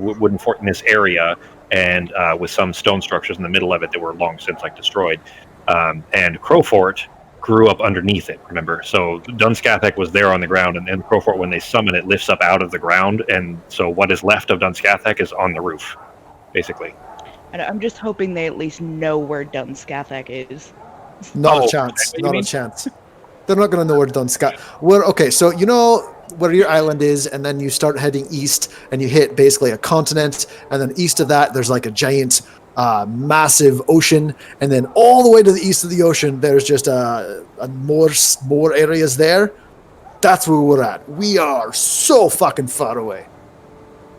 wooden fort in this area, and with some stone structures in the middle of it that were long since destroyed. And Crowfort grew up underneath it, remember? So Dunskathak was there on the ground, and then Crowfort, when they summon it, lifts up out of the ground, and so what is left of Dunskathak is on the roof, basically. And I'm just hoping they at least know where Dunskathak is. Not Oh, a chance. okay. Not a chance. They're not going to know where Dunscat. Okay, so you know where your island is, and then you start heading east, and you hit basically a continent, and then east of that, there's like a giant, massive ocean, and then all the way to the east of the ocean, there's just more areas there. That's where we're at. We are so fucking far away.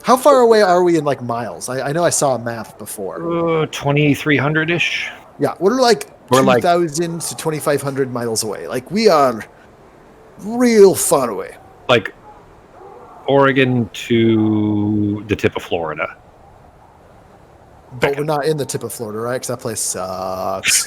How far away are we in miles? I know I saw a map before. 2,300-ish. Yeah, we're like We're 2,000 to 2,500 miles away. We are real far away. Like Oregon to the tip of Florida. But we're not in the tip of Florida, right? Because that place sucks.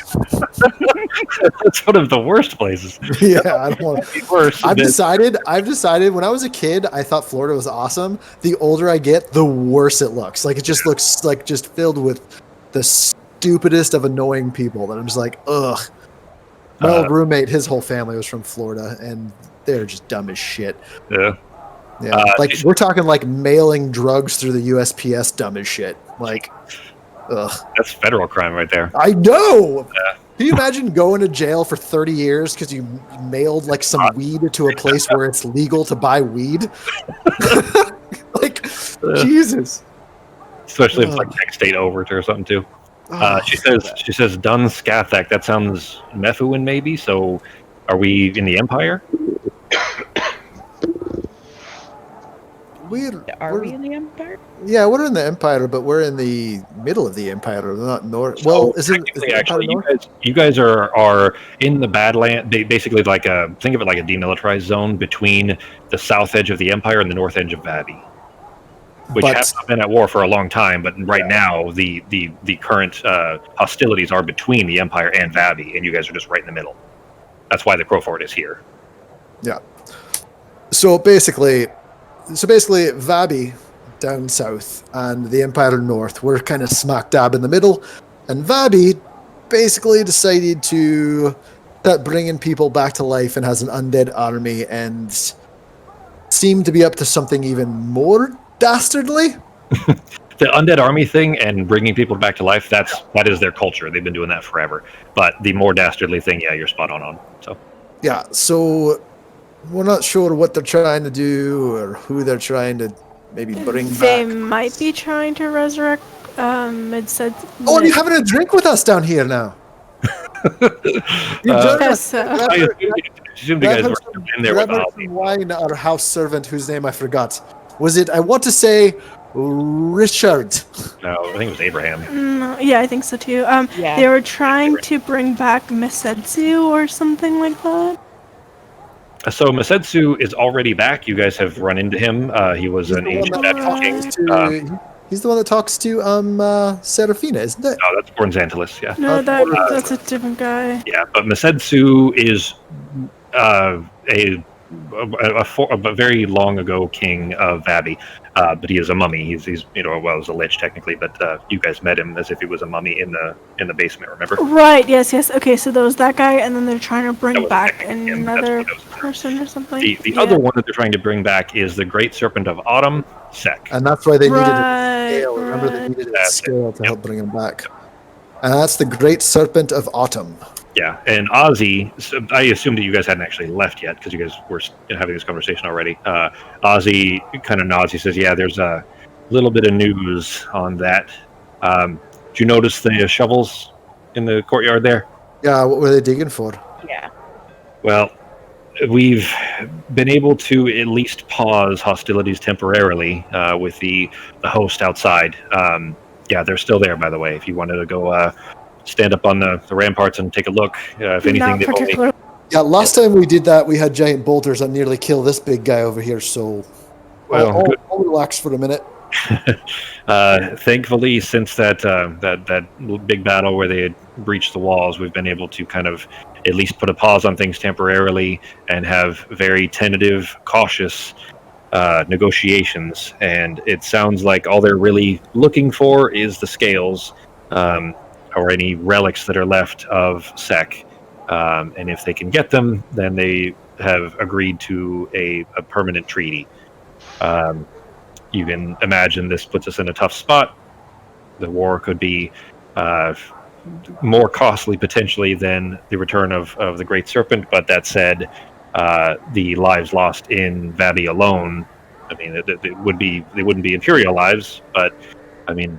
That's one of the worst places. Yeah, I don't want to. Worse. I've decided when I was a kid, I thought Florida was awesome. The older I get, the worse it looks. It just looks just filled with the stupidest of annoying people that I'm just like, ugh. My old roommate, his whole family was from Florida, and they're just dumb as shit. Yeah. Yeah, we're talking mailing drugs through the USPS, dumb as shit. Ugh. That's federal crime right there. I know. Yeah. Can you imagine going to jail for 30 years because you mailed some weed to a place where it's legal to buy weed? Jesus. Especially if it's next state over or something too. She says Dunskathak. That sounds Mephuin maybe. So, are we in the Empire? Are we in the Empire? Yeah, we're in the Empire, but we're in the middle of the Empire, not north. So Well, is the Empire actually, north? you guys are in the Badland. They basically think of it like a demilitarized zone between the south edge of the Empire and the north edge of Vabi, which But- have been at war for a long time. But right now, the current hostilities are between the Empire and Vabi, and you guys are just right in the middle. That's why the Crowfort is here. Yeah. So basically, Vabi down south and the Empire north, we're kind of smack dab in the middle. And Vabi basically decided to start bringing people back to life and has an undead army and seem to be up to something even more dastardly. The undead army thing and bringing people back to life, that is their culture. They've been doing that forever. But the more dastardly thing, yeah, you're spot on. So Yeah, so we're not sure what they're trying to do or who they're trying to maybe bring They back. might be trying to resurrect Oh, are you having a drink with us down here now? You joined guess us. so. I assumed you guys were in there with Grab Ozzy. some wine, our house servant, whose name I forgot. Was it? I want to say Richard. No, I think it was Abraham. Yeah, I think so too. Yeah. They were trying to bring back Misetsu or something like that. So Masetsu is already back. You guys have run into him. He was an ancient Baptist king. He's the one that talks to Serafina, isn't it? No, that's Borzantilus, yeah. No, that's a different guy. Yeah, but Masetsu is a very long ago king of Vabi, but he is a mummy. He's was a lich technically, but you guys met him as if he was a mummy in the basement. Remember? Right. Yes. Okay. So there was that guy, and then they're trying to That bring was back technically him. another That's what it was. person or something. The Yeah. other one that they're trying to bring back is the Great Serpent of Autumn, Sek. And that's why they needed a Right, scale. Remember, they right. needed a That's it. scale to help bring him back. And that's the Great Serpent of Autumn. Yeah, and Ozzy, so I assumed that you guys hadn't actually left yet because you guys were having this conversation already. Ozzy kind of nods. He says, yeah, there's a little bit of news on that. Did you notice the shovels in the courtyard there? Yeah, what were they digging for? Yeah. Well, we've been able to at least pause hostilities temporarily with the host outside. Yeah, they're still there, by the way, if you wanted to go stand up on the ramparts and take a look. If anything, Not they've only... particularly. Yeah, last time we did that, we had giant boulders that nearly kill this big guy over here, so Well, good. I'll relax for a minute. Thankfully, since that big battle where they had breached the walls, we've been able to kind of at least put a pause on things temporarily and have very tentative, cautious negotiations. And it sounds like all they're really looking for is the scales or any relics that are left of Sek. And if they can get them, then they have agreed to a permanent treaty. You can imagine this puts us in a tough spot. The war could be more costly potentially than the return of the Great Serpent. But that said, the lives lost in Vabi alone, I mean, they wouldn't be Imperial lives, but I mean,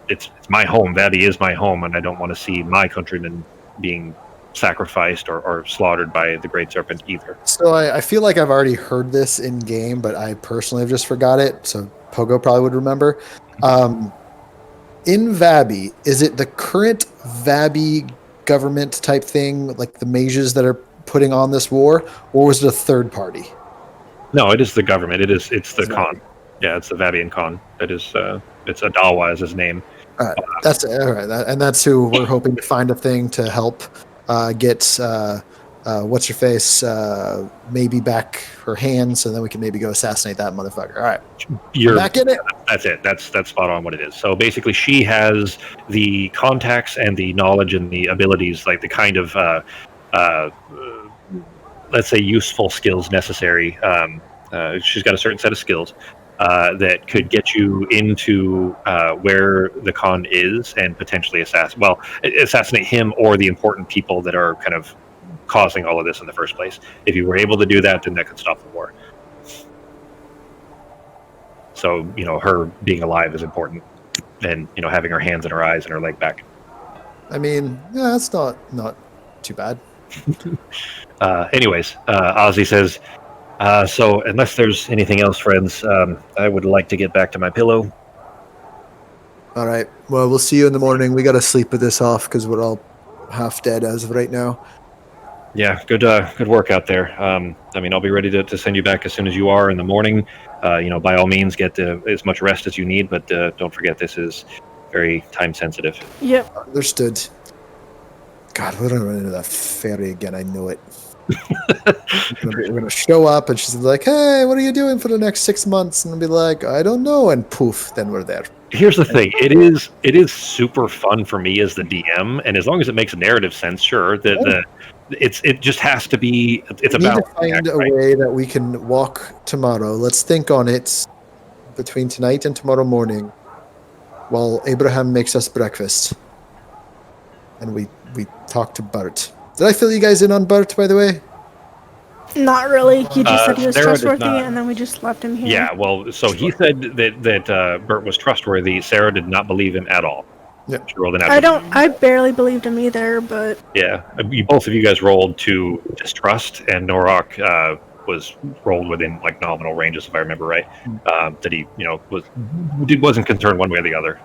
it's my home. Vabi is my home, and I don't want to see my countrymen being sacrificed or slaughtered by the Great Serpent either. So I feel like I've already heard this in game, but I personally have just forgot it. So Pogo probably would remember. In Vabi, is it the current Vabi government type thing, like the mages that are putting on this war, or was it a third party? No, it is the government. It's the It's Khan. Yeah, it's the Vabian Khan. It is. It's Adawa is his name. All right, that's all right, and that's who we're hoping to find a thing to help get what's her face maybe back her hands, so then we can maybe go assassinate that motherfucker. All right, You're back in it. That's it. That's spot on what it is. So basically, she has the contacts and the knowledge and the abilities, like the kind of let's say useful skills necessary. She's got a certain set of skills that could get you into where the Khan is and potentially assassinate him or the important people that are kind of causing all of this in the first place. If you were able to do that, then that could stop the war. So, her being alive is important, and having her hands and her eyes and her leg back. I mean, yeah, that's not too bad. Anyways, Ozzy says, so unless there's anything else, friends, I would like to get back to my pillow. All right. Well, we'll see you in the morning. We got to sleep with this off because we're all half dead as of right now. Yeah, good work out there. I mean, I'll be ready to send you back as soon as you are in the morning. By all means, get as much rest as you need, but don't forget this is very time sensitive. Yep. Understood. God, we're gonna run into that fairy again. I know it. We're gonna show up, and she's like, "Hey, what are you doing for the next 6 months?" And I'll be like, "I don't know." And poof, then we're there. Here's the thing: it is super fun for me as the DM, and as long as it makes narrative sense, sure. it just has to be. It's We need to about find a way that we can walk tomorrow. Let's think on it between tonight and tomorrow morning, while Abraham makes us breakfast, and we talk to Bart. Did I fill you guys in on Bart, by the way? Not really. He just said he was Sarah did trustworthy, not. and then we just left him here. Yeah, well, so he said that Bert was trustworthy. Sarah did not believe him at all. Yeah. She rolled an I barely believed him either, but Yeah, both of you guys rolled to distrust, and Norok was rolled within like nominal ranges, if I remember right. That he, wasn't concerned one way or the other.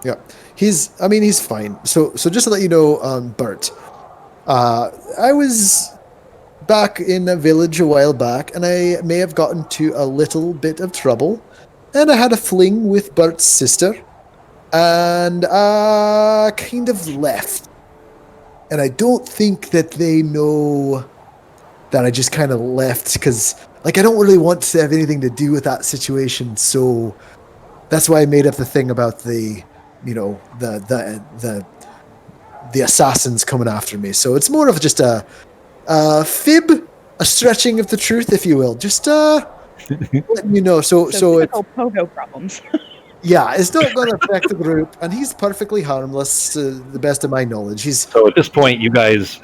Yeah, he's fine. So just to let you know, Bart, I was back in a village a while back, and I may have gotten to a little bit of trouble, and I had a fling with Bart's sister, and kind of left. And I don't think that they know that I just kind of left, because I don't really want to have anything to do with that situation. So that's why I made up the thing about the assassins coming after me. So it's more of just a fib, a stretching of the truth, if you will. Just letting you know. So typical pogo problems. Yeah, it's not going to affect the group, and he's perfectly harmless to the best of my knowledge. So at this point, you guys,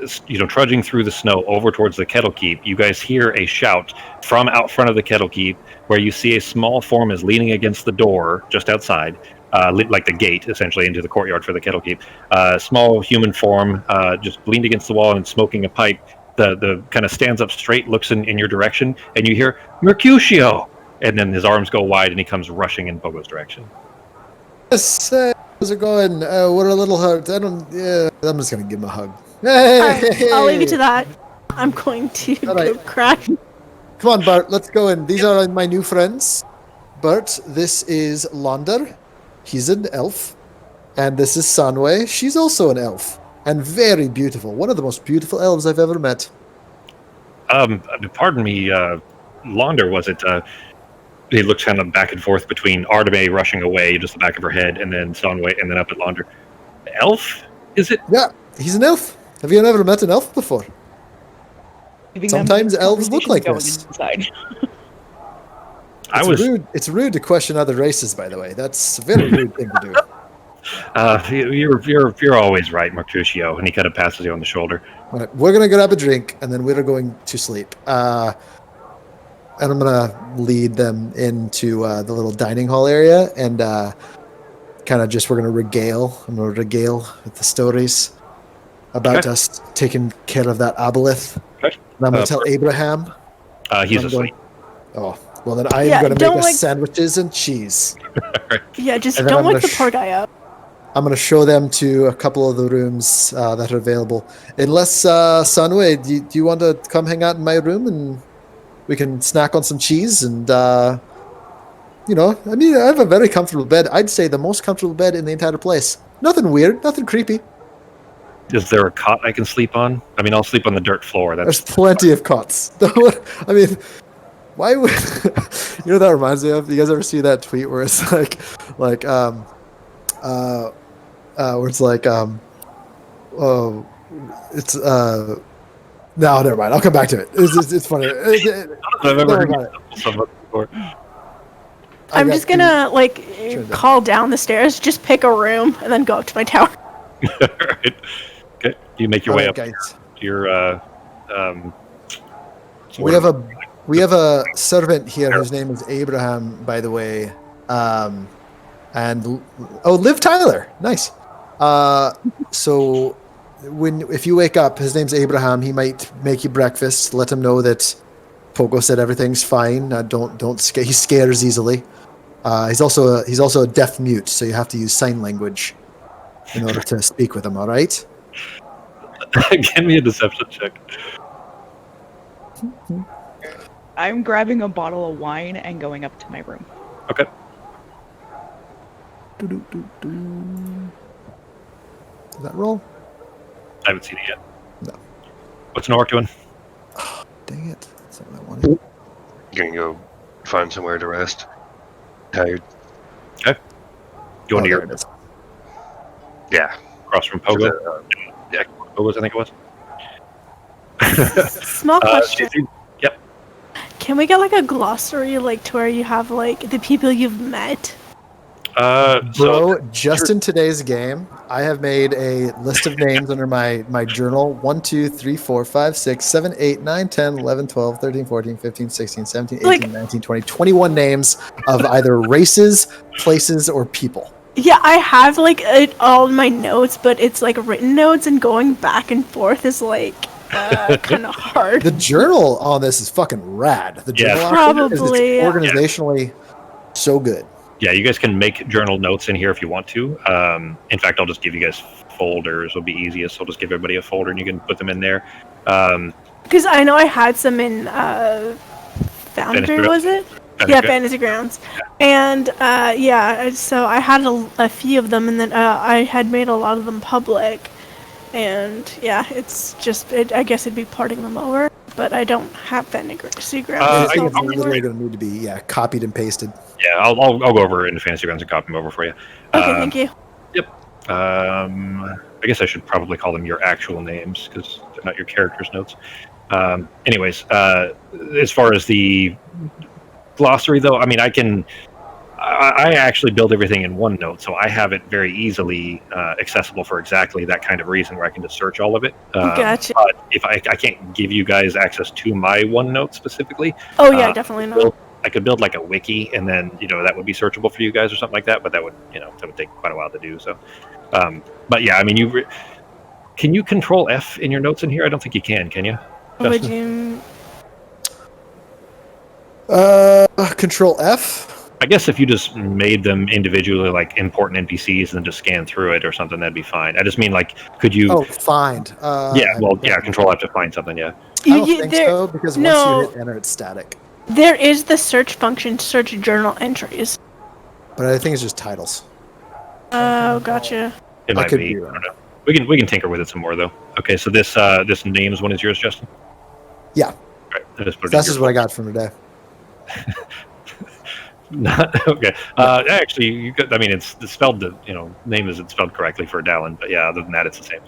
trudging through the snow over towards the Kettle Keep, you guys hear a shout from out front of the Kettle Keep, where you see a small form is leaning against the door just outside, like the gate, essentially, into the courtyard for the Kettle Keep. Small human form, just leaned against the wall and smoking a pipe. The kind of stands up straight, looks in your direction, and you hear Mercutio. And then his arms go wide, and he comes rushing in Pogo's direction. Yes, how's it going? We're a little hurt. I'm just going to give him a hug. Hey! I'll leave you to that. I'm going to go cry. Come on, Bart, let's go in. These are my new friends. Bart, this is Launder. He's an elf. And this is Sanway. She's also an elf. And very beautiful. One of the most beautiful elves I've ever met. Pardon me, Launder, was it? He looks kind of back and forth between Arteme rushing away, just the back of her head, and then Sonway, and then up at Launder. Elf? Is it? Yeah, he's an elf. Have you never met an elf before? Sometimes elves look like this. It's rude to question other races, by the way. That's a very rude thing to do. You're always right, Mercutio, and he kind of passes you on the shoulder. All right, we're gonna grab a drink, and then we're going to sleep. And I'm going to lead them into the little dining hall area, and we're going to regale. I'm going to regale with the stories about us taking care of that aboleth. Okay. And I'm going to tell Abraham. He's asleep. Well, then I am going to make us sandwiches and cheese. Yeah, just don't wake the poor guy up. I'm going to show them to a couple of the rooms that are available. Unless, Sunway, do you want to come hang out in my room and we can snack on some cheese and, I have a very comfortable bed. I'd say the most comfortable bed in the entire place. Nothing weird, nothing creepy. Is there a cot I can sleep on? I'll sleep on the dirt floor. There's plenty of cots. Why would... that reminds me of? You guys ever see that tweet where it's where it's no, never mind. I'll come back to it. It's funny. I'm just gonna call down the stairs, just pick a room, and then go up to my tower. Right. Okay. You make your way up guys. To your. We have a servant here whose name is Abraham, by the way. Liv Tyler. Nice. So if you wake up, his name's Abraham. He might make you breakfast. Let him know that Pogo said everything's fine. Don't scare. He scares easily. He's also a deaf mute, so you have to use sign language in order to speak with him. All right. Give me a deception check. I'm grabbing a bottle of wine and going up to my room. Okay. Does that roll? I haven't seen it yet. No. What's Nork doing? Oh, dang it. That's not what I wanted. Gonna go find somewhere to rest. Tired. Okay. Going to your... Yeah. Across from Pogo? Yeah, Pogo's, I think it was. Small question. Yep. Can we get like a glossary, like to where you have like the people you've met? Bro, just in today's game, I have made a list of names under my journal. 1, 2, 3, 4, 5, 6, 7, 8, 9, 10, 11, 12, 13, 14, 15, 16, 17, 18, Like- 19, 20, 21 names of either races, places, or people. Yeah, I have like it all in my notes, but it's like written notes, and going back and forth is like kind of hard. The journal on this is fucking rad. The journal option is Probably, it's yeah. organizationally so good. Yeah, you guys can make journal notes in here if you want to. In fact, I'll just give you guys folders. It'll be easiest. I'll just give everybody a folder, and you can put them in there. Because I know I had some in Foundry, was it? Yeah, Fantasy Grounds. And yeah, so I had a few of them, and then I had made a lot of them public. And yeah, it's just, I guess it'd be porting them over, but I don't have Fantasy Grounds. I think so it's literally going to need to be copied and pasted. Yeah, I'll go over into Fantasy Grounds and copy them over for you. Okay, thank you. Yep. I guess I should probably call them your actual names because they're not your characters' notes. Anyways, as far as the glossary, though, I mean, I actually build everything in OneNote, so I have it very easily accessible for exactly that kind of reason, where I can just search all of it. Gotcha. But if I can't give you guys access to my OneNote specifically. Oh yeah, definitely not. I could build like a wiki, and then that would be searchable for you guys or something like that. But that would take quite a while to do. So, but yeah, I mean, can you control F in your notes in here? I don't think you can you? Would you? Control F. I guess if you just made them individually, like important NPCs, and then just scan through it or something, that'd be fine. I just mean, like, could you? Oh, find. Control F to find something. Yeah. I don't think so, because once you hit enter, it's static. There is the search function, search journal entries. But I think it's just titles. Oh, gotcha. It might be. I don't know. We can tinker with it some more though. Okay, so this names one is yours, Justin. Yeah. All right. That's just what I got from today. Okay. Actually, you could. I mean, it's spelled. Name isn't spelled correctly for Dallin, but yeah. Other than that, it's the same.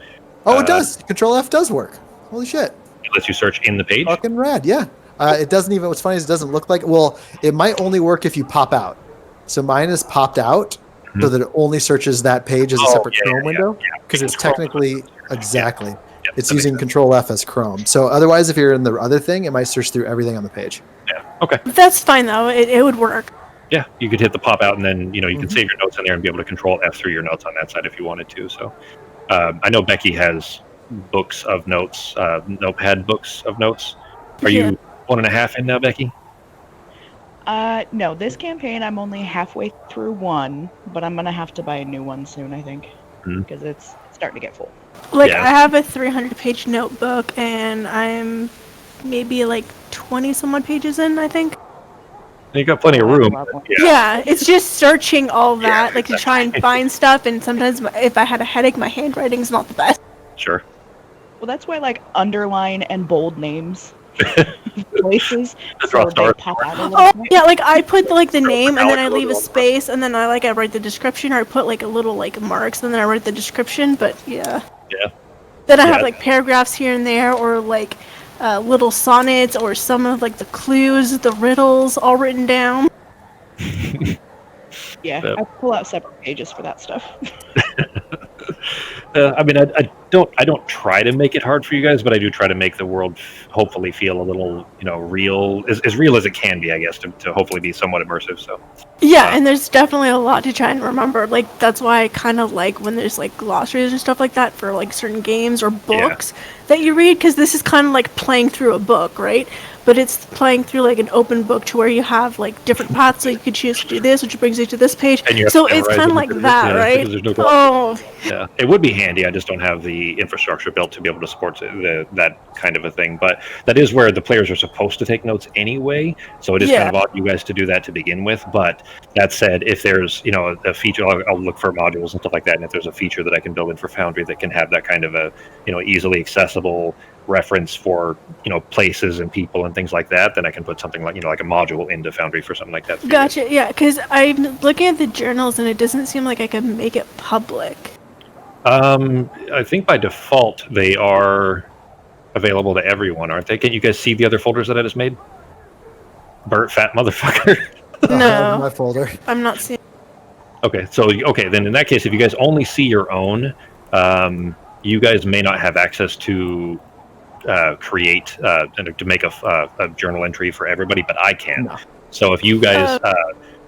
Oh, it does. Control F does work. Holy shit. It lets you search in the page. Fucking rad. Yeah. It doesn't even. What's funny is it doesn't look like. Well, it might only work if you pop out. So mine is popped out, so that it only searches that page as a separate Chrome window, because it's technically exactly. Yeah, it's using Control F as Chrome. So otherwise, if you're in the other thing, it might search through everything on the page. Yeah. Okay. That's fine though. It would work. Yeah, you could hit the pop out, and then you can save your notes in there and be able to Control F through your notes on that side if you wanted to. So, I know Becky has books of notes, notepad books of notes. Are you 1.5 in now, Becky? No, this campaign I'm only halfway through one, but I'm gonna have to buy a new one soon, I think, because it's starting to get full. Like I have a 300-page notebook, and I'm maybe like 20 some odd pages in, I think. You got plenty of room. Yeah, it's just searching all that, like to try and find stuff. And sometimes, if I had a headache, my handwriting's not the best. Sure. Well, that's why underline and bold names places so they pop out a little bit. Yeah, like I put the name, and then I leave a space, and then I write the description, or I put like a little marks, and then I write the description. But yeah. Then I have paragraphs here and there, or little sonnets, or some of the clues, the riddles, all written down. Yeah, I pull out separate pages for that stuff. I mean, I don't try to make it hard for you guys, but I do try to make the world hopefully feel a little, real, as real as it can be, I guess, to hopefully be somewhat immersive. So. Yeah, and there's definitely a lot to try and remember. That's why I kind of like when there's glossaries and stuff like that for certain games or books that you read, because this is kind of like playing through a book, right? But it's playing through an open book to where you have different paths, so you could choose to do this, which brings you to this page. So it's kind of like that, right? Yeah, it would be handy. I just don't have the infrastructure built to be able to support that kind of a thing. But that is where the players are supposed to take notes anyway. So it is kind of odd you guys to do that to begin with. But that said, if there's a feature, I'll look for modules and stuff like that. And if there's a feature that I can build in for Foundry that can have that kind of a easily accessible reference for places and people and things like that, then I can put something like a module into Foundry for something like that. Gotcha. Yeah, because I'm looking at the journals and it doesn't seem like I can make it public. I think by default they are. available to everyone, aren't they? Can you guys see the other folders that I just made? Bert, fat motherfucker. No. My folder. I'm not seeing. Okay, then in that case, if you guys only see your own, you guys may not have access to create to make a journal entry for everybody, but I can. No. So if you guys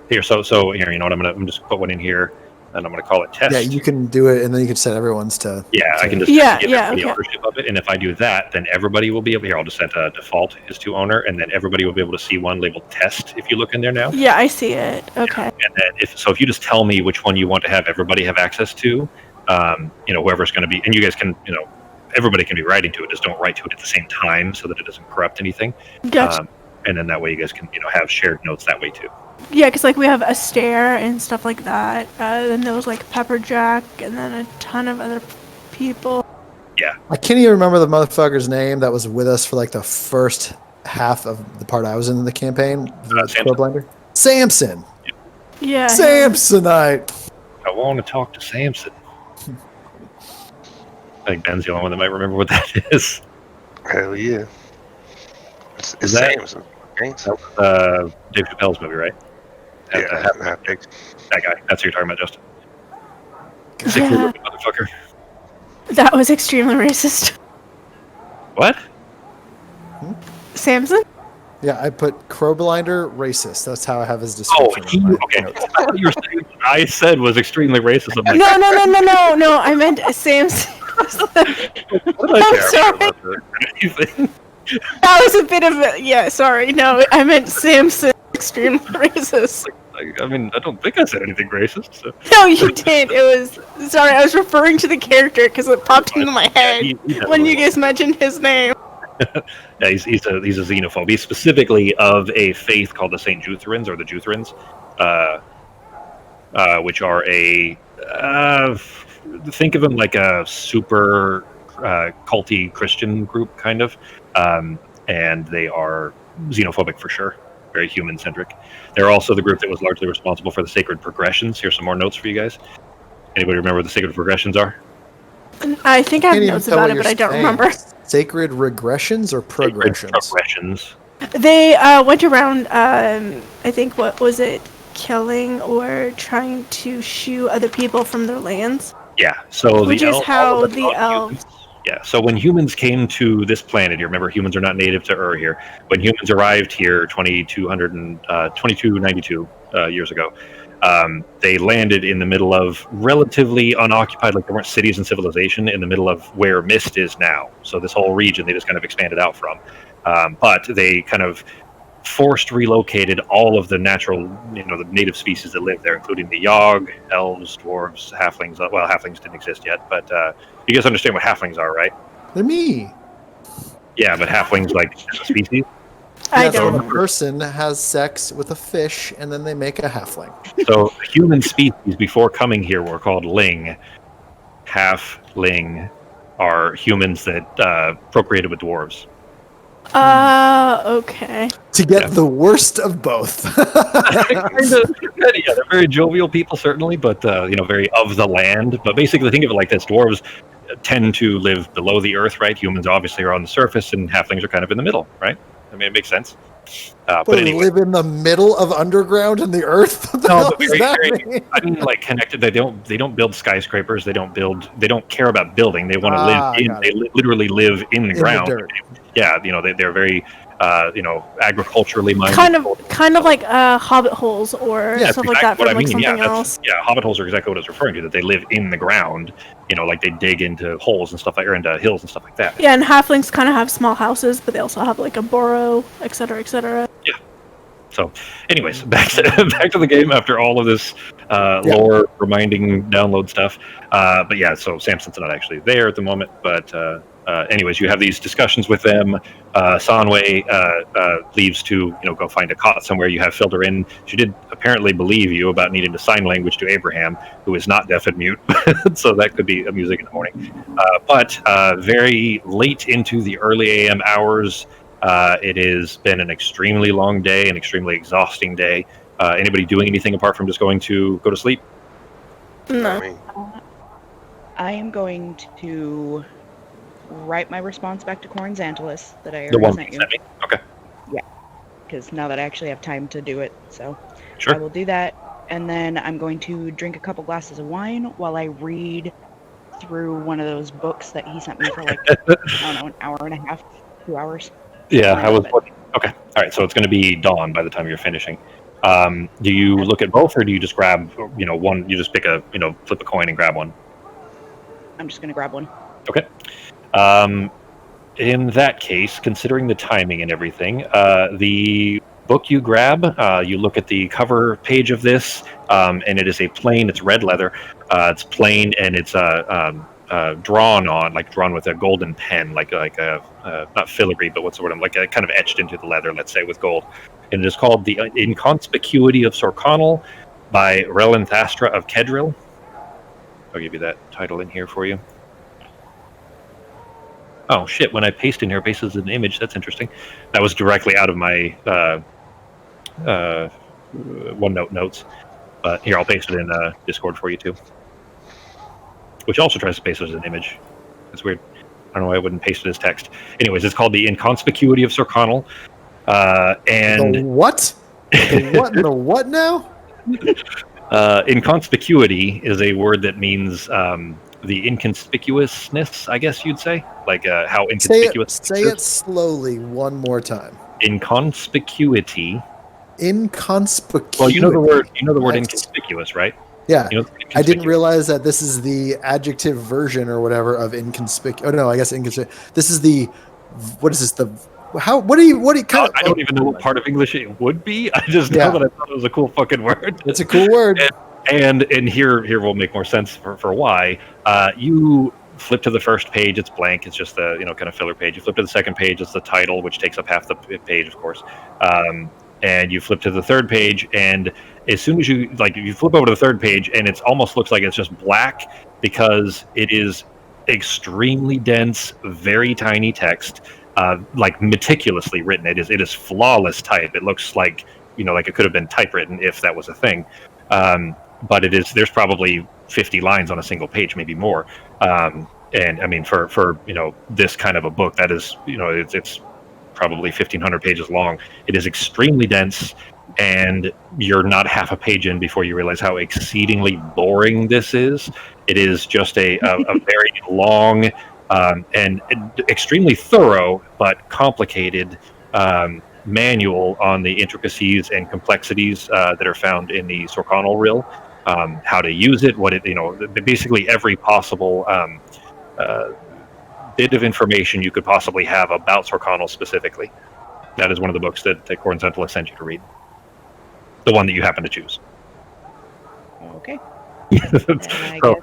here, so here, you know what? I'm just put one in here, and I'm gonna call it test. Yeah, you can do it, and then you can set everyone's to. Yeah, I can just Yeah, give yeah, everybody okay. ownership of it, and if I do that, then everybody will be able. Here, I'll just set default is to owner, and then everybody will be able to see one labeled test if you look in there now. Yeah, I see it. Okay. And then if you just tell me which one you want to have everybody have access to, you know, whoever's going to be, and you guys can, you know, everybody can be writing to it. Just don't write to it at the same time so that it doesn't corrupt anything. Gotcha. And then that way you guys can, you know, have shared notes that way too. Yeah, because like we have a stair and stuff like that. Then there was like Pepperjack, and then a ton of other people. Yeah. I can't even remember the motherfucker's name that was with us for like the first half of the part I was in the campaign. Samson. Samson. Yeah. Samsonite. I want to talk to Samson. I think Ben's the only one that might remember what that is. Hell yeah. It's that- Samson. Thanks. Dave Chappelle's movie, right? Yeah, half baked. That guy. That's who you're talking about, Justin. Yeah. Motherfucker. That was extremely racist. What? Samson? Yeah, I put Crowblinder racist. That's how I have his Oh, description. in my okay. notes. I thought you were saying what I said was extremely racist. I'm like, No. I meant Samson. what did I I'm care sorry. about that? That was a bit of a sorry. No, I meant Samson. Extremely racist. I mean, I don't think I said anything racist. So. No, you did. It was sorry. I was referring to the character because it popped into my head He when you guys mentioned his name. Yeah, he's a xenophobe. He's specifically of a faith called the St. Jutherans or the Jutherans, which are a think of them like a super culty Christian group, kind of, and they are xenophobic for sure. Very human centric. They're also the group that was largely responsible for the sacred progressions. Here's some more notes for you guys. Anybody remember what the sacred progressions are? I think I Can't have even notes tell about what it, you're but I don't saying. remember. Sacred regressions or progressions? Sacred progressions. They went around. I think what was it? Killing or trying to shoo other people from their lands. Yeah. So Which is how all of the humans- elves. Yeah, so when humans came to this planet, you remember humans are not native to Ur here. When humans arrived here 2292 years ago, they landed in the middle of relatively unoccupied, like there weren't cities and civilization, in the middle of where Mist is now. So this whole region they just kind of expanded out from. But they kind of forced relocated all of the natural, the native species that live there, including the Yogg, elves, dwarves, halflings. Well, halflings didn't exist yet, but you guys understand what halflings are, right? They're me. Yeah, but halflings, like, is a species. I Yeah, so don't. a person has sex with a fish, and then they make a halfling. So human species before coming here were called ling. Halfling are humans that procreated with dwarves. Okay. To get the worst of both. Yeah, they're very jovial people, certainly, but very of the land. But basically, think of it like this: dwarves tend to live below the earth, right? Humans obviously are on the surface, and halflings are kind of in the middle, right? I mean, it makes sense. But They anyway, live in the middle of underground in the earth. What the no, hell but does very, that very, mean? I mean, like connected. They don't build skyscrapers. They don't care about building. They want to live in. got They literally live in the In ground. the dirt. Yeah, they're very, agriculturally minded. Kind of like hobbit holes or Yeah, stuff like that what from I like mean. something Yeah, else. hobbit holes are exactly what I was referring to. That they live in the ground. Like they dig into holes and stuff like, or into hills and stuff like that. Yeah, and halflings kind of have small houses, but they also have like a burrow, etc., etc. Yeah. So, anyways, back to the game after all of this lore reminding download stuff. But yeah, so Samson's not actually there at the moment. But anyways, you have these discussions with them. Sanwei leaves to go find a cot somewhere. You have filled her in. She did apparently believe you about needing to sign language to Abraham, who is not deaf and mute. So that could be amusing in the morning. But very late into the early AM hours. It has been an extremely long day, an extremely exhausting day. Anybody doing anything apart from just going to go to sleep? No. I mean, I am going to write my response back to Corn Xantalus that I The already one sent you you. sent me? Okay. Because now that I actually have time to do it, so Sure. I will do that. And then I'm going to drink a couple glasses of wine while I read through one of those books that he sent me for like, I don't know, an hour and a half, 2 hours. Yeah, And then I go was to bed. looking. Okay. All right. So it's going to be dawn by the time you're finishing. Do you look at both, or do you just grab, one? You just pick flip a coin and grab one. I'm just going to grab one. Okay. In that case, considering the timing and everything, the book you grab, you look at the cover page of this, and it is it's red leather. It's plain, and it's drawn with a golden pen, like a not filigree, but what's the word? Like a kind of etched into the leather, let's say, with gold. And it is called The Inconspicuity of Sorconnell by Relinthastra of Kedril. I'll give you that title in here for you. Oh shit! When I paste in here, it pastes as an image. That's interesting. That was directly out of my OneNote notes. But here, I'll paste it in Discord for you too. Which also tries to paste it as an image. That's weird. I don't know why I wouldn't paste it as text. Anyways, it's called The Inconspicuity of Sorconnell. And The what? The what? The what now? Inconspicuity is a word that means the inconspicuousness, I guess you'd say, like how inconspicuous. Say it slowly one more time. Inconspicuity. Inconspicuity. Well, you know the word. Nice. Inconspicuous, right? Yeah. I didn't Inconspicuous. realize that this is the adjective version or whatever of inconspicuous. Oh no, I guess inconspicuous. This is the. What is this? The how? What do you kind of? I don't even know what part of English it would be. I just know that I thought it was a cool fucking word. It's a cool word. And here will make more sense for why. You flip to the first page, it's blank. It's just the kind of filler page. You flip to the second page, it's the title, which takes up half the page, of course. And you flip to the third page, and as soon as you flip over to the third page, and it almost looks like it's just black because it is extremely dense, very tiny text, meticulously written. It is flawless type. It looks like like it could have been typewritten if that was a thing. But there's probably 50 lines on a single page, maybe more. And I mean, for this kind of a book, that is it's probably 1,500 pages long. It is extremely dense, and you're not half a page in before you realize how exceedingly boring this is. It is just a very long and extremely thorough but complicated manual on the intricacies and complexities that are found in the Sorconnell Rill, how to use it, basically every possible bit of information you could possibly have about Sorconnell specifically. That is one of the books that Corn Xantalus sent you to read. The one that you happen to choose. Okay. So,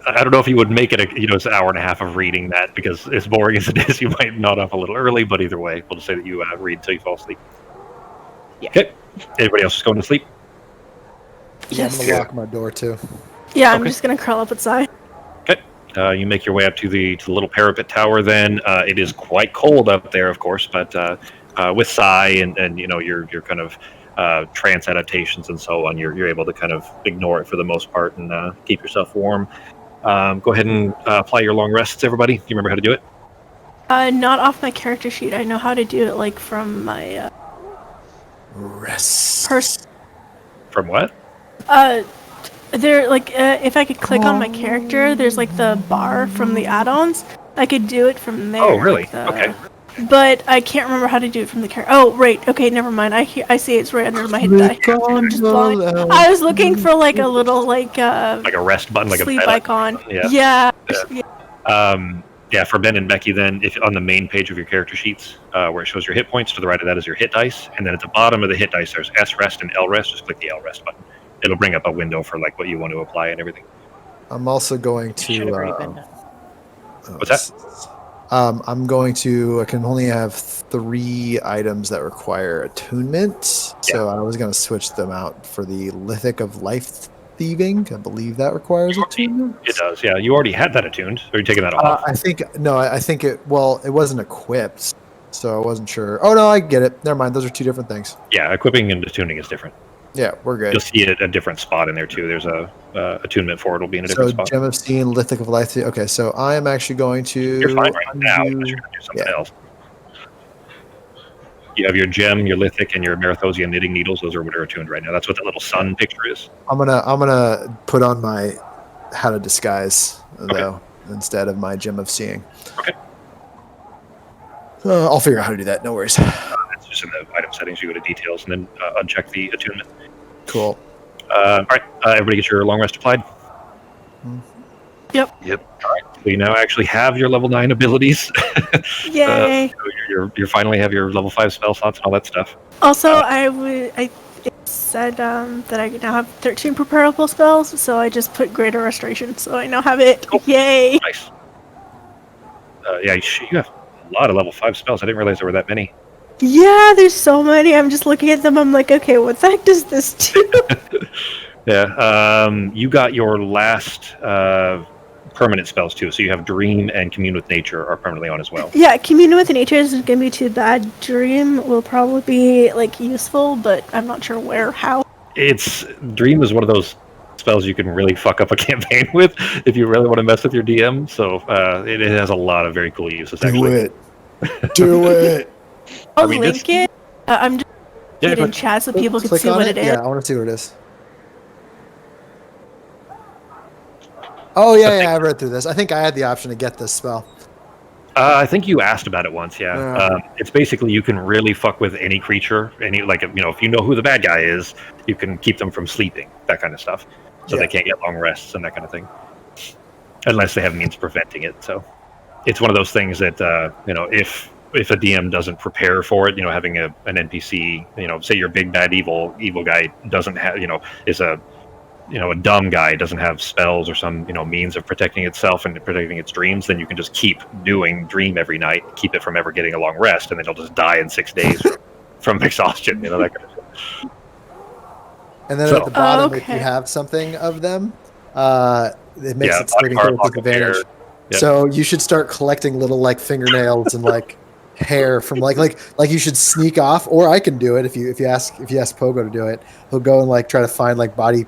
I don't know if you would make it it's an hour and a half of reading that, because as boring as it is, you might nod off a little early, but either way, we'll just say that you read until you fall asleep. Yeah. Okay. Everybody else is going to sleep? Yeah, I'm gonna lock my door too. Yeah, I'm just gonna curl up outside. Okay. You make your way up to the little parapet tower. Then it is quite cold up there, of course, but with Psy and your kind of trance adaptations and so on, you're able to kind of ignore it for the most part and keep yourself warm. Go ahead and apply your long rests, everybody. Do you remember how to do it? Not off my character sheet. I know how to do it from my rest. From what? There if I could click on my character, there's the bar from the add-ons. I could do it from there. Oh, really? Okay. But I can't remember how to do it from the character. Oh, right. Okay, never mind. I see it's right under my hit die. I'm just blind. I was looking for a little like a rest button, like sleep a icon. Yeah. Yeah. For Ben and Becky, then if on the main page of your character sheets, where it shows your hit points, to the right of that is your hit dice, and then at the bottom of the hit dice there's S rest and L rest. Just click the L rest button. It'll bring up a window for what you want to apply and everything. I'm also going to. What's that? I'm going to. I can only have 3 items that require attunement, so I was going to switch them out for the Lithic of Life Thieving. I believe that requires attunement. It does, yeah. You already had that attuned. Or are you taking that off? I think it. Well, it wasn't equipped, so I wasn't sure. Oh no, I get it. Never mind. Those are 2 different things. Yeah, equipping and attuning is different. Yeah, we're good. You'll see a different spot in there too. There's a attunement for it. Will be in a different So spot. Gem of Seeing, Lithic of Life. Okay, so I am actually going to. You're fine right now. Unless you're gonna do something else. You have your gem, your lithic, and your Marathosian knitting needles. Those are what are attuned right now. That's what that little sun picture is. I'm gonna put on my How to Disguise though instead of my Gem of Seeing. Okay. I'll figure out how to do that. No worries. It's just in the item settings. You go to details and then uncheck the attunement. Cool. All right. Everybody get your long rest applied. Yep. All right. So you now actually have your level 9 abilities. Yay! You finally have your level 5 spell slots and all that stuff. Also, it said that I now have 13 preparable spells, so I just put Greater Restoration, so I now have it. Cool. Yay! Nice. Yeah, you have a lot of level 5 spells. I didn't realize there were that many. Yeah, there's so many. I'm just looking at them. I'm like, okay, what the heck does this do? Yeah. You got your last permanent spells too. So you have Dream and Commune with Nature are permanently on as well. Yeah, Commune with Nature isn't going to be too bad. Dream will probably be like useful, but I'm not sure where, how. Dream is one of those spells you can really fuck up a campaign with if you really want to mess with your DM. So it has a lot of very cool uses. Actually. Do it. I'll link it. I'm just Yeah, in chat so people can Click see on what it is. Yeah, I want to see what it is. Oh yeah, I read through this. I think I had the option to get this spell. I think you asked about it once. Yeah. It's basically you can really fuck with any creature. If you know who the bad guy is, you can keep them from sleeping. That kind of stuff. So they can't get long rests and that kind of thing, unless they have means preventing it. So it's one of those things that if a DM doesn't prepare for it, having an NPC, say your big bad evil guy doesn't have, is a dumb guy, doesn't have spells or some, means of protecting itself and protecting its dreams, then you can just keep doing Dream every night, keep it from ever getting a long rest, and then it'll just die in 6 days from exhaustion, that kind of thing. And then at the bottom, if you have something of them, it makes it saving throw with advantage. Yep. So you should start collecting little fingernails and hair from you should sneak off, or I can do it if you ask Pogo to do it. He'll go and try to find body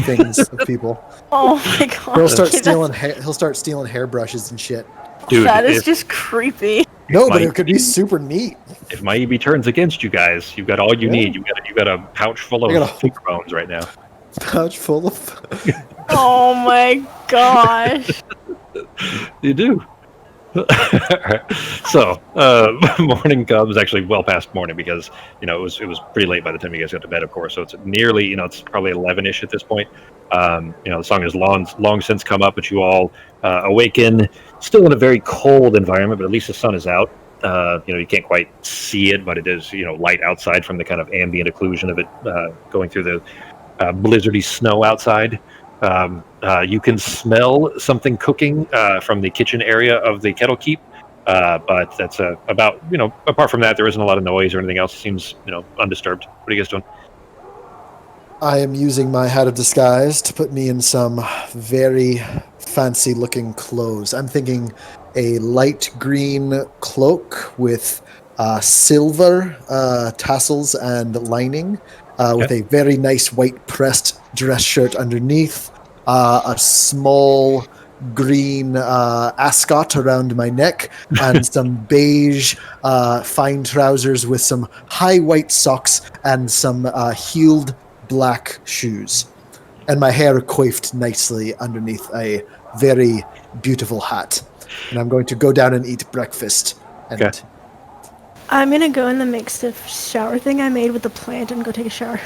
things of people. Oh my god! He'll start stealing hairbrushes and shit. Dude, that is just creepy. No, but it could be super neat. If my EB turns against you guys, you've got all you need. You got a pouch full of finger bones right now. Pouch full of. Oh my gosh! You do. So morning comes, actually well past morning, because it was pretty late by the time you guys got to bed, of course. So it's nearly it's probably 11ish at this point. The song has long since come up, but you all awaken still in a very cold environment, but at least the sun is out. You can't quite see it, but it is light outside from the kind of ambient occlusion of it going through the blizzardy snow outside. You can smell something cooking from the kitchen area of the Kettle Keep, but that's about, apart from that, there isn't a lot of noise or anything else. It seems, undisturbed. What are you guys doing? I am using my Hat of Disguise to put me in some very fancy looking clothes. I'm thinking a light green cloak with silver tassels and lining, with a very nice white pressed dress shirt underneath, a small green ascot around my neck, and some beige fine trousers with some high white socks and some heeled black shoes. And my hair coiffed nicely underneath a very beautiful hat. And I'm going to go down and eat breakfast. And I'm gonna go in the makeshift shower thing I made with the plant and go take a shower.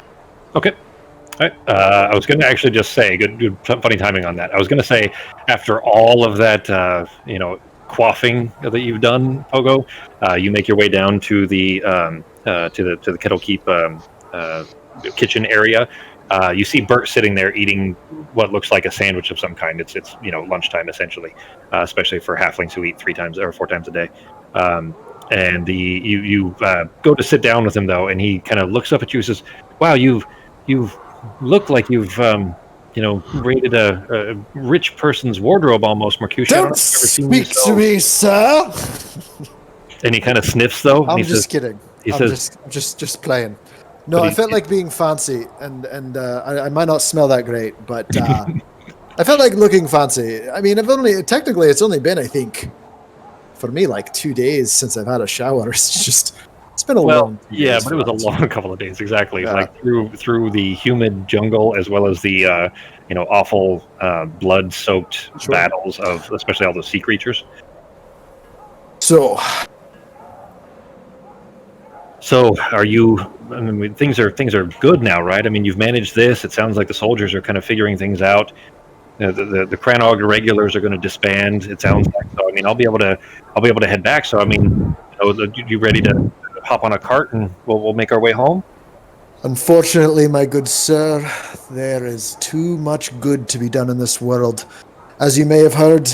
Okay. All right. I was going to actually just say, good, funny timing on that. I was going to say, after all of that, quaffing that you've done, Pogo, you make your way down to the Kettle Keep kitchen area. You see Bert sitting there eating what looks like a sandwich of some kind. It's lunchtime essentially, especially for halflings who eat 3 times or 4 times a day. And you go to sit down with him though, and he kind of looks up at you and says, "Wow, you've look like you've raided a rich person's wardrobe almost, Mercutio. Don't speak to me, sir." And he kind of sniffs though. I'm and just kidding. He says, just playing. No, But I felt like being fancy, and I might not smell that great, but I felt like looking fancy. I mean, technically it's only been, I think, for me, like 2 days since I've had a shower. It's been a long 2 yeah, days but for it was a us. long couple of days, exactly. Yeah. Like through the humid jungle, as well as the awful blood-soaked Sure. battles of especially all the sea creatures. So, Are you? I mean, things are good now, right? I mean, you've managed this. It sounds like the soldiers are kind of figuring things out. The Cranog irregulars are going to disband. It sounds like so. I mean, I'll be able to head back. So, I mean, you ready to hop on a cart and we'll make our way home? unfortunately, my good sir, there is too much good to be done in this world. As you may have heard,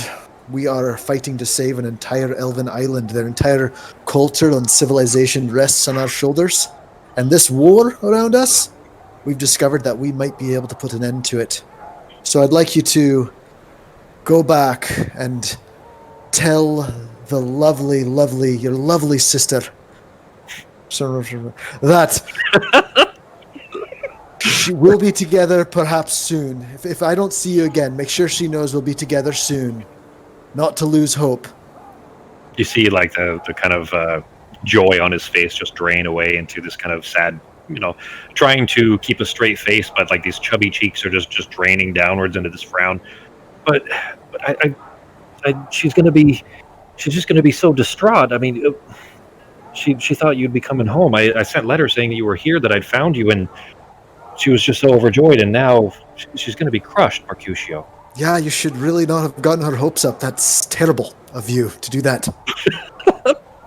we are fighting to save an entire elven island. Their entire culture and civilization rests on our shoulders. And this war around us, we've discovered that we might be able to put an end to it. So I'd like you to go back and tell the your lovely sister, that we'll be together perhaps soon. If I don't see you again, make sure she knows we'll be together soon. Not to lose hope. You see, like the kind of joy on his face just drain away into this kind of sad, trying to keep a straight face, but like these chubby cheeks are just draining downwards into this frown. But she's just gonna be so distraught. I mean, she thought you'd be coming home. I sent letters saying that you were here, that I'd found you, and she was just so overjoyed. And now she's gonna be crushed, Mercutio. Yeah, you should really not have gotten her hopes up. That's terrible of you to do that.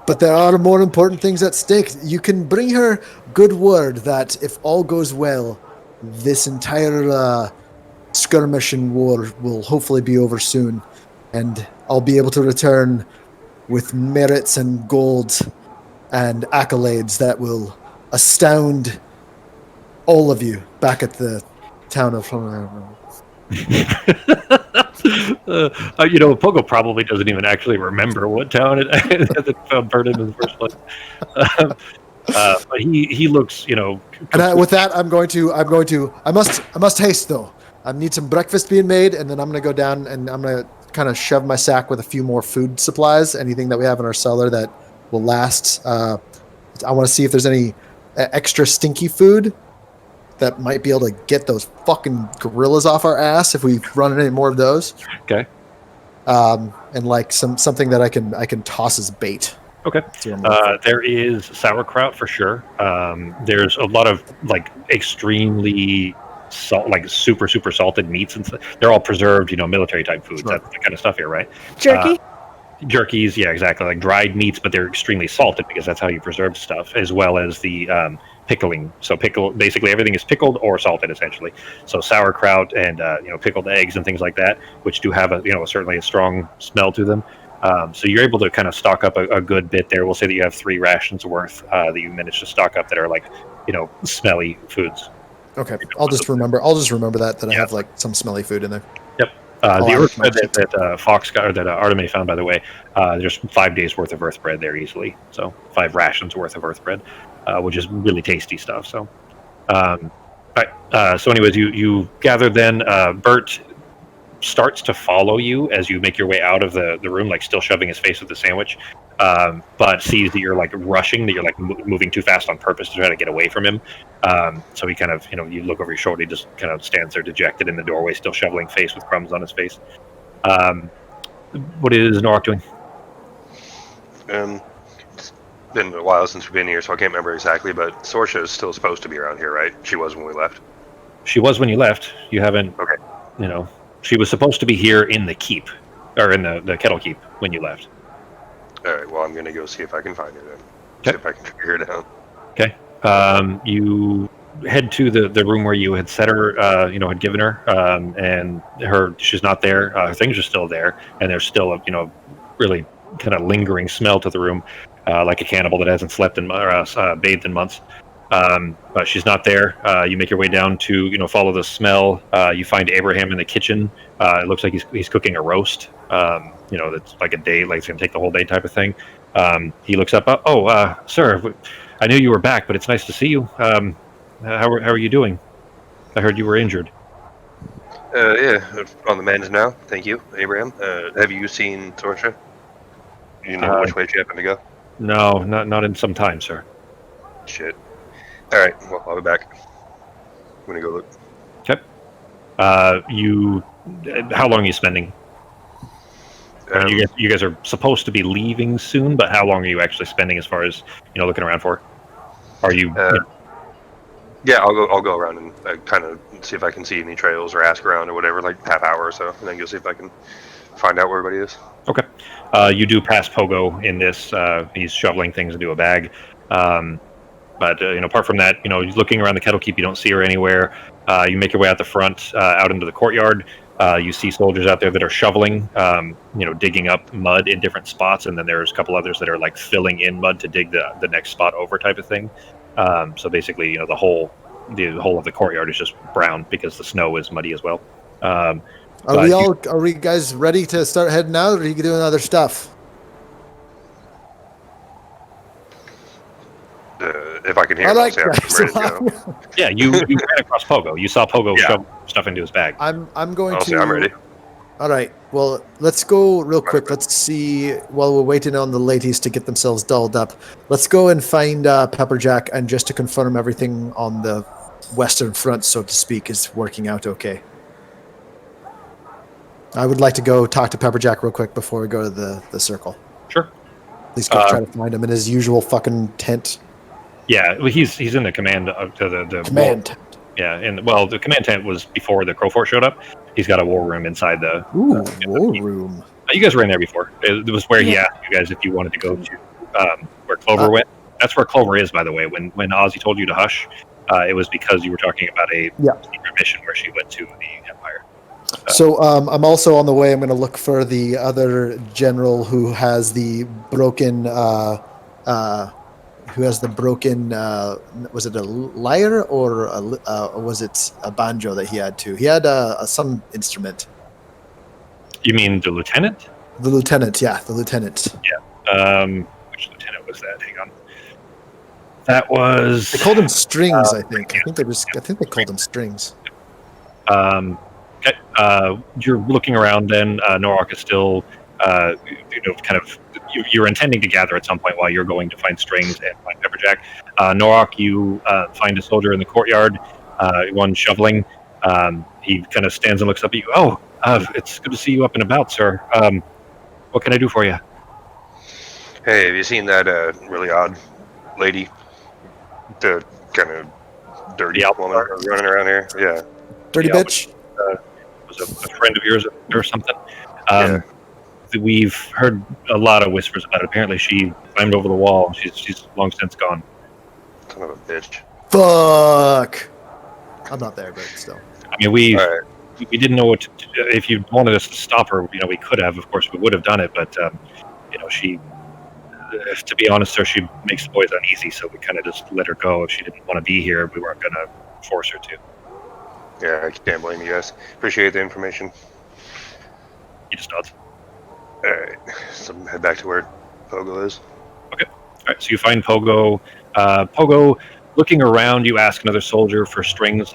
But there are more important things at stake. You can bring her good word that if all goes well, this entire skirmish and war will hopefully be over soon. And I'll be able to return with merits and gold and accolades that will astound all of you back at the town of... Pogo probably doesn't even actually remember what town it found Bert in the first place. But he looks, And with that, I must haste though. I need some breakfast being made, and then I'm gonna go down and I'm gonna kind of shove my sack with a few more food supplies, anything that we have in our cellar that will last. I want to see if there's any extra stinky food that might be able to get those fucking gorillas off our ass if we run any more of those. Okay. And like something that I can toss as bait. Okay. There is sauerkraut for sure. There's a lot of like extremely super salted meats and stuff. They're all preserved, military type foods. Sure. That's the kind of stuff here, right? Jerky. Jerkies, yeah, exactly. Like dried meats, but they're extremely salted because that's how you preserve stuff, as well as the pickling. So basically everything is pickled or salted essentially. So sauerkraut and pickled eggs and things like that, which do have certainly a strong smell to them. So you're able to kind of stock up a good bit there. We'll say that you have 3 rations worth that you managed to stock up that are like smelly foods. Okay, I'll just remember that I have like some smelly food in there. Yep. The earth bread that Fox got, or that Arteme found, by the way, there's 5 days worth of earth bread there easily. So 5 rations worth of earth bread, which is really tasty stuff. So, so anyways, you gather then. Bert starts to follow you as you make your way out of the room, like still shoving his face with the sandwich, but sees that you're like rushing, that you're like moving too fast on purpose to try to get away from him. So he kind of, you look over your shoulder, he just kind of stands there dejected in the doorway, still shoveling face with crumbs on his face. What is Norok doing? It's been a while since we've been here, so I can't remember exactly, but Sorsha is still supposed to be around here, right? She was when we left. She was when you left. You haven't, okay. She was supposed to be here in the keep, or in the kettle keep when you left. All right, well, I'm going to go see if I can find her then. Okay. See if I can track her down. Okay. You head to the room where you had set her, had given her, and she's not there. Her things are still there, and there's still a, really kind of lingering smell to the room, like a cannibal that hasn't slept or bathed in months. But she's not there. You make your way down to, follow the smell. You find Abraham in the kitchen. It looks like he's cooking a roast. That's like a day, like it's going to take the whole day type of thing. He looks up. Sir, I knew you were back, but it's nice to see you. How are you doing? I heard you were injured. Yeah, on the mend now. Thank you, Abraham. Have you seen Torsha? Do you know which way she happened to go? No, not in some time, sir. Shit. All right. Well, I'll be back. I'm gonna go look. Okay. How long are you spending? I mean, you guys are supposed to be leaving soon, but how long are you actually spending as far as looking around for? Are you? Yeah, I'll go around and kind of see if I can see any trails or ask around or whatever, like half hour or so, and then go see if I can find out where everybody is. Okay. You do pass Pogo in this. He's shoveling things into a bag. But apart from that, he's looking around the kettle keep. You don't see her anywhere. You make your way out the front, out into the courtyard. You see soldiers out there that are shoveling, digging up mud in different spots, and then there's a couple others that are like filling in mud to dig the next spot over, type of thing. So basically, the whole of the courtyard is just brown because the snow is muddy as well. Are we guys ready to start heading out, or are you doing other stuff? If I can hear, I'm ready to go. Yeah, you ran across Pogo. You saw Pogo shove stuff into his bag. I'm going I'll to. say I'm ready. All right. Well, let's go real quick. Let's see. While we're waiting on the ladies to get themselves dolled up, let's go and find Pepperjack, and just to confirm everything on the western front, so to speak, is working out okay. I would like to go talk to Pepperjack real quick before we go to the circle. Sure. At least go try to find him in his usual fucking tent. Yeah, well, he's in the command the command tent. Yeah, and the command tent was before the Crowfort showed up. He's got a war room inside the. War room. You guys were in there before. It was where he asked you guys if you wanted to go to where Clover went. That's where Clover is, by the way. When Ozzy told you to hush, it was because you were talking about a secret mission where she went to the Empire. So I'm also on the way. I'm going to look for the other general who has the broken. Was it a lyre or was it a banjo that he had too? He had some instrument. You mean the lieutenant? The lieutenant, yeah, the lieutenant. Yeah. Which lieutenant was that? Hang on. That was. They called him Strings, I think. I think they called him Strings. Okay. You're looking around. Then Norok is still, you're intending to gather at some point while you're going to find Strings and find Pepperjack. Norok, you find a soldier in the courtyard, one shoveling. He kind of stands and looks up at you. Oh, it's good to see you up and about, sir. What can I do for you? Hey, have you seen that really odd lady? The kind of dirty woman running around here? Yeah. Dirty bitch? Was a friend of yours or something? We've heard a lot of whispers about it. Apparently, she climbed over the wall. She's long since gone. Son of a bitch. Fuck. I'm not there, but still. I mean, we didn't know what to do. If you wanted us to stop her, we could have. Of course, we would have done it. But she, to be honest, sir, she makes the boys uneasy. So we kind of just let her go. If she didn't want to be here, we weren't going to force her to. Yeah, I can't blame you guys. Appreciate the information. He just nods. Alright, so head back to where Pogo is. Okay. Alright, so you find Pogo. Pogo, looking around, you ask another soldier for Strings.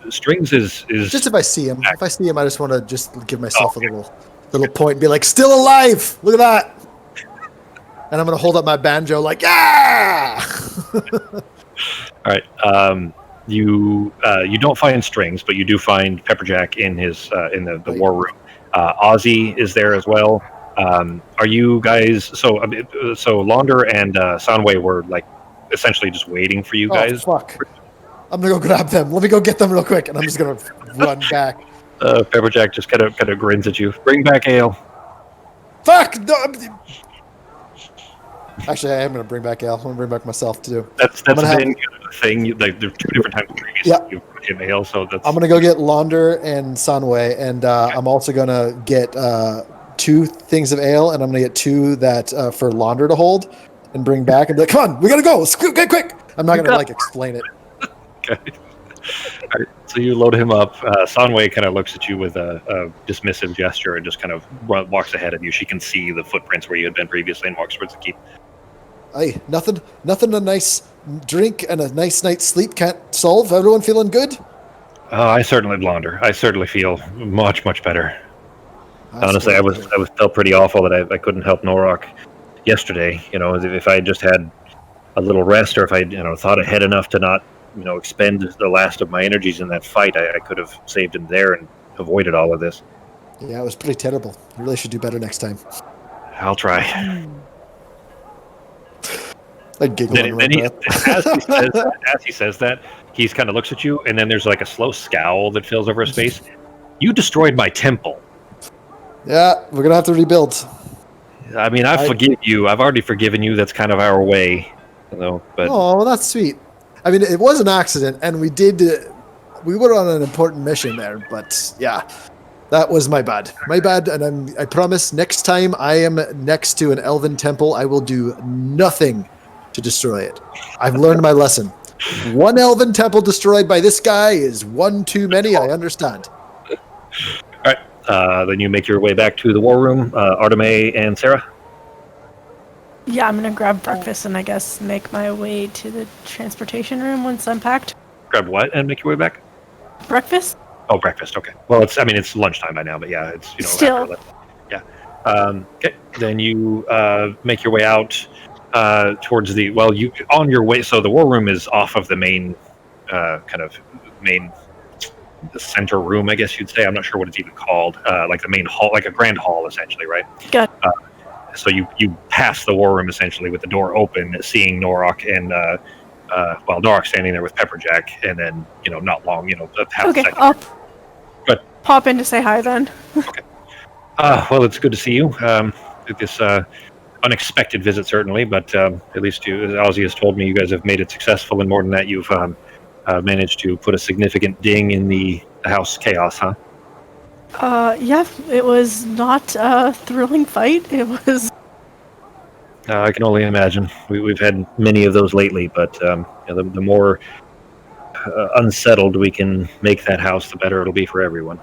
Strings is... Just if I see him. If I see him, I just want to just give myself a little point and be like, still alive! Look at that! And I'm going to hold up my banjo like, yeah! Alright, you don't find Strings, but you do find Pepperjack in his in the war room. Ozzy is there as well. Are you guys so Launder and Soundway were like essentially just waiting for you guys? Oh fuck! I'm gonna go grab them. Let me go get them real quick, and I'm just gonna run back. Pepperjack just kind of grins at you. Bring back ale. Fuck! No, actually, I am gonna bring back ale. I'm gonna bring back myself too. That's been the thing. Like there's two different times previously you've brought in ale, so that's. I'm gonna go get Launder and Sunway, and I'm also gonna get 2 things of ale, and I'm gonna get 2 that for Launder to hold and bring back, and be like, "Come on, we gotta go! Quick! I'm not gonna explain it. Okay. All right, so you load him up. Sanwei kind of looks at you with a dismissive gesture and just kind of walks ahead of you. She can see the footprints where you had been previously and walks towards the keep. Aye, nothing a nice drink and a nice night's sleep can't solve. Everyone feeling good? I certainly, Blonder. I certainly feel much, much better. That's Honestly, what I was felt pretty awful that I couldn't help Norok yesterday. You know, if I had just had a little rest, or if I thought ahead enough to not expend the last of my energies in that fight, I could have saved him there and avoided all of this. Yeah, it was pretty terrible. You really should do better next time. I'll try. I giggle Then, under my breath. as he says that, he kind of looks at you, and then there's like a slow scowl that fills over his face. You destroyed my temple. Yeah, we're gonna have to rebuild. I mean, I forgive you. I've already forgiven you. That's kind of our way, But Oh, that's sweet. I mean, it was an accident, and we were on an important mission there. But yeah, that was my bad. My bad, and I promise next time I am next to an elven temple, I will do nothing to destroy it. I've learned my lesson. One elven temple destroyed by this guy is one too many. I understand. All right. Then you make your way back to the war room. Arteme and Sarah? Yeah, I'm gonna grab breakfast and I guess make my way to the transportation room once I'm packed. Grab what and make your way back? Breakfast? Oh, breakfast. Okay. Well, it's lunchtime by now, but yeah, it's Still. Yeah. Okay. Then you make your way out towards the on your way. So the war room is off of the main the center room, I guess you'd say. I'm not sure what it's even called. Like the main hall, like a grand hall, essentially, right? Good. So you pass the war room essentially with the door open, seeing Norok and Norok standing there with Pepperjack, and then not long, half a second. I'll Good. pop in to say hi then. Okay. Well, it's good to see you. This unexpected visit, certainly, but at least Ozzy has told me you guys have made it successful, and more than that, you've managed to put a significant ding in the house chaos, huh? Yeah, it was not a thrilling fight. It was. I can only imagine. We've had many of those lately, but the more unsettled we can make that house, the better it'll be for everyone.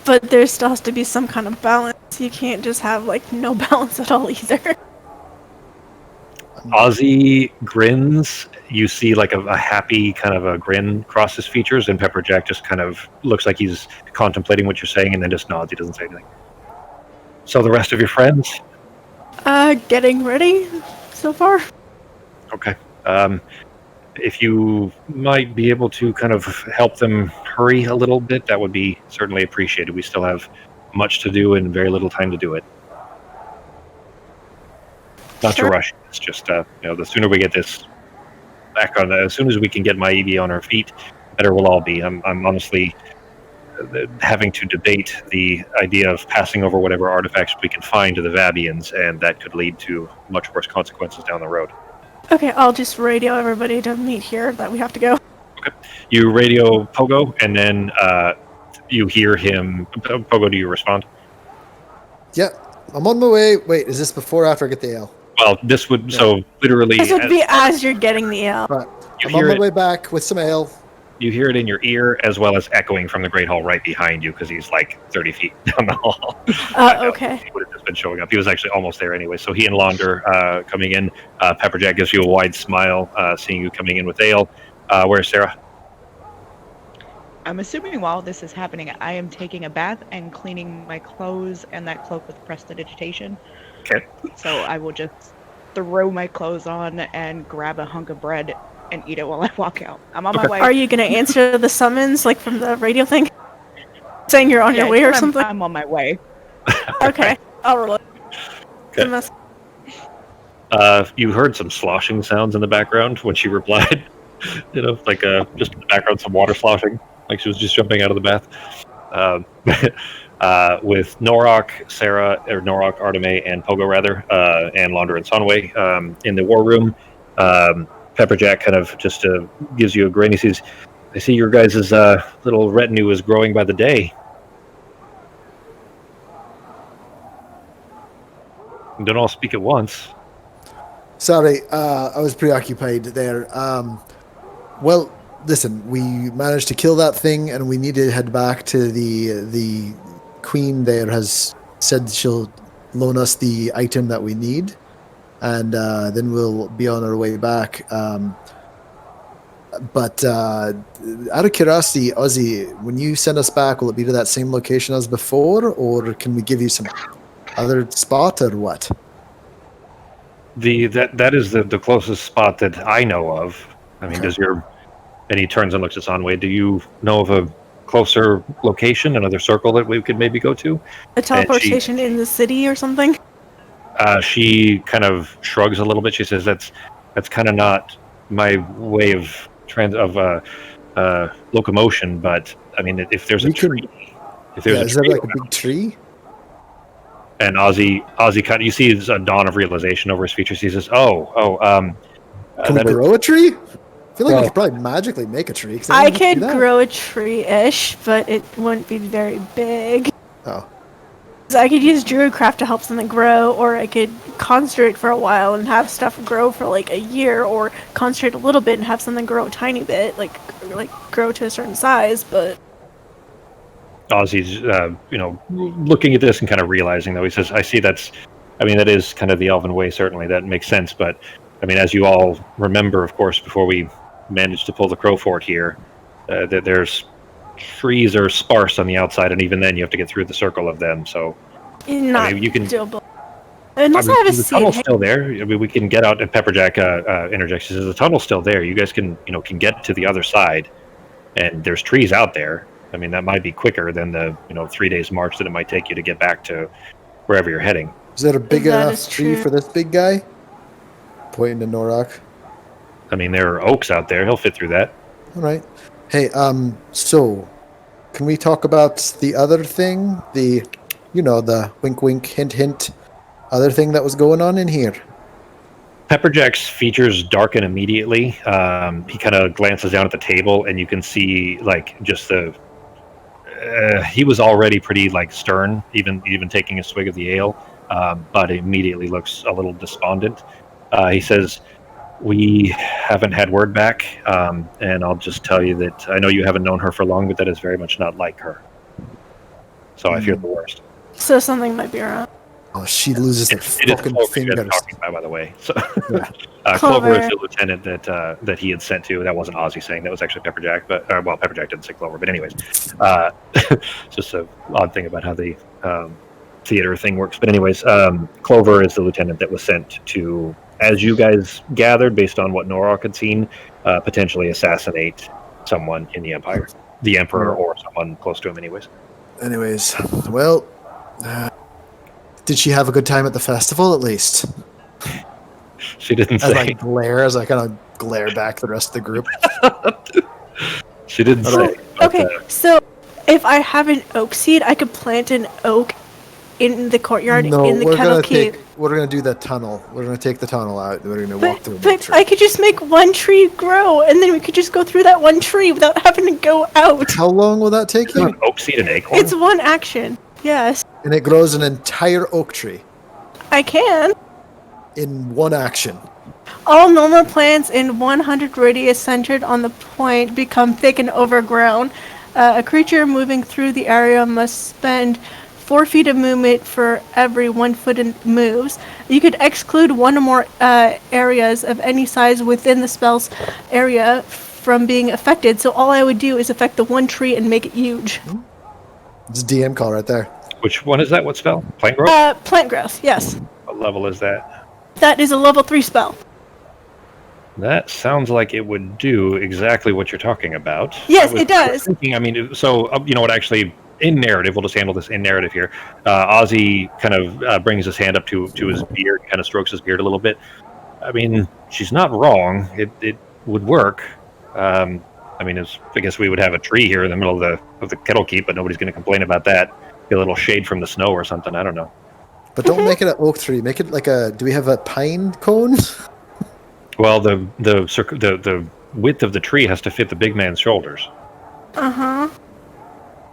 But there still has to be some kind of balance. You can't just have no balance at all either. Ozzy grins. You see a happy kind of a grin cross his features, and Pepperjack just kind of looks like he's contemplating what you're saying, and then just nods. He doesn't say anything. So the rest of your friends? Getting ready so far. Okay. If you might be able to kind of help them hurry a little bit, that would be certainly appreciated. We still have much to do and very little time to do it. Not Sure. to rush. It's just, the sooner we get this back on, as soon as we can get my Evie on her feet, better we'll all be. I'm honestly having to debate the idea of passing over whatever artifacts we can find to the Vabians, and that could lead to much worse consequences down the road. Okay, I'll just radio everybody to meet here that we have to go. Okay. You radio Pogo, and then you hear him. Pogo, do you respond? Yeah, I'm on my way. Wait, is this before or after I get the ale? Well, this would, so literally... This would be as you're getting the ale. Right. You I'm on hear my it. way back with some ale. You hear it in your ear, as well as echoing from the Great Hall right behind you, because he's 30 feet down the hall. Okay. He would have just been showing up. He was actually almost there anyway. So he and Launder coming in. Pepperjack gives you a wide smile, seeing you coming in with ale. Where's Sarah? I'm assuming while this is happening, I am taking a bath and cleaning my clothes and that cloak with prestidigitation. Okay. So I will just throw my clothes on and grab a hunk of bread and eat it while I walk out. I'm on my way. Are you going to answer the summons, from the radio thing? Saying you're on your way or something? I'm on my way. Okay, I'll roll it. Okay. You heard some sloshing sounds in the background when she replied. Just in the background, some water sloshing, like she was just jumping out of the bath. With Norok, Sarah, or Norok, Arteme, and Pogo, rather, and Launder and Sunway in the war room. Pepperjack kind of just gives you a grin. He says, I see your guys' little retinue is growing by the day. Don't all speak at once. Sorry, I was preoccupied there. Well, listen, we managed to kill that thing, and we need to head back to the queen there has said she'll loan us the item that we need. and then we'll be on our way back. But out of curiosity, Ozzy, when you send us back, will it be to that same location as before, or can we give you some other spot, or what? That is the closest spot that I know of. I mean, Okay. and he turns and looks at Sanway. Do you know of a closer location, another circle that we could maybe go to? A And teleportation in the city or something? she kind of shrugs a little bit. She says, "That's kind of not my way of locomotion. But I mean, if there's a We can. tree, if there's Yeah, a is there tree like a big tree? And Ozzy kind of, you see a dawn of realization over his features. He says, Can we that is, grow a tree? I feel like we well, could probably magically make a tree. Can I anyone do could that? grow a tree-ish, but it wouldn't be very big. Oh, 'Cause I could use Druidcraft to help something grow, or I could concentrate for a while and have stuff grow for like a year, or concentrate a little bit and have something grow a tiny bit, like grow to a certain size. But Ozzy's, looking at this and kind of realizing, though, he says, I see that is kind of the elven way, certainly. That makes sense. But, I mean, as you all remember, of course, before we managed to pull the Crow Fort here, that there's trees are sparse on the outside, and even then you have to get through the circle of them. So, not I mean, you can. doable. Unless I have a the seed. tunnel's still there. I mean, we can get out. And Pepperjack interjects. He says the tunnel's still there. You guys can get to the other side, and there's trees out there. I mean, that might be quicker than the 3 days march that it might take you to get back to wherever you're heading. is that a big That enough is tree true. for this big guy? Pointing to Norak. I mean, there are oaks out there. He'll fit through that. All right. Hey, so can we talk about the other thing? The wink, wink, hint, hint, other thing that was going on in here. Pepperjack's features darken immediately. He kind of glances down at the table, and you can see just the. He was already pretty stern, even taking a swig of the ale, but immediately looks a little despondent. He says, "We haven't had word back, and I'll just tell you that I know you haven't known her for long, but that is very much not like her. So I fear the worst." So something might be wrong. Oh, she loses her It is fucking Clover you guys are fingers. talking about, by the way. So, Yeah. Clover is Clover. the lieutenant that he had sent to. That wasn't Ozzy saying. That was actually Pepperjack. But Pepperjack didn't say Clover. But anyways, just an odd thing about how the theater thing works. But anyways, Clover is the lieutenant that was sent to, as you guys gathered, based on what Norok had seen, potentially assassinate someone in the Empire, the Emperor or someone close to him. Anyways, well, did she have a good time at the festival at least? She didn't As say. I kind of glare back the rest of the group. She didn't say. but, Okay, so if I have an oak seed, I could plant an oak in the courtyard No, in the we're Kettle gonna Cave. we're gonna do the tunnel. We're gonna take the tunnel out. And we're gonna walk through. But I could just make one tree grow, and then we could just go through that one tree without having to go out. How long will that take you? an oak seed and acorn. It's one action. Yes, And it grows an entire oak tree I can. in one action. All normal plants in 100 radius centered on the point become thick and overgrown. A creature moving through the area must spend 4 feet of movement for every 1 foot it moves. You could exclude one or more areas of any size within the spell's area from being affected, so all I would do is affect the one tree and make it huge. It's a DM call right there. Which one is that? What spell? Plant growth? Plant growth, yes. What level is that? That is a level 3 spell. That sounds like it would do exactly what you're talking about. Yes, I it was does. Thinking, I mean, so you know what? Actually, in narrative, we'll just handle this in narrative here. Ozzy kind of brings his hand up to his beard, kind of strokes his beard a little bit. I mean, she's not wrong. It would work. I mean, I guess we would have a tree here in the middle of the kettle keep, but nobody's going to complain about that. Get a little shade from the snow or something. I don't know. But don't make it an oak tree. Make it like a. Do we have a pine cone? Well, the width of the tree has to fit the big man's shoulders. Uh-huh.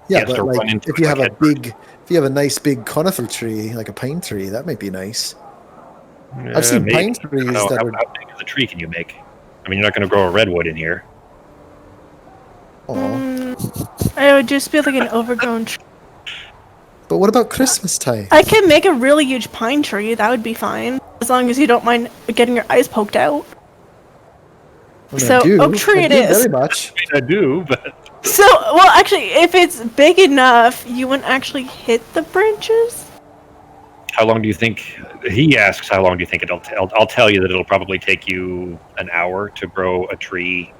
Yeah, Yes, but to run like into if it you have like if you have a nice big conifer tree, like a pine tree, that might be nice. I've seen Maybe. pine trees I don't know, that how, are. how big of a tree can you make? I mean, you're not going to grow a redwood in here. Aw. It would just be like an overgrown tree. But what about Christmas time? I can make a really huge pine tree. That would be fine. as long as you don't mind getting your eyes poked out. I mean, So, I do. oak tree I it do is. very much. I do, but So, well, actually, if it's big enough, you wouldn't actually hit the branches. how long do you think? He asks, "How long do you think it'll?" I'll tell you that it'll probably take you an hour to grow a tree,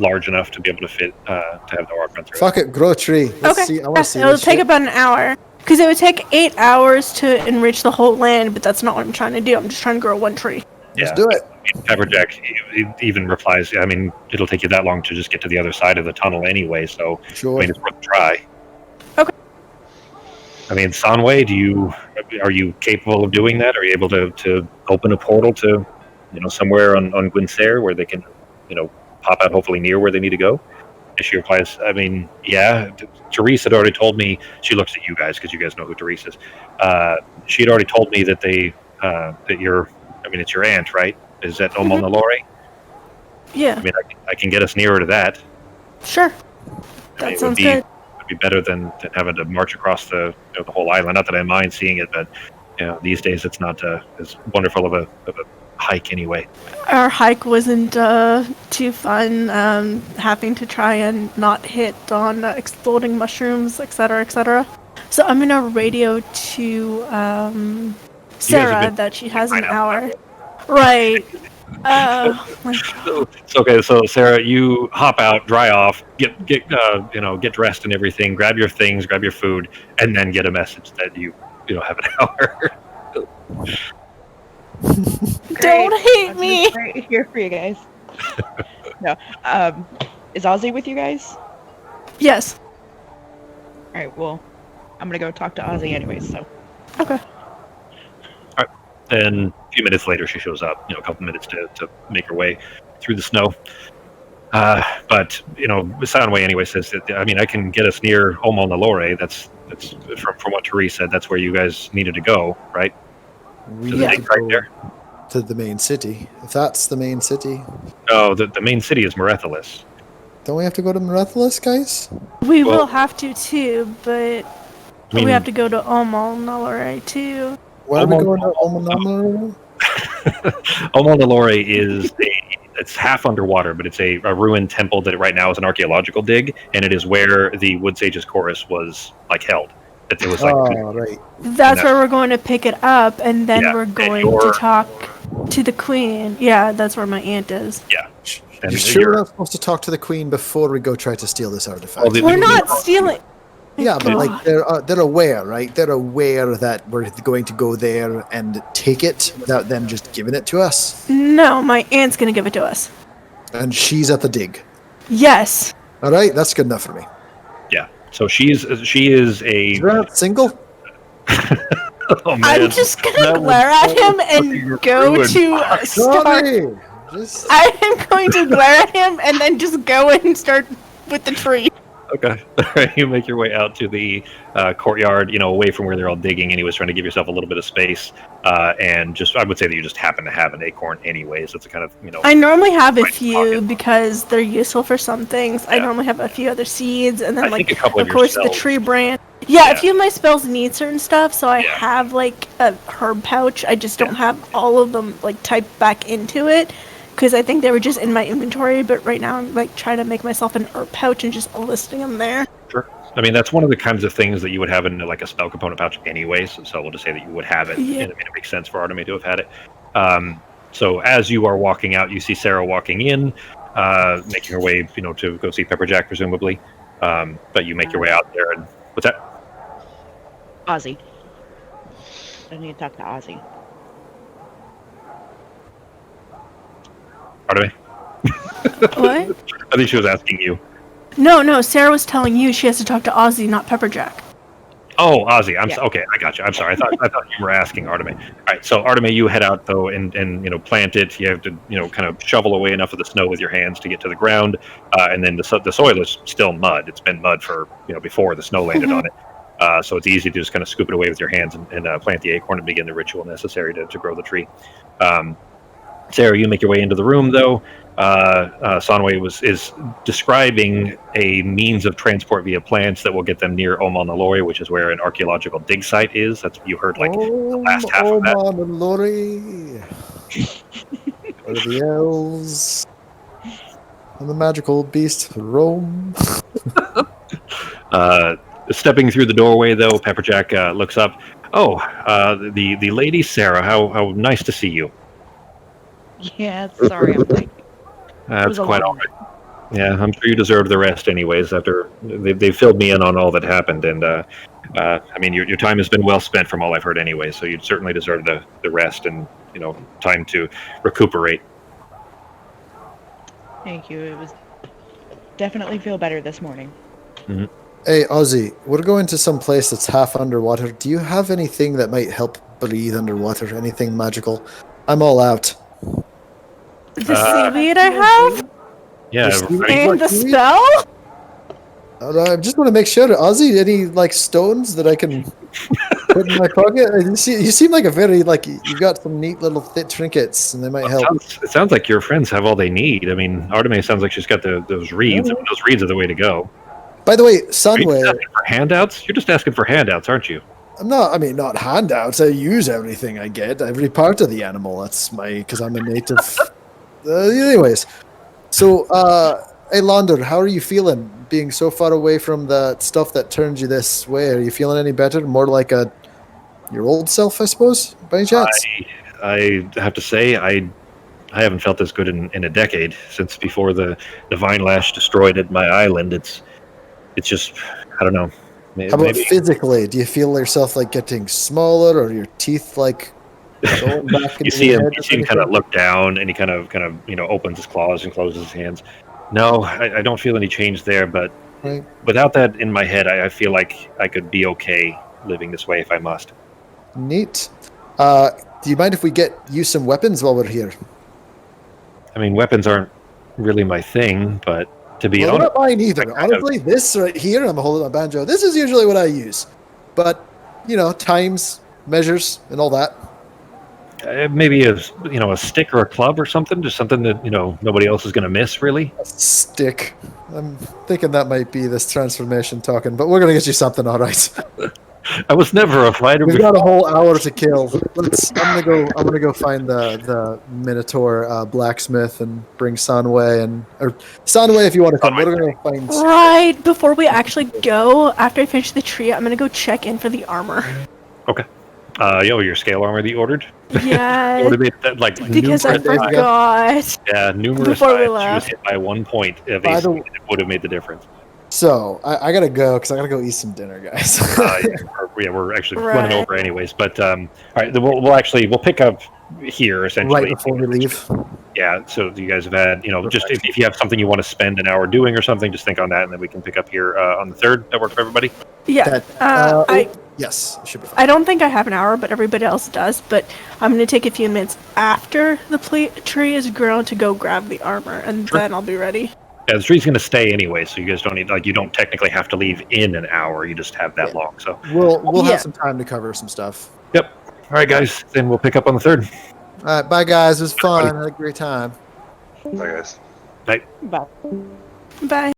large enough to be able to fit to have the orc run through. Fuck it, grow a tree. Let's Okay, see. I want to see it'll this take shit. about an hour. Because it would take 8 hours to enrich the whole land, but that's not what I'm trying to do. I'm just trying to grow one tree. Let's do it. Pepperjack even replies, "I mean, it'll take you that long to just get to the other side of the tunnel anyway. So Sure. I mean, it's worth a try." Okay. I mean, Sanway, are you capable of doing that? Are you able to open a portal to, somewhere on Gwynsair where they can, pop out hopefully near where they need to go? And she replies, "I mean, yeah. Therese had already told me." She looks at you guys because you guys know who Therese is. She had already told me that that you're. I mean, it's your aunt, right? Is that Omol Nalore? Yeah, I mean, I can get us nearer to that. sure. I mean, That it sounds would good. be better than having to march across the whole island. Not that I mind seeing it, but these days it's not as wonderful of a hike anyway. Our hike wasn't too fun, having to try and not hit on exploding mushrooms, etc., etc. So I'm gonna radio to Sarah that she has an hour. Right. So Sarah, you hop out, dry off, get dressed and everything, grab your things, grab your food, and then get a message that you have an hour. Don't hate me. Right here for you guys. No. Is Ozzy with you guys? Yes. All right. Well, I'm gonna go talk to Ozzy anyways. So. Okay. And a few minutes later, she shows up. A couple minutes to make her way through the snow. But Soundway anyway says that I can get us near Omol Nalore. That's from what Therese said. That's where you guys needed to go, right? We To need the to thing right go there. to the main city. If that's the main city, No, the main city is Merethalis. don't we have to go to Merethalis, guys? We Well- will have to too, but we have to go to Omol Nalore too. Where are we Omol- going to Omanamara? Omol Nalore it's half underwater, but it's a ruined temple that right now is an archaeological dig, and it is where the Wood Sages chorus was held. It was like Oh, right. That's where we're going to pick it up, and then Yeah, we're and going you're- to talk to the queen. Yeah, that's where my aunt is. and You're sure you're- we're not supposed to talk to the queen before we go try to steal this artifact? Well, We're not stealing. yeah, but God. like they're aware, right? They're aware that we're going to go there and take it without them just giving it to us. No, my aunt's gonna give it to us. And she's at the dig. Yes. All right, that's good enough for me. Yeah. So she is a. Is that single? Oh, man. I'm just gonna That was glare at so him and fucking go ruined. to start. Sorry. Just I am going to glare at him and then just go and start with the tree. Okay. You make your way out to the courtyard, away from where they're all digging. Anyways, trying to give yourself a little bit of space. And I would say that you just happen to have an acorn anyways. It's a kind of, I normally have a Right few pocket. because they're useful for some things. I Yeah. normally have a few other seeds, and then I think like a couple of of course your the spells. tree branch. Yeah, Yeah. a few of my spells need certain stuff, so I Yeah. have like a herb pouch. I just don't have all of them like typed back into it because I think they were just in my inventory. But right now I'm like trying to make myself an herb pouch and just listing them there. Sure. I mean, that's one of the kinds of things that you would have in like a spell component pouch anyways. So we'll just say that you would have it. Yeah. And it makes sense for Artemis to have had it. So as you are walking out, you see Sarah walking in, making her way, to go see Pepperjack, presumably. But you make your way out there, and what's that? Ozzy. I need to talk to Ozzy. Artemis? What? I think she was asking you. No. Sarah was telling you she has to talk to Ozzy, not Pepperjack. Oh, Ozzy. Yeah. Okay. I got you. I'm sorry. I thought you were asking Artemis. All right. So Artemis, you head out though, and plant it. You have to kind of shovel away enough of the snow with your hands to get to the ground, and then the soil is still mud. It's been mud for before the snow landed on it. So it's easy to just kind of scoop it away with your hands and plant the acorn and begin the ritual necessary to grow the tree. Sarah, you make your way into the room, though. Sonway is describing a means of transport via plants that will get them near Omanalori, which is where an archaeological dig site is. That's you heard like the last half of that. Omanalori. What are the elves? And the magical beast roam. Stepping through the doorway, though, Pepperjack looks up. Oh, the lady Sarah. How nice to see you. Yeah, sorry I'm late. That's a quite long all right. Yeah, I'm sure you deserve the rest, anyways. After they filled me in on all that happened, and I mean, your time has been well spent, from all I've heard, anyway. So you certainly deserve the rest and time to recuperate. Thank you. It was definitely feel better this morning. Mm-hmm. Hey, Ozzy, we're going to some place that's half underwater. Do you have anything that might help breathe underwater? Anything magical? I'm all out. The seaweed I have? Yeah, And the spell? I just want to make sure, Ozzy, any like stones that I can put in my pocket? You seem like a very you've got some neat little trinkets, and they might help. It sounds like your friends have all they need. I mean, Artemis sounds like she's got those reeds. I mean, those reeds are the way to go. By the way, Are you just Sunway, asking for handouts? You're just asking for handouts, aren't you? not handouts. I use everything I get, every part of the animal. That's because I'm a native. Anyways, so hey, Launder, how are you feeling? Being so far away from the stuff that turned you this way, are you feeling any better? More like your old self, I suppose, by any chance? I have to say, I haven't felt this good in a decade, since before the Vine Lash destroyed my island. It's just, I don't know. How about physically? Do you feel yourself like getting smaller, or your teeth like going back into you see your him. head? You see him kind of look down, and he kind of opens his claws and closes his hands. No, I don't feel any change there, but Right. without that in my head, I feel like I could be okay living this way if I must. Neat. Do you mind if we get you some weapons while we're here? I mean, weapons aren't really my thing, but to be Well, honest, not mine either. Honestly, this right here, I'm holding a banjo. This is usually what I use, but times, measures, and all that. maybe a stick or a club or something, just something that nobody else is going to miss. Really, A stick. I'm thinking that might be this transformation talking, but we're gonna get you something, all right. I was never a fighter. We've got a whole hour to kill. I'm gonna go find the Minotaur blacksmith and bring Sanway or Sanway if you want to come. We're gonna find. Right, before we actually go, after I finish the tree, I'm gonna go check in for the armor. Okay. Your scale armor that you ordered? Yeah, Ordered it, because I numerous times. forgot. Yeah, numerous Before we times. She was left. hit by 1 point. It By the- would have made the difference. So I gotta go because I gotta go eat some dinner, guys. We're actually Right. running over anyways. But all right, we'll pick up here essentially. Right before we leave. Yeah. So you guys have had just if you have something you want to spend an hour doing or something, just think on that, and then we can pick up here on the 3rd. That work for everybody? Yeah, Yes, it should be fine. I don't think I have an hour, but everybody else does. But I'm gonna take a few minutes after the tree is grown to go grab the armor, and then I'll be ready. Yeah, the tree's going to stay anyway, so you guys don't need you don't technically have to leave in an hour. You just have that long. So We'll Yeah. have some time to cover some stuff. yep. All right, guys. Then we'll pick up on the 3rd. All right, bye guys. It was fun. I had a great time. Bye, guys. Bye. But Bye.